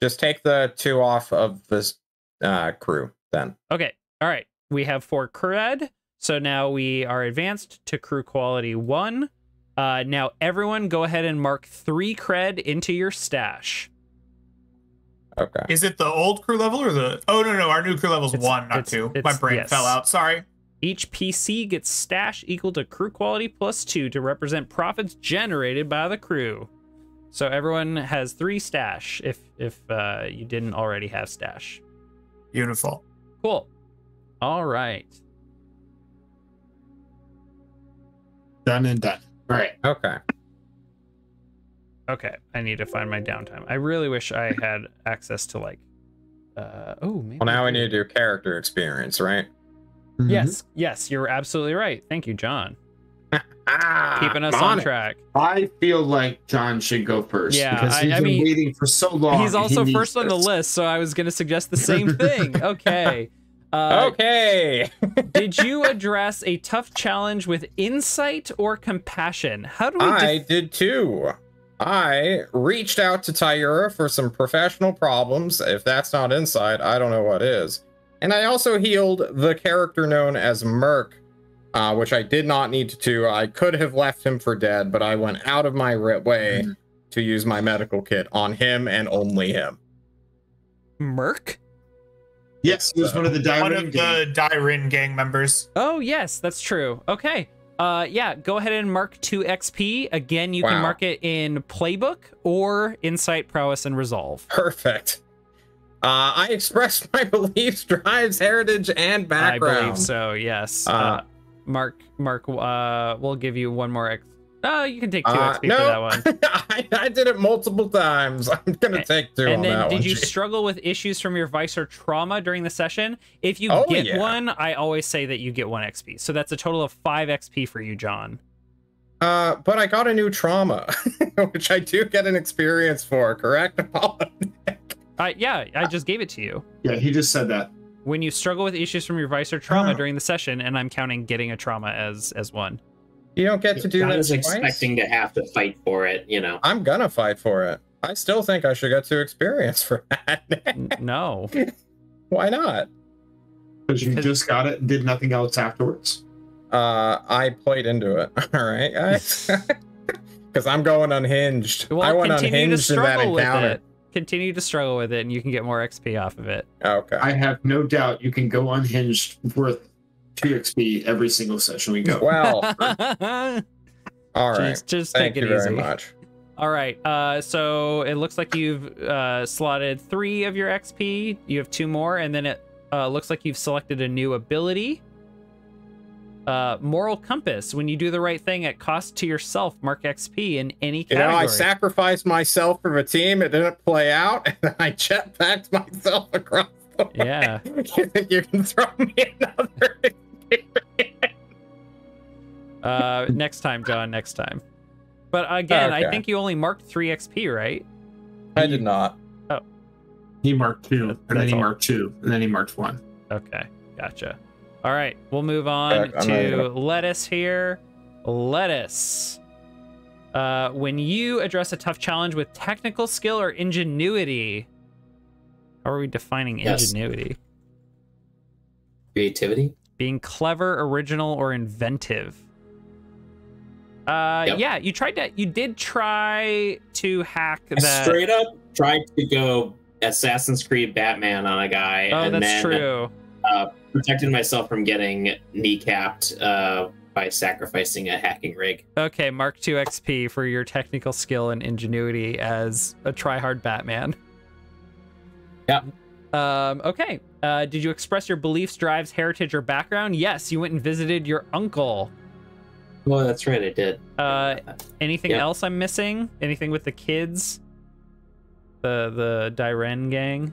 just take the 2 off of this crew then. Okay, all right. We have 4 cred. So now we are advanced to crew quality 1. Now everyone go ahead and mark 3 cred into your stash. Okay. Is it the old crew level or the... Oh, no, our new crew level's 1, not 2. My brain fell out, sorry. Each PC gets stash equal to crew quality plus 2 to represent profits generated by the crew. So everyone has 3 stash if you didn't already have stash. Beautiful. Cool. All right. Done and done. All right. Okay. Okay, I need to find my downtime. I really wish I had access to ake maybe. Well, now we need to do character experience, right? Yes, you're absolutely right. Thank you, John. Ah, keeping us on track. I feel like John should go first. Yeah, because he's been waiting for so long. He's also first on the list, so I was going to suggest the same thing. Okay. Okay. Did you address a tough challenge with insight or compassion? How do we? I did too. I reached out to Tyura for some professional problems. If that's not insight, I don't know what is. And I also healed the character known as Merc, which I did not need to do. I could have left him for dead, but I went out of my way to use my medical kit on him and only him. Merc? Yes, he was one of the Dairin gang members. Oh, yes, that's true. Okay. Yeah, go ahead and mark 2 XP. Again, you can mark it in Playbook or Insight, Prowess, and Resolve. Perfect. I expressed my beliefs, drives, heritage, and background. I believe so, yes. Mark, we'll give you 1 more you can take 2 XP for that one. I did it multiple times. I'm gonna take 2 on that one. And then, did you struggle with issues from your vice or trauma during the session? If you get 1, I always say that you get 1 XP. So that's a total of 5 XP for you, John. But I got a new trauma, which I do get an experience for, correct? Yeah, I just gave it to you. Yeah, he just said that. When you struggle with issues from your vice or trauma during the session, and I'm counting getting a trauma as 1. You don't get to do that I was twice? expecting to have to fight for it, you know. I'm gonna fight for it. I still think I should get 2 experience for that. No. Why not? Because you just got it and did nothing else afterwards. I played into it. All right, guys. Because I'm going unhinged. Well, I went continue unhinged to in that struggle encounter. with it. continue to struggle with it, and you can get more XP off of it. Okay. I have no doubt you can go unhinged worth 2 XP every single session we go. Well, all right. Just Thank take it you easy. very much. All right. So it looks like you've slotted 3 of your XP. You have 2 more, and then it looks like you've selected a new ability. Moral Compass. When you do the right thing at cost to yourself, mark XP in any category. I sacrificed myself for the team. It didn't play out, and then I jetpacked myself across the way. Yeah. You think you can throw me another experience? Next time, John. Next time. But again, I Okay. think you only marked 3 XP, right? I did not. He marked 2, and then That's he all. marked 2, and then he marked 1. Okay, gotcha. All right, we'll move on I'm to not Lettuce here. Lettuce. When you address a tough challenge with technical skill or ingenuity, how are we defining Yes. ingenuity? Creativity. Being clever, original, or inventive. Yep. Yeah, you did try to hack I that. straight up tried to go Assassin's Creed Batman on a guy, Oh, and that's then true. Protected myself from getting kneecapped by sacrificing a hacking rig. Okay, mark 2 XP for your technical skill and ingenuity as a try-hard Batman. Yep. Okay. Did you express your beliefs, drives, heritage, or background? Yes, you went and visited your uncle. Well, that's right, I did. Anything Yep. else I'm missing? Anything with the kids? The Dairen gang?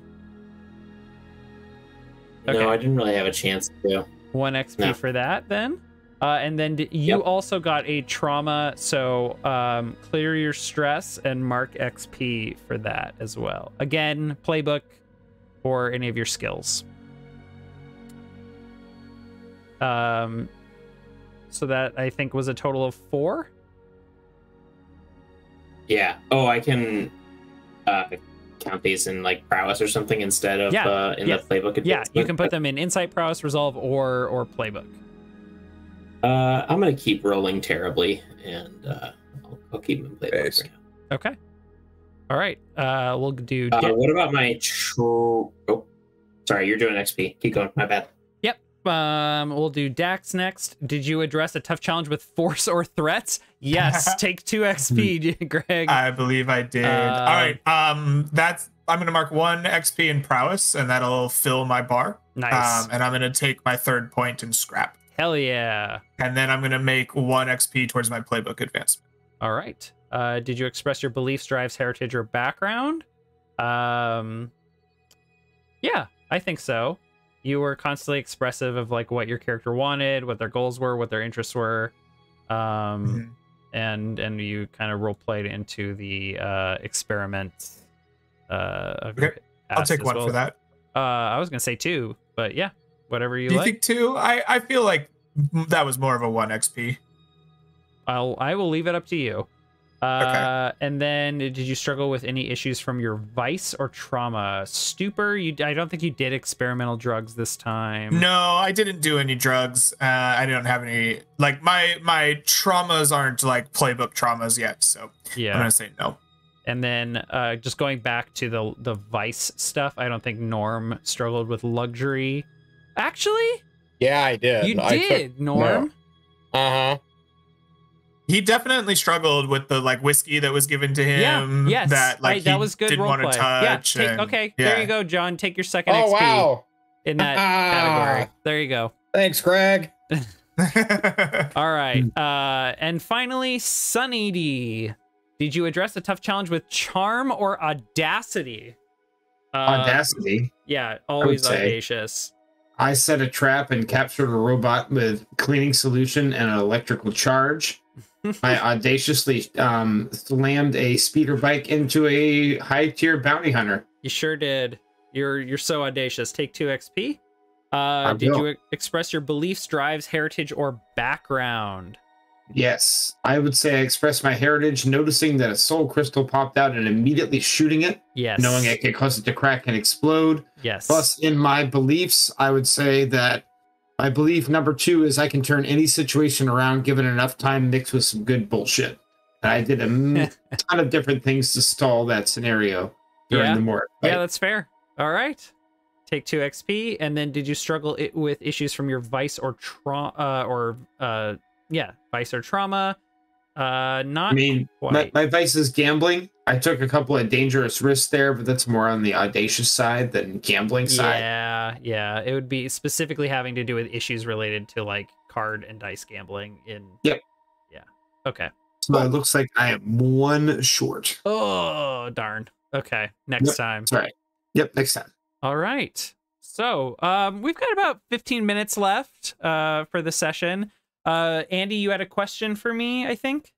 Okay. No, I didn't really have a chance to. 1 XP No. for that, then. And then you Yep. also got a trauma, so clear your stress and mark XP for that as well. Again, playbook or any of your skills. So that I think was a total of 4. Yeah. Oh, I can count these in like prowess or something instead of Yeah, in yeah. the playbook. Yeah, you advancement. can put them in insight, prowess, resolve, or playbook. I'm gonna keep rolling terribly, and I'll keep them in playbook Based. for now. Okay. All right. We'll do. What about my? Oh, sorry, you're doing XP. Keep going. My bad. We'll do Dax next. Did you address a tough challenge with force or threats? Yes. Take 2 XP, Greg. I believe I did. All right. I'm gonna mark 1 XP in prowess, and that'll fill my bar. Nice. And I'm gonna take my 3rd point in scrap, Hell yeah. and then I'm gonna make 1 XP towards my playbook advancement. All right. Did you express your beliefs, drives, heritage, or background? Yeah, I think so. You were constantly expressive of like what your character wanted, what their goals were, what their interests were. And you kind of role played into the experiment. Of Okay. I'll take 1 for that. I was gonna say 2, but yeah, whatever you Do you like. think 2? I feel like that was more of a 1 XP. I will leave it up to you. Okay. And then did you struggle with any issues from your vice or trauma? Stupor, I don't think you did experimental drugs this time. No, I didn't do any drugs. I don't have any, like, my traumas aren't like playbook traumas yet, so Yeah. I'm gonna say no. And then just going back to the vice stuff, I don't think Norm struggled with luxury. Actually, Yeah, I did. you did, Norm. Uh-huh. He definitely struggled with the like whiskey that was given to him. Yes. that like that he was good didn't want to roleplay. touch. Yeah. and- Okay. yeah. There you go, John. Take your second Oh, XP wow. in that category. There you go. Thanks, Greg. All right. And finally, Sunny D. Did you address a tough challenge with charm or audacity? Audacity. Yeah, always say. audacious. I set a trap and captured a robot with cleaning solution and an electrical charge. I audaciously slammed a speeder bike into a high-tier bounty hunter. You sure did. You're so audacious. Take 2 XP. Did will. you express your beliefs, drives, heritage, or background? Yes, I would say I expressed my heritage, noticing that a soul crystal popped out and immediately shooting it, Yes. knowing it could cause it to crack and explode. Yes. Plus, in my beliefs, I would say that my belief number 2 is I can turn any situation around given enough time mixed with some good bullshit. And I did a ton of different things to stall that scenario. during the more. Yeah, that's fair. All right. Take 2 XP, and then did you struggle with issues from your vice or trauma, vice or trauma? Not. I mean, my vice is gambling. I took a couple of dangerous risks there, but that's more on the audacious side than gambling side. Yeah. It would be specifically having to do with issues related to like card and dice gambling. Yep. Yeah. Okay. So it looks like I am 1 short. Oh darn. Okay. Next time. That's right. Yep. Next time. All right. So we've got about 15 minutes left for the session. Andy, you had a question for me, I think,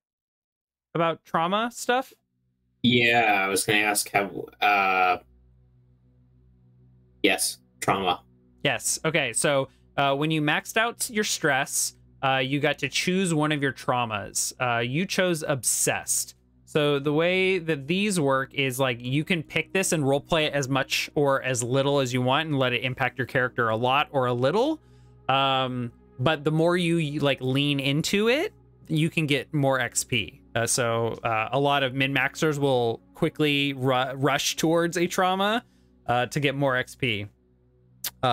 about trauma stuff. Yeah, I was going to ask how. Yes, trauma. Yes. Okay. So when you maxed out your stress, you got to choose one of your traumas. You chose obsessed. So the way that these work is like you can pick this and roleplay it as much or as little as you want and let it impact your character a lot or a little. But the more you like lean into it, you can get more XP. So a lot of min-maxers will quickly rush towards a trauma to get more XP.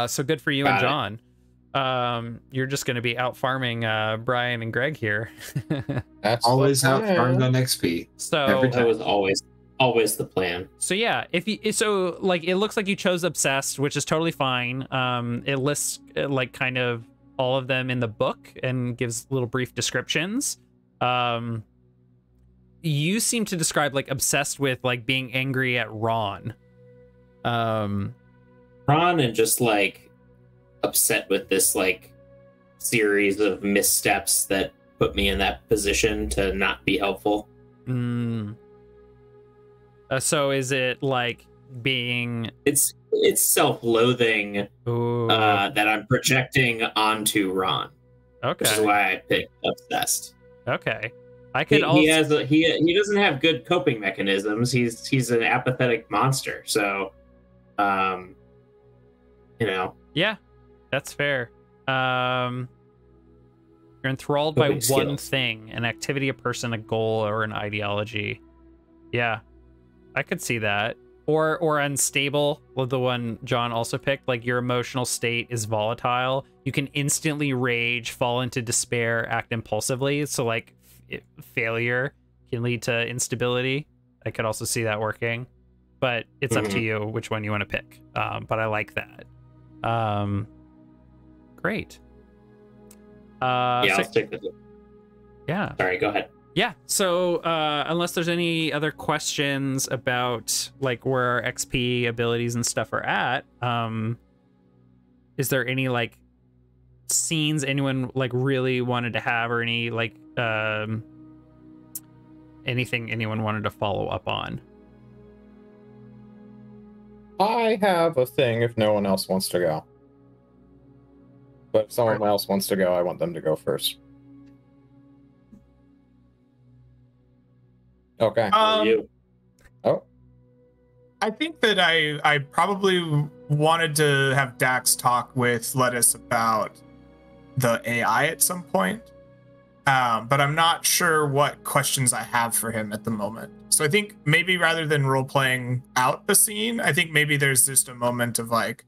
So good for you and John. You're just going to be out farming Brian and Greg here. That's always out farmed on XP. So that was always the plan. So yeah, like it looks like you chose obsessed, which is totally fine. It lists like kind of all of them in the book and gives little brief descriptions. You seem to describe like obsessed with like being angry at Ron. Ron and just like upset with this like series of missteps that put me in that position to not be helpful. So is it like being it's self-loathing that I'm projecting onto Ron. Okay. Which is why I picked obsessed. Okay. I could he doesn't have good coping mechanisms. He's an apathetic monster. So Yeah, that's fair. You're enthralled by one thing, an activity, a person, a goal, or an ideology. Yeah, I could see that. Or unstable, the one John also picked. Like your emotional state is volatile. You can instantly rage, fall into despair, act impulsively. So like failure can lead to instability. I could also see that working, but it's up to you which one you want to pick. But I like that. Great. I'll stick with it. Yeah. Sorry, go ahead. Yeah, so unless there's any other questions about like where our XP abilities and stuff are at, is there any like scenes anyone like really wanted to have, or any like anything anyone wanted to follow up on? I have a thing if no one else wants to go. But if someone else wants to go, I want them to go first. Okay. You. Oh. I think that I probably wanted to have Dax talk with Lettuce about the AI at some point. But I'm not sure what questions I have for him at the moment. So I think maybe rather than role-playing out the scene, I think maybe there's just a moment of like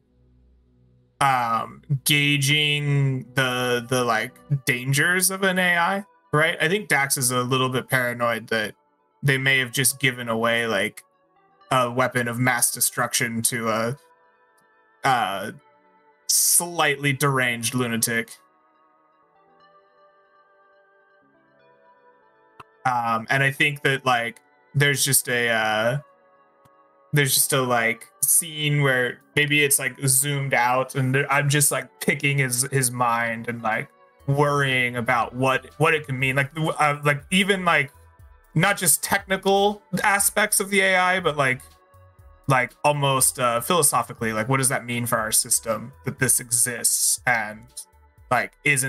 gauging the like dangers of an AI, right? I think Dax is a little bit paranoid that they may have just given away like a weapon of mass destruction to a slightly deranged lunatic. And I think that like there's just a like scene where maybe it's like zoomed out and I'm just like picking his mind and like worrying about what it can mean, like even like not just technical aspects of the AI, but like almost philosophically, like what does that mean for our system that this exists and like is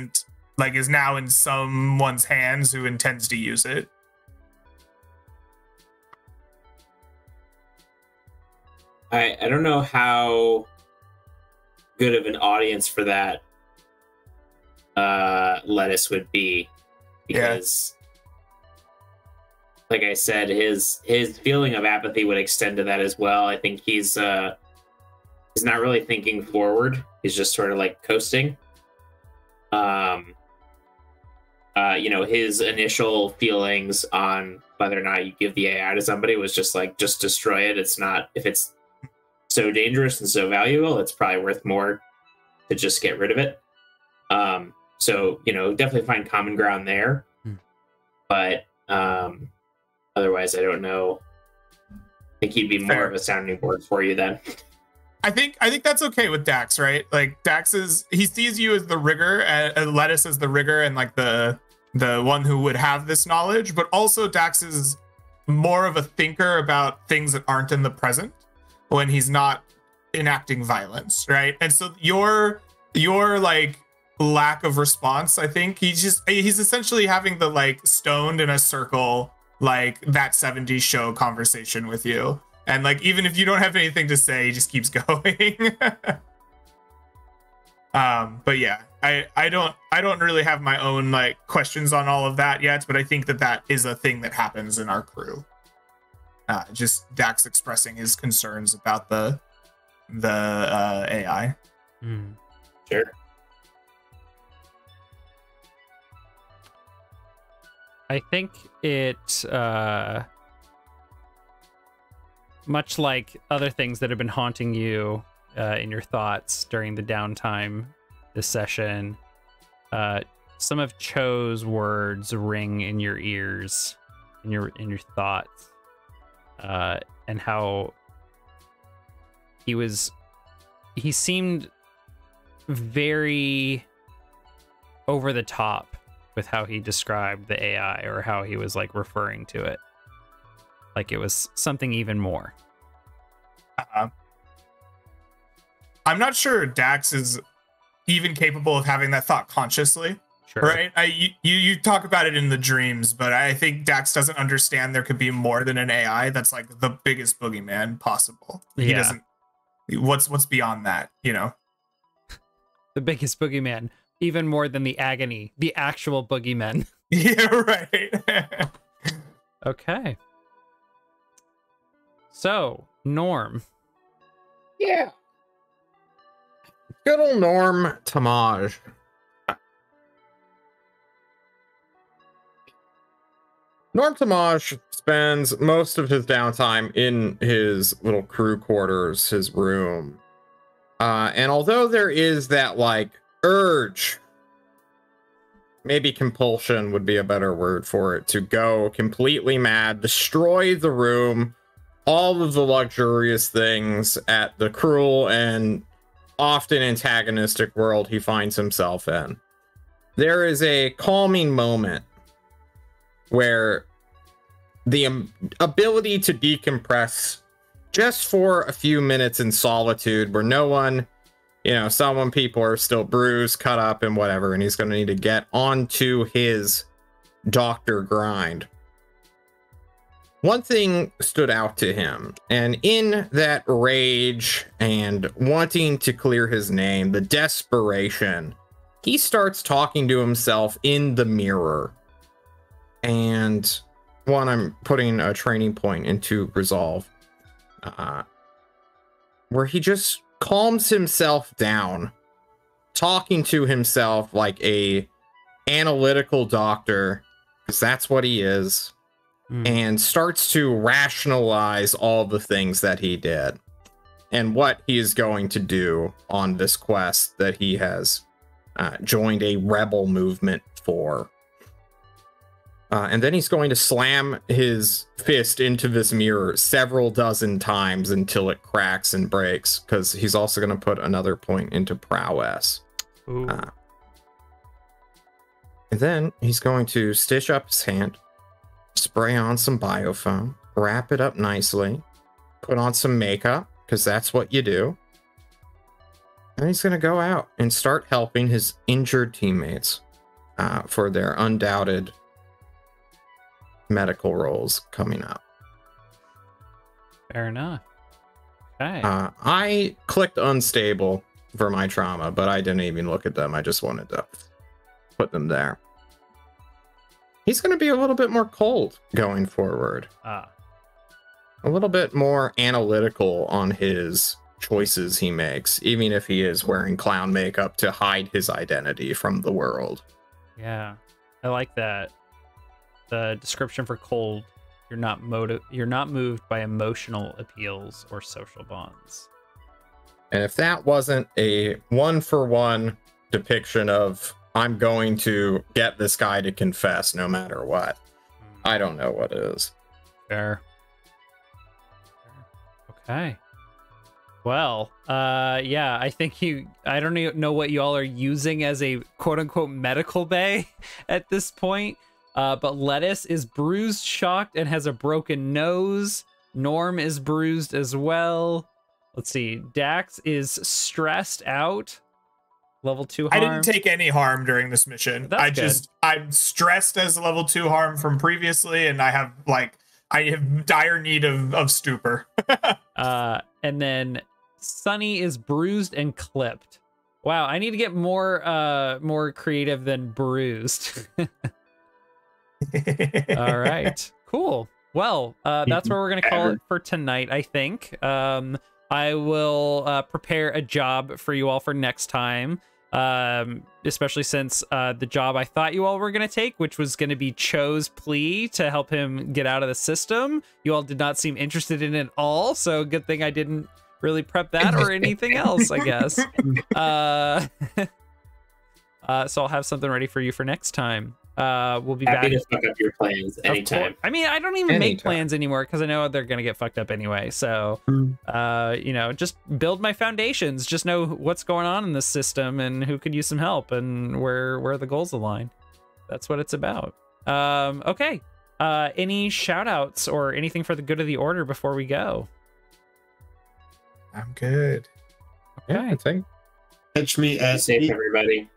now in someone's hands who intends to use it. I don't know how good of an audience for that Lettuce would be, because like I said, his feeling of apathy would extend to that as well. I think he's not really thinking forward. He's just sort of like coasting. His initial feelings on whether or not you give the AI to somebody was just like, just destroy it. It's not, if it's so dangerous and so valuable, it's probably worth more to just get rid of it. So, definitely find common ground there. But otherwise, I don't know. I think he'd be more of a sounding board for you then. I think that's okay with Dax, right? Like Dax he sees you as the rigger, and Lettuce as the rigger, and like the one who would have this knowledge. But also Dax is more of a thinker about things that aren't in the present when he's not enacting violence, right? And so your like lack of response, I think he's essentially having the like stoned in a circle, like that 70s show conversation with you. And like, even if you don't have anything to say, he just keeps going. But yeah, I don't really have my own like questions on all of that yet, but I think that is a thing that happens in our crew. Just Dax expressing his concerns about the AI. Sure. I think it, much like other things that have been haunting you in your thoughts during the downtime this session, some of Cho's words ring in your ears, in your thoughts, and how he seemed very over the top with how he described the AI, or how he was like referring to it. Like it was something even more. I'm not sure Dax is even capable of having that thought consciously. Sure. Right? You talk about it in the dreams, but I think Dax doesn't understand there could be more than an AI that's like the biggest boogeyman possible. He doesn't. What's beyond that, The biggest boogeyman, even more than the agony, the actual boogeymen. Yeah, right. Okay. So, Norm. Yeah. Good old Norm Tamaj. Norm Tamaj spends most of his downtime in his little crew quarters, his room. And although there is that, like, urge, maybe compulsion would be a better word for it, to go completely mad, destroy the room, all of the luxurious things at the cruel and often antagonistic world he finds himself in, there is a calming moment where the ability to decompress just for a few minutes in solitude, where no one, some people are still bruised, cut up, and whatever, and he's going to need to get onto his doctor grind. One thing stood out to him, and in that rage and wanting to clear his name, the desperation, he starts talking to himself in the mirror. And I'm putting a training point into resolve, where he just calms himself down, talking to himself like a analytical doctor, because that's what he is. And starts to rationalize all the things that he did and what he is going to do on this quest that he has joined a rebel movement for. And then he's going to slam his fist into this mirror several dozen times until it cracks and breaks, because he's also going to put another point into prowess. And then he's going to stitch up his hand, spray on some biofoam, wrap it up nicely, put on some makeup, because that's what you do. And he's going to go out and start helping his injured teammates for their undoubted medical roles coming up. Fair enough. Okay. I clicked unstable for my trauma, but I didn't even look at them. I just wanted to put them there. he's going to be a little bit more cold going forward. Ah. A little bit more analytical on his choices he makes, even if he is wearing clown makeup to hide his identity from the world. Yeah, I like that. The description for cold: you're not moved by emotional appeals or social bonds. And if that wasn't a one-for-one depiction of I'm going to get this guy to confess no matter what, I don't know what is. Fair. Okay. Well, yeah, I think I don't even know what y'all are using as a quote-unquote medical bay at this point, but Lettuce is bruised, shocked, and has a broken nose. Norm is bruised as well. Let's see. Dax is stressed out. Level 2 harm. I didn't take any harm during this mission. I'm stressed as level 2 harm from previously, and I have dire need of stupor. And then Sunny is bruised and clipped. Wow, I need to get more creative than bruised. All right, cool. Well, that's where we're gonna call it for tonight, I think. I will prepare a job for you all for next time. Especially since the job I thought you all were going to take, which was going to be Cho's plea to help him get out of the system. You all did not seem interested in it at all, so good thing I didn't really prep that or anything else, I guess. So I'll have something ready for you for next time. We'll be Happy back. to fuck up your plans anytime. I mean, I don't even make plans anymore because I know they're gonna get fucked up anyway. So, you know, just build my foundations. Just know what's going on in this system and who could use some help and where the goals align. That's what it's about. Okay. Any shout outs or anything for the good of the order before we go? I'm good. Okay. Yeah, I think. Catch me at Safe, everybody.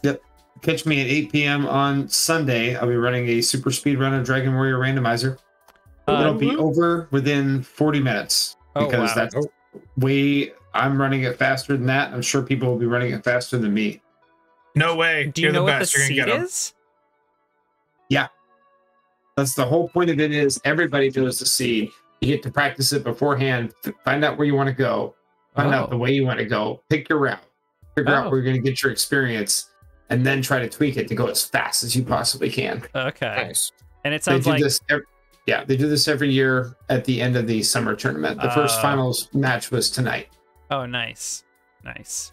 Yep. Catch me at 8 p.m. on Sunday. I'll be running a super speed run of Dragon Warrior Randomizer. It'll be over within 40 minutes because that's I'm running it faster than that. I'm sure people will be running it faster than me. No way. Do you know what the seed get is? Yeah. That's the whole point of it is everybody knows the seed. You get to practice it beforehand. Find out where you want to go. Find out the way you want to go. Pick your route. Figure out where you're going to get your experience. And then try to tweak it to go as fast as you possibly can. Okay. Nice. And it sounds like they do this every year at the end of the summer tournament. The first finals match was tonight. Oh, nice. Nice.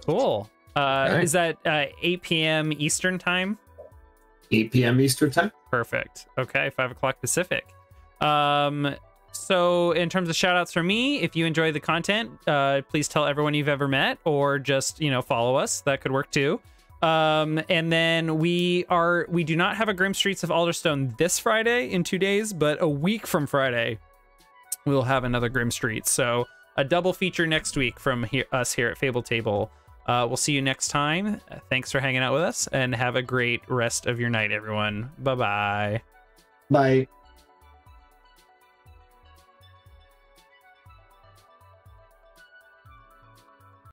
Cool. Is that 8 p.m. Eastern time? 8 p.m. Eastern time. Perfect. Okay, 5 o'clock Pacific. So in terms of shout outs from me, if you enjoy the content, please tell everyone you've ever met or just, follow us. That could work too. And then we do not have a Grim Streets of Alderstone this Friday in 2 days, but a week from Friday, we'll have another Grim Streets. So a double feature next week from us here at Fable Table. We'll see you next time. Thanks for hanging out with us and have a great rest of your night, everyone. Bye-bye. Bye.